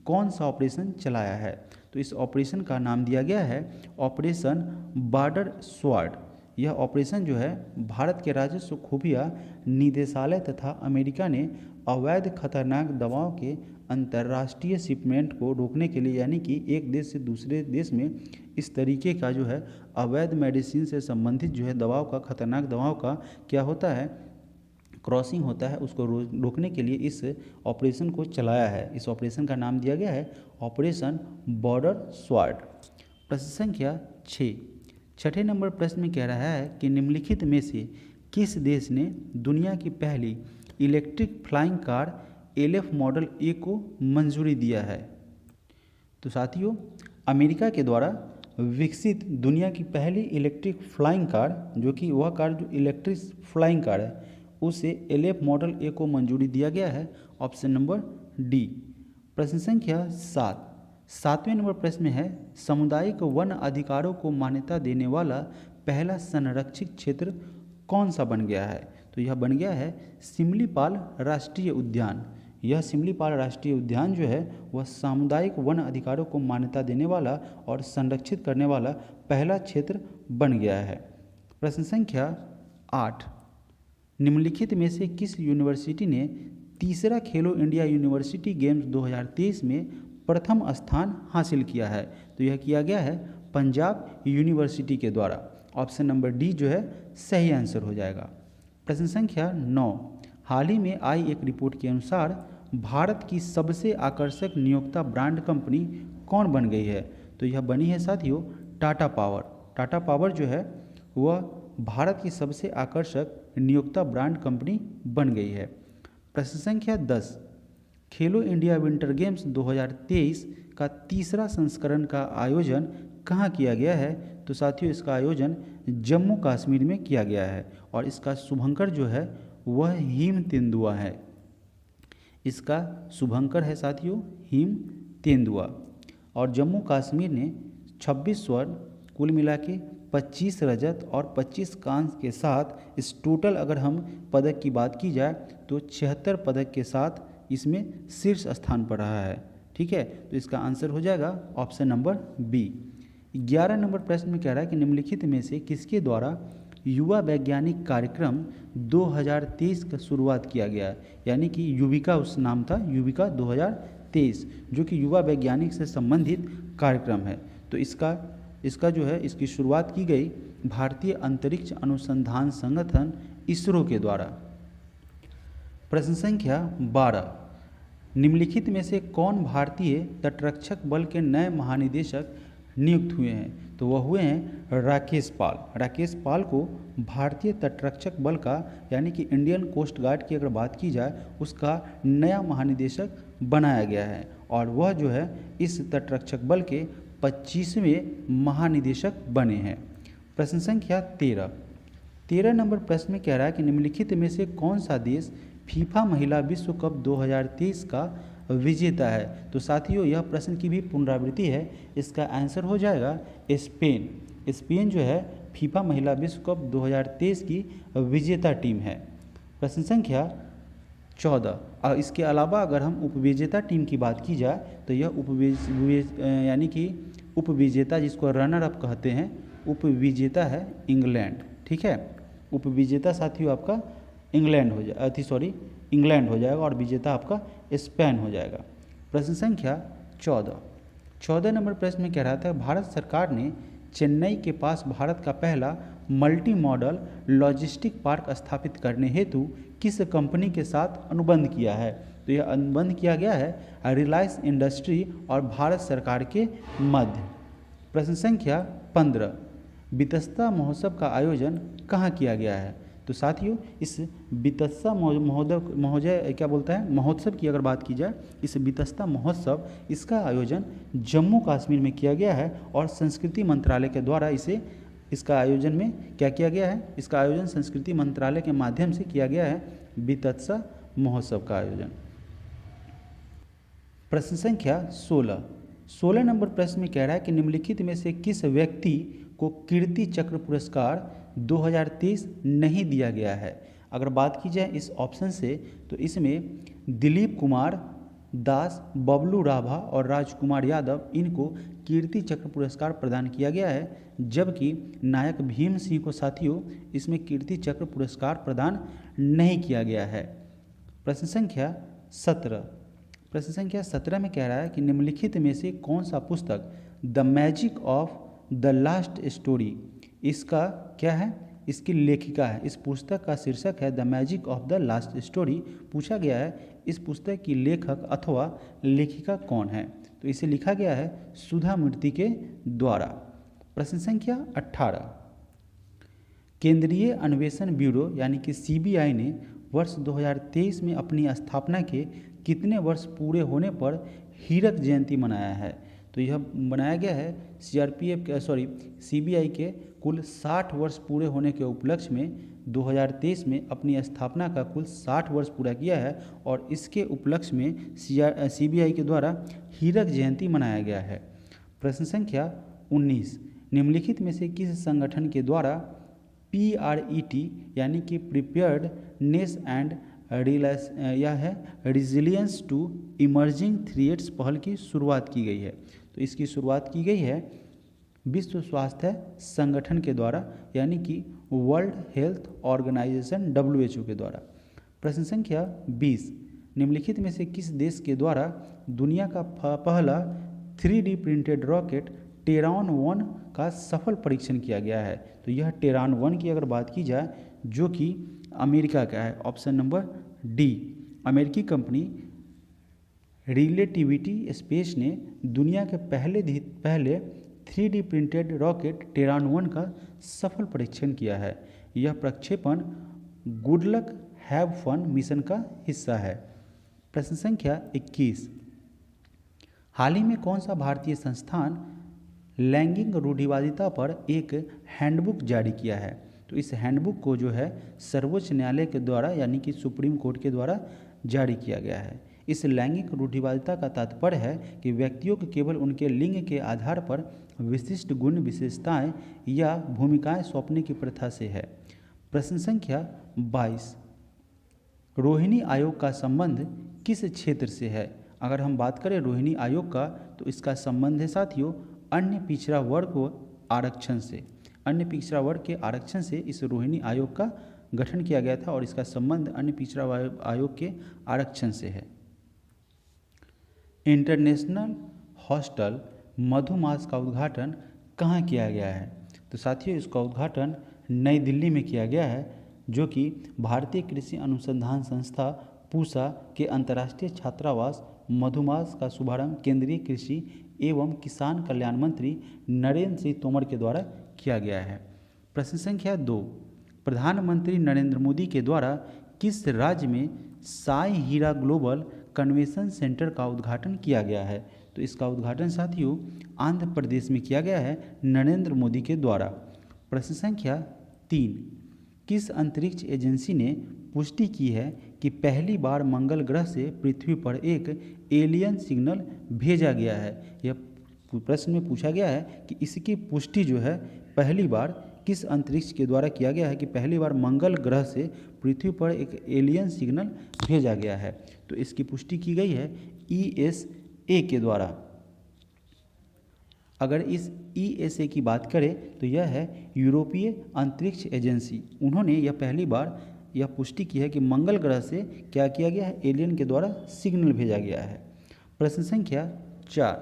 कौन सा ऑपरेशन चलाया है। तो इस ऑपरेशन का नाम दिया गया है ऑपरेशन बॉर्डर स्वॉर्ड। यह ऑपरेशन जो है भारत के राजस्व खुफिया निदेशालय तथा अमेरिका ने अवैध खतरनाक दवाओं के अंतर्राष्ट्रीय शिपमेंट को रोकने के लिए, यानी कि एक देश से दूसरे देश में इस तरीके का जो है अवैध मेडिसिन से संबंधित जो है दवाओं का, खतरनाक दवाओं का क्या होता है, क्रॉसिंग होता है, उसको रोकने के लिए इस ऑपरेशन को चलाया है। इस ऑपरेशन का नाम दिया गया है ऑपरेशन बॉर्डर स्वॉर्ड। प्रश्न संख्या 6, छठे नंबर प्रश्न में कह रहा है कि निम्नलिखित में से किस देश ने दुनिया की पहली electric flying car LF model A को मंजूरी दिया है। तो साथियों, अमेरिका के द्वारा विकसित दुनिया की पहली इलेक्ट्रिक फ्लाइंग कार, जो कि वह कार जो इलेक्ट्रिक फ्लाइंग कार है, उसे LF मॉडल A को मंजूरी दिया गया है। Option number D. प्रश्न संख्या 7, सातवें नंबर प्रश्न में है सामुदायिक वन अधिकारों को मान्यता देने वाला पहला संरक्षित क्षेत्र कौन सा बन गया है। तो यह बन गया है सिमलीपाल राष्ट्रीय उद्यान। यह सिमलीपाल राष्ट्रीय उद्यान जो है वह सामुदायिक वन अधिकारों को मान्यता देने वाला और संरक्षित करने वाला पहला क्षेत्र बन गया है। प्रश्न संख्या 8, निम्नलिखित में से किस यूनिवर्सिटी ने तीसरा खेलो इंडिया यूनिवर्सिटी गेम्स 2023 में प्रथम स्थान हासिल किया है। तो यह किया गया है पंजाब यूनिवर्सिटी के द्वारा। ऑप्शन नंबर डी जो है सही आंसर हो जाएगा। प्रश्न संख्या 9, हाल ही में आई एक रिपोर्ट के अनुसार भारत की सबसे आकर्षक नियोक्ता ब्रांड कंपनी कौन बन गई है। तो यह बनी है साथियों टाटा पावर। टाटा पावर जो है वह भारत की सबसे आकर्षक नियोक्ता ब्रांड कंपनी बन गई है। प्रश्न संख्या 10, खेलो इंडिया विंटर गेम्स 2023 का तीसरा संस्करण का आयोजन कहाँ किया गया है। तो साथियों, इसका आयोजन जम्मू कश्मीर में किया गया है और इसका शुभंकर जो है वह हिम तेंदुआ है। इसका शुभंकर है साथियों हिम तेंदुआ। और जम्मू कश्मीर ने 26 स्वर्ण, कुल मिला के 25 रजत और 25 कांस्य के साथ इस टोटल अगर हम पदक की बात की जाए तो 76 पदक के साथ इसमें शीर्ष स्थान पर रहा है। ठीक है, तो इसका आंसर हो जाएगा ऑप्शन नंबर बी। 11 नंबर प्रश्न में कह रहा है कि निम्नलिखित में से किसके द्वारा युवा वैज्ञानिक कार्यक्रम 2023 का शुरुआत किया गया है, यानी कि युविका उस नाम था, युविका 2023, जो कि युवा वैज्ञानिक से संबंधित कार्यक्रम है। तो इसका जो है इसकी शुरुआत की गई भारतीय अंतरिक्ष अनुसंधान संगठन इसरो के द्वारा। प्रश्न संख्या 12, निम्नलिखित में से कौन भारतीय तटरक्षक बल के नए महानिदेशक नियुक्त हुए हैं? तो वह हुए हैं राकेश पाल। राकेश पाल को भारतीय तटरक्षक बल का यानी कि इंडियन कोस्ट गार्ड की अगर बात की जाए उसका नया महानिदेशक बनाया गया है, और वह जो है इस तटरक्षक बल के 25वें महानिदेशक बने हैं। प्रश्न संख्या 13 नंबर प्रश्न में कह रहा है कि निम्नलिखित में से कौन सा देश फीफा महिला विश्व कप 2023 का विजेता है? तो साथियों यह प्रश्न की भी पुनरावृत्ति है, इसका आंसर हो जाएगा स्पेन। स्पेन जो है फीफा महिला विश्व कप 2023 की विजेता टीम है। प्रश्न संख्या 14, और इसके अलावा अगर हम उपविजेता टीम की बात की जाए तो यह यानी कि उपविजेता जिसको रनर अप कहते हैं, उपविजेता है इंग्लैंड। ठीक है, उपविजेता साथियों आपका इंग्लैंड हो जाएगा और विजेता आपका स्पेन हो जाएगा। प्रश्न संख्या 14 नंबर प्रश्न में कह रहा था भारत सरकार ने चेन्नई के पास भारत का पहला मल्टी मॉडल लॉजिस्टिक पार्क स्थापित करने हेतु किस कंपनी के साथ अनुबंध किया है? तो यह अनुबंध किया गया है रिलायंस इंडस्ट्री और भारत सरकार के मध्य। प्रश्न संख्या 15, बितस्ता महोत्सव का आयोजन कहाँ किया गया है? तो साथियों इस बितस्ता महोत्सव की अगर बात की जाए, इस बितस्ता महोत्सव इसका आयोजन जम्मू कश्मीर में किया गया है और संस्कृति मंत्रालय के द्वारा इसका आयोजन में क्या किया गया है? इसका आयोजन संस्कृति मंत्रालय के माध्यम से किया गया है बितस्ता महोत्सव का आयोजन। प्रश्न संख्या 16 नंबर प्रश्न में कह रहा है कि निम्नलिखित में से किस व्यक्ति को कीर्ति चक्र पुरस्कार 2023 नहीं दिया गया है? अगर बात की जाए इस ऑप्शन से तो इसमें दिलीप कुमार दास, बबलू राभा और राजकुमार यादव, इनको कीर्ति चक्र पुरस्कार प्रदान किया गया है, जबकि नायक भीम सिंह को साथियों इसमें कीर्ति चक्र पुरस्कार प्रदान नहीं किया गया है। प्रश्न संख्या 17 में कह रहा है कि निम्नलिखित में से कौन सा पुस्तक the magic of the last story, इसका क्या है? इसकी लेखिका है। इस पुस्तक का शीर्षक है the magic of the last story. पूछा गया है इस पुस्तक की लेखक अथवा लेखिका कौन है? तो इसे लिखा गया है सुधा मूर्ति के द्वारा। प्रश्न संख्या 18, केंद्रीय अन्वेषण ब्यूरो यानी कि सीबीआई ने वर्ष 2023 में अपनी स्थापना के कितने वर्ष पूरे होने पर हीरक जयंती मनाया है? तो यह बनाया गया है सीबीआई के कुल 60 वर्ष पूरे होने के उपलक्ष्य में 2023 में अपनी स्थापना का कुल 60 वर्ष पूरा किया है, और इसके उपलक्ष्य में सीबीआई के द्वारा हीरक जयंती मनाया गया है। प्रश्न संख्या 19, निम्नलिखित में से किस संगठन के द्वारा PRET यानी कि preparedness and resilience to emerging threats पहल की शुरुआत की गई है? तो इसकी शुरुआत की गई है विश्व स्वास्थ्य संगठन के द्वारा यानी कि वर्ल्ड हेल्थ ऑर्गेनाइजेशन WHO के द्वारा। प्रश्न संख्या 20, निम्नलिखित में से किस देश के द्वारा दुनिया का पहला 3D प्रिंटेड रॉकेट टेरान 1 का सफल परीक्षण किया गया है? तो यह टेरान 1 की अगर बात की जाए जो कि अमेरिका का है, ऑप्शन नंबर डी। अमेरिकी कंपनी रिलेटिविटी स्पेस ने दुनिया के पहले 3D प्रिंटेड रॉकेट टेरान 1 का सफल परीक्षण किया है। यह प्रक्षेपण good luck have fun mission का हिस्सा है। प्रश्न संख्या 21, हाल ही में कौन सा भारतीय संस्थान लैंगिक रूढ़िवादिता पर एक हैंडबुक जारी किया है? तो इस हैंडबुक को जो है सर्वोच्च न्यायालय के द्वारा यानी कि सुप्रीम कोर्ट के द्वारा जारी किया गया है। इस लैंगिक रूढ़िवादिता का तात्पर्य है कि व्यक्तियों को केवल उनके लिंग के आधार पर विशिष्ट गुण, विशेषताएं या भूमिकाएं सौंपने की प्रथा से है। प्रश्न संख्या 22, रोहिणी आयोग का संबंध किस क्षेत्र से है? अगर हम बात करें रोहिणी आयोग का तो इसका संबंध है साथियों अन्य पिछड़ा वर्ग को आरक्षण से। अन्य पिछड़ा वर्ग के आरक्षण से इस रोहिणी आयोग का गठन किया गया था और इसका संबंध अन्य पिछड़ा आयोग के आरक्षण से है। इंटरनेशनल हॉस्टल मधुमास का उद्घाटन कहाँ किया गया है? तो साथियों इसका उद्घाटन नई दिल्ली में किया गया है, जो कि भारतीय कृषि अनुसंधान संस्था पूसा के अंतर्राष्ट्रीय छात्रावास मधुमास का शुभारंभ केंद्रीय कृषि एवं किसान कल्याण मंत्री नरेंद्र सिंह तोमर के द्वारा किया गया है। प्रश्न संख्या 2, प्रधानमंत्री नरेंद्र मोदी के द्वारा किस राज्य में साई हीरा ग्लोबल कन्वेंशन सेंटर का उद्घाटन किया गया है? तो इसका उद्घाटन साथियों आंध्र प्रदेश में किया गया है नरेंद्र मोदी के द्वारा। प्रश्न संख्या 3, किस अंतरिक्ष एजेंसी ने पुष्टि की है कि पहली बार मंगल ग्रह से पृथ्वी पर एक एलियन सिग्नल भेजा गया है? यह प्रश्न में पूछा गया है कि इसकी पुष्टि जो है पहली बार किस अंतरिक्ष के द्वारा किया गया है कि पहली बार मंगल ग्रह से पृथ्वी पर एक एलियन सिग्नल भेजा गया है? तो इसकी पुष्टि की गई है ESA के द्वारा। अगर इस ESA की बात करें तो यह है यूरोपीय अंतरिक्ष एजेंसी। उन्होंने यह पहली बार यह पुष्टि की है कि मंगल ग्रह से क्या किया गया है, एलियन के द्वारा सिग्नल भेजा गया है। प्रश्न संख्या 4,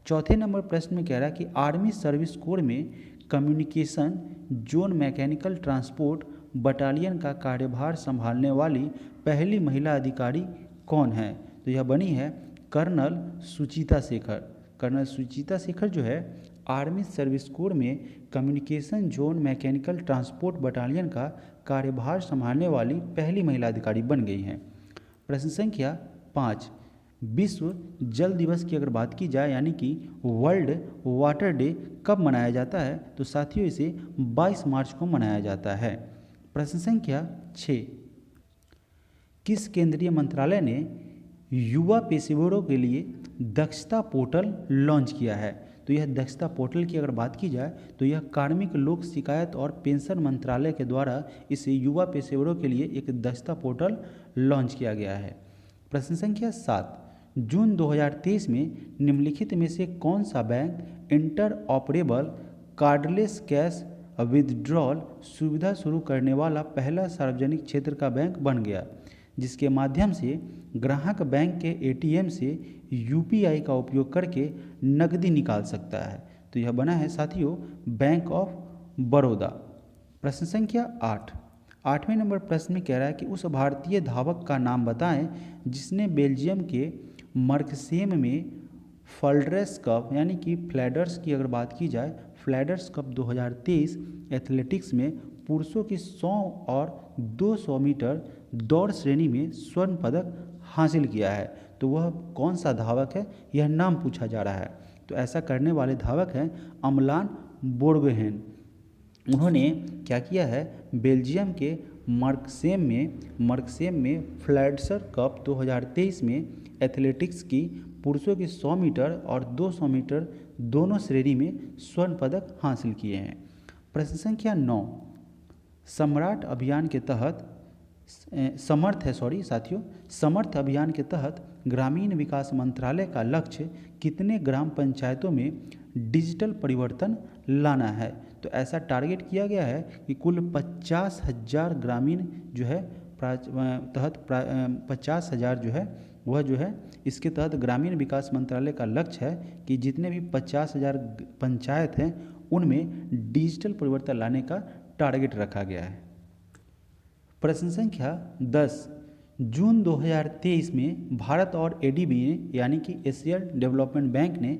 चौथे नंबर प्रश्न में कह रहा है कि आर्मी सर्विस कोर में communication zone mechanical transport battalion का कार्यभार संभालने वाली पहली महिला अधिकारी कौन है? तो यह बनी है कर्नल सुचिता शेखर। कर्नल सुचिता शेखर जो है आर्मी सर्विस कोर में communication zone mechanical transport battalion का कार्यभार संभालने वाली पहली महिला अधिकारी बन गई हैं। प्रश्न संख्या 5, विश्व जल दिवस की अगर बात की जाए यानी कि वर्ल्ड वाटर डे कब मनाया जाता है? तो साथियों इसे 22 मार्च को मनाया जाता है। प्रश्न संख्या 6, किस केंद्रीय मंत्रालय ने युवा पेशेवरों के लिए दक्षता पोर्टल लॉन्च किया है? तो यह दक्षता पोर्टल की अगर बात की जाए तो यह कार्मिक लोक शिकायत और पेंशन मंत्रालय के द्वारा इस युवा पेशेवरों के लिए एक दक्षता पोर्टल लॉन्च किया गया है। प्रश्न संख्या 7, जून 2023 में निम्नलिखित में से कौन सा bank inter operable cardless cash withdrawal सुविधा शुरू करने वाला पहला सार्वजनिक क्षेत्र का बैंक बन गया, जिसके माध्यम से ग्राहक बैंक के ATM से UPI का उपयोग करके नकदी निकाल सकता है? तो यह बना है साथियों बैंक ऑफ बड़ौदा। प्रश्न संख्या 8, 8वें नंबर प्रश्न में कह रहा है कि उस भारतीय धावक का नाम बताएं जिसने बेल्जियम के मर्कसेम में फ्लैडर्स कप यानी कि फ्लैडर्स की अगर बात की जाए फ्लैडर्स कप 2023 एथलेटिक्स में पुरुषों की 100 और 200 मीटर दौड़ श्रेणी में स्वर्ण पदक हासिल किया है। तो वह कौन सा धावक है, यह नाम पूछा जा रहा है। तो ऐसा करने वाले धावक हैं अमलान बोर्गोहेन। उन्होंने क्या किया है, बेल्जियम के मर्कसेम में फ्लैडर्स कप 2023 में एथलेटिक्स की पुरुषों की 100 मीटर और 200 मीटर दोनों श्रेणी में स्वर्ण पदक हासिल किए हैं। प्रश्न संख्या 9, समर्थ अभियान के तहत ग्रामीण विकास मंत्रालय का लक्ष्य कितने ग्राम पंचायतों में डिजिटल परिवर्तन लाना है? तो ऐसा टारगेट किया गया है कि कुल 50,000 ग्रामीण जो है 50,000 जो है वह जो है इसके तहत ग्रामीण विकास मंत्रालय का लक्ष्य है कि जितने भी 50,000 पंचायत हैं उनमें डिजिटल परिवर्तन लाने का टारगेट रखा गया है। प्रश्न संख्या 10, जून 2023 में भारत और ADB ने यानी कि एशियन डेवलपमेंट बैंक ने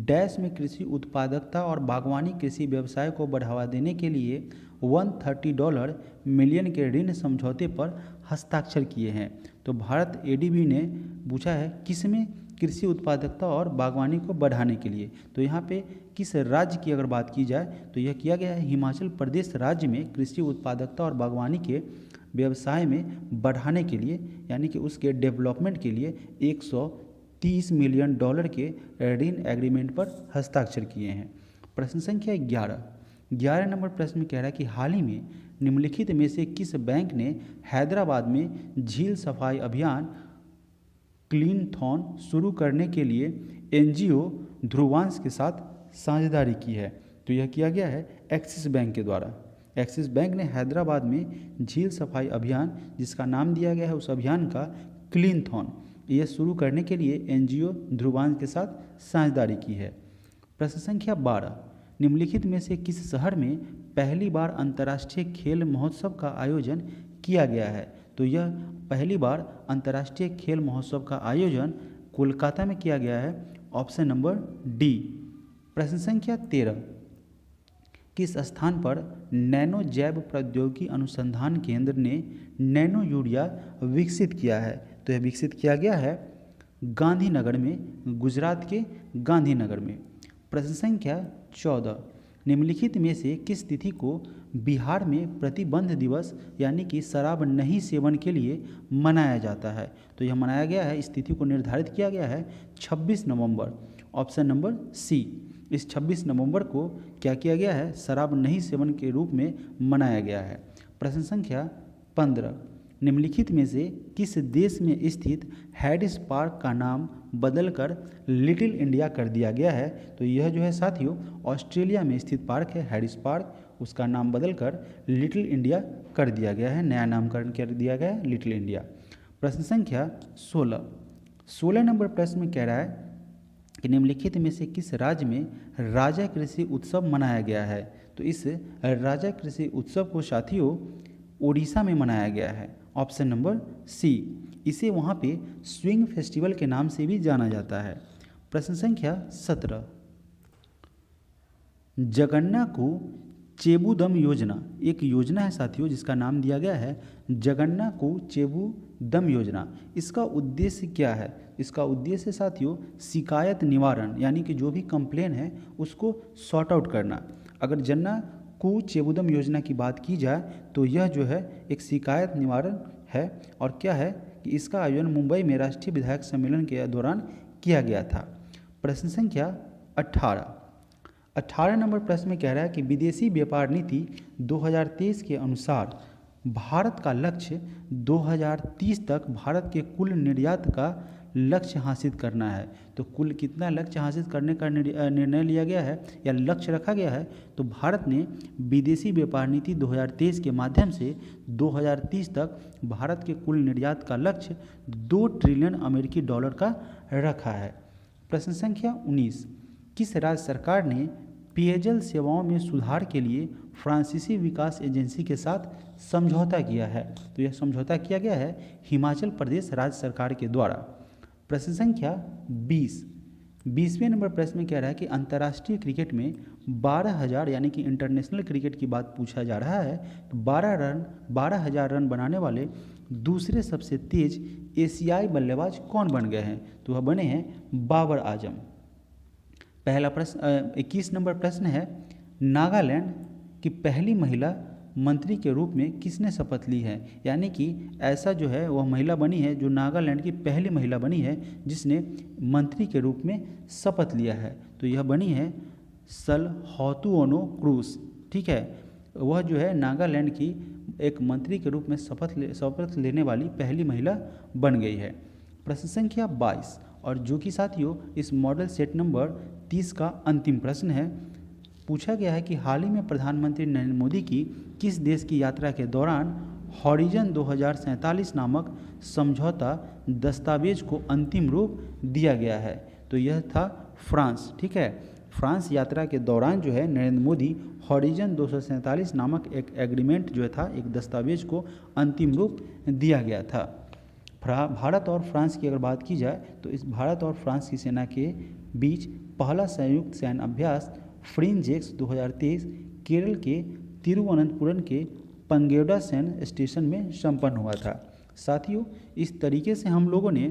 डैश में कृषि उत्पादकता और बागवानी कृषि व्यवसाय को बढ़ावा देने के लिए $130 मिलियन के ऋण समझौते पर हस्ताक्षर किए हैं। तो भारत ADB ने पूछा है किसमें कृषि उत्पादकता और बागवानी को बढ़ाने के लिए। तो यहाँ पे किस राज्य की अगर बात की जाए तो यह किया गया है हिमाचल प्रदेश राज्य में कृषि उत्पादकता और बागवानी के व्यवसाय में बढ़ाने के लिए यानी कि उसके डेवलपमेंट के लिए $130 मिलियन के ऋण एग्रीमेंट पर हस्ताक्षर किए हैं। प्रश्न संख्या 11 नंबर प्रश्न में कह रहा है कि हाल ही में निम्नलिखित में से किस बैंक ने हैदराबाद में झील सफाई अभियान क्लीनथॉन शुरू करने के लिए एनजीओ ध्रुवांश के साथ साझेदारी की है? तो यह किया गया है एक्सिस बैंक के द्वारा। एक्सिस बैंक ने हैदराबाद में झील सफाई अभियान, जिसका नाम दिया गया है उस अभियान का क्लीनथॉन, यह शुरू करने के लिए एनजीओ ध्रुवांश के साथ साझेदारी की है। प्रश्न संख्या 12, निम्नलिखित में से किस शहर में पहली बार अंतर्राष्ट्रीय खेल महोत्सव का आयोजन किया गया है? तो यह पहली बार अंतर्राष्ट्रीय खेल महोत्सव का आयोजन कोलकाता में किया गया है, ऑप्शन नंबर डी। प्रश्न संख्या 13, किस स्थान पर नैनो जैव प्रौद्योगिकी अनुसंधान केंद्र ने नैनो यूरिया विकसित किया है? तो यह विकसित किया गया है गांधीनगर में, गुजरात के गांधीनगर में। प्रश्न संख्या 14, निम्नलिखित में से किस तिथि को बिहार में प्रतिबंध दिवस यानी कि शराब नहीं सेवन के लिए मनाया जाता है? तो यह मनाया गया है, इस तिथि को निर्धारित किया गया है 26 नवंबर, ऑप्शन नंबर सी। इस 26 नवंबर को क्या किया गया है? शराब नहीं सेवन के रूप में मनाया गया है। प्रश्न संख्या 15, निम्नलिखित में से किस देश में स्थित हैरिस पार्क का नाम बदलकर लिटिल इंडिया कर दिया गया है? तो यह जो है साथियों ऑस्ट्रेलिया में स्थित पार्क है हैरिस पार्क, उसका नाम बदलकर लिटिल इंडिया कर दिया गया है, नया नामकरण कर दिया गया है लिटिल इंडिया। प्रश्न संख्या 16 नंबर प्रश्न में कह रहा है कि निम्नलिखित में से किस राज्य में राजा कृषि उत्सव मनाया गया है? तो इस राजा कृषि उत्सव को साथियों उड़ीसा में मनाया गया है, ऑप्शन नंबर सी। इसे वहाँ पे स्विंग फेस्टिवल के नाम से भी जाना जाता है। प्रश्न संख्या 17, जगन्ना को चेबुदम योजना एक योजना है साथियों, जिसका नाम दिया गया है जगन्ना को चेबुदम योजना। इसका उद्देश्य क्या है? इसका उद्देश्य साथियों शिकायत निवारण, यानी कि जो भी कंप्लेन है उसको सॉर्ट आउट करना। अगर जन्ना को चेबुदम योजना की बात की जाए तो यह जो है एक शिकायत निवारण है, और क्या है कि इसका आयोजन मुंबई में राष्ट्रीय विधायक सम्मेलन के दौरान किया गया था। प्रश्न संख्या 18 नंबर प्रश्न में कह रहा है कि विदेशी व्यापार नीति 2023 के अनुसार भारत का लक्ष्य 2030 तक भारत के कुल निर्यात का लक्ष्य हासिल करना है। तो कुल कितना लक्ष्य हासिल करने का निर्णय लिया गया है या लक्ष्य रखा गया है? तो भारत ने विदेशी व्यापार नीति 2023 के माध्यम से 2030 तक भारत के कुल निर्यात का लक्ष्य 2 ट्रिलियन अमेरिकी डॉलर का रखा है। प्रश्न संख्या 19, किस राज्य सरकार ने पेयजल सेवाओं में सुधार के लिए फ्रांसीसी विकास एजेंसी के साथ समझौता किया है? तो यह समझौता किया गया है हिमाचल प्रदेश राज्य सरकार के द्वारा। प्रश्न संख्या 20वें नंबर प्रश्न में कह रहा है कि अंतर्राष्ट्रीय क्रिकेट में 12,000 यानी कि इंटरनेशनल क्रिकेट की बात पूछा जा रहा है, तो 12,000 रन बनाने वाले दूसरे सबसे तेज एशियाई बल्लेबाज कौन बन गए हैं? तो वह बने हैं बाबर आजम। पहला प्रश्न 21 नंबर प्रश्न है, नागालैंड की पहली महिला मंत्री के रूप में किसने शपथ ली है? यानी कि ऐसा जो है वह महिला बनी है जो नागालैंड की पहली महिला बनी है जिसने मंत्री के रूप में शपथ लिया है। तो यह बनी है सलहौतुओनो क्रूस। ठीक है, वह जो है नागालैंड की एक मंत्री के रूप में शपथ लेने वाली पहली महिला बन गई है। प्रश्न संख्या 22, और जो कि साथियों इस मॉडल सेट नंबर 30 का अंतिम प्रश्न है। पूछा गया है कि हाल ही में प्रधानमंत्री नरेंद्र मोदी की किस देश की यात्रा के दौरान हॉरिजन 2047 नामक समझौता दस्तावेज को अंतिम रूप दिया गया है? तो यह था फ्रांस। ठीक है, फ्रांस यात्रा के दौरान जो है नरेंद्र मोदी हॉरिजन 247 नामक एक एग्रीमेंट जो था, एक दस्तावेज को अंतिम रूप दिया गया था। भारत और फ्रांस की अगर बात की जाए तो इस भारत और फ्रांस की सेना के बीच पहला संयुक्त सैन्य अभ्यास फ्रिंजेक्स 2023 केरल के तिरुवनंतपुरम के पंगेड़ा सैन्य स्टेशन में संपन्न हुआ था। साथियों, इस तरीके से हम लोगों ने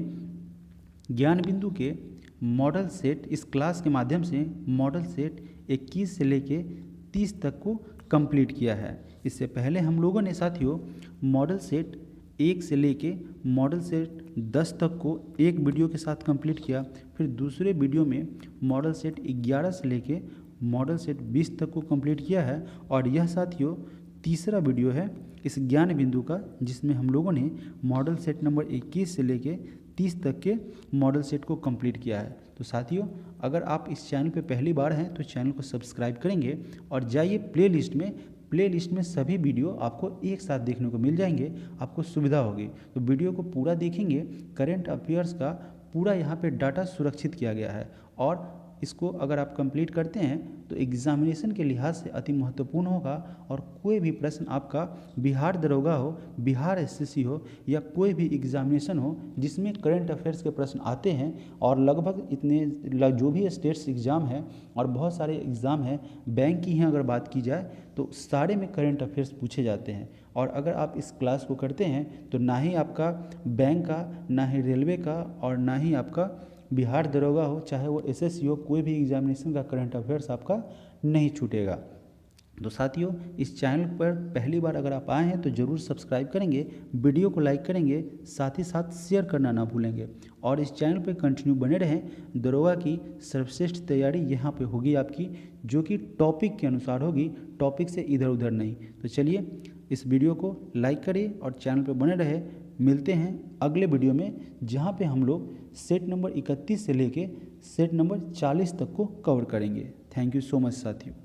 ज्ञान बिंदु के मॉडल सेट इस क्लास के माध्यम से मॉडल सेट 21 से लेके 30 तक को कंप्लीट किया है। इससे पहले हम लोगों ने साथियों मॉडल सेट 1 से लेके मॉडल सेट 10 तक को एक वीडियो के साथ कंप्लीट किया। फिर दूसरे वीडियो में मॉडल सेट 11 से लेके मॉडल सेट 20 तक को कंप्लीट किया है। और यह साथियों तीसरा वीडियो है इस ज्ञान बिंदु का, जिसमें हम लोगों ने मॉडल सेट नंबर 21 से लेके 30 तक के मॉडल सेट को कंप्लीट किया है। तो साथियों, अगर आप इस चैनल पे पहली बार हैं तो चैनल को सब्सक्राइब करेंगे और जाइए प्लेलिस्ट में सभी वीडियो आपको एक साथ देखने को मिल जाएंगे, आपको सुविधा होगी। तो वीडियो को पूरा देखेंगे, करंट अफेयर्स का पूरा यहाँ पे डाटा सुरक्षित किया गया है और इसको अगर आप कंप्लीट करते हैं तो एग्जामिनेशन के लिहाज से अति महत्वपूर्ण होगा। और कोई भी प्रश्न आपका बिहार दरोगा हो, बिहार एसएससी हो या कोई भी एग्जामिनेशन हो जिसमें करंट अफेयर्स के प्रश्न आते हैं, और लगभग इतने जो भी स्टेट्स एग्ज़ाम है और बहुत सारे एग्ज़ाम हैं बैंक की हैं, अगर बात की जाए तो सारे में करंट अफेयर्स पूछे जाते हैं। और अगर आप इस क्लास को करते हैं तो ना ही आपका बैंक का, ना ही रेलवे का और ना ही आपका बिहार दरोगा हो, चाहे वो एसएससी हो, कोई भी एग्जामिनेशन का करंट अफेयर्स आपका नहीं छूटेगा। तो साथियों, इस चैनल पर पहली बार अगर आप आए हैं तो ज़रूर सब्सक्राइब करेंगे, वीडियो को लाइक करेंगे, साथ ही साथ शेयर करना ना भूलेंगे और इस चैनल पर कंटिन्यू बने रहें। दरोगा की सर्वश्रेष्ठ तैयारी यहाँ पे होगी आपकी, जो कि टॉपिक के अनुसार होगी, टॉपिक से इधर उधर नहीं। तो चलिए इस वीडियो को लाइक करिए और चैनल पर बने रहे। मिलते हैं अगले वीडियो में, जहाँ पे हम लोग सेट नंबर 31 से लेके सेट नंबर 40 तक को कवर करेंगे। थैंक यू सो मच साथियों।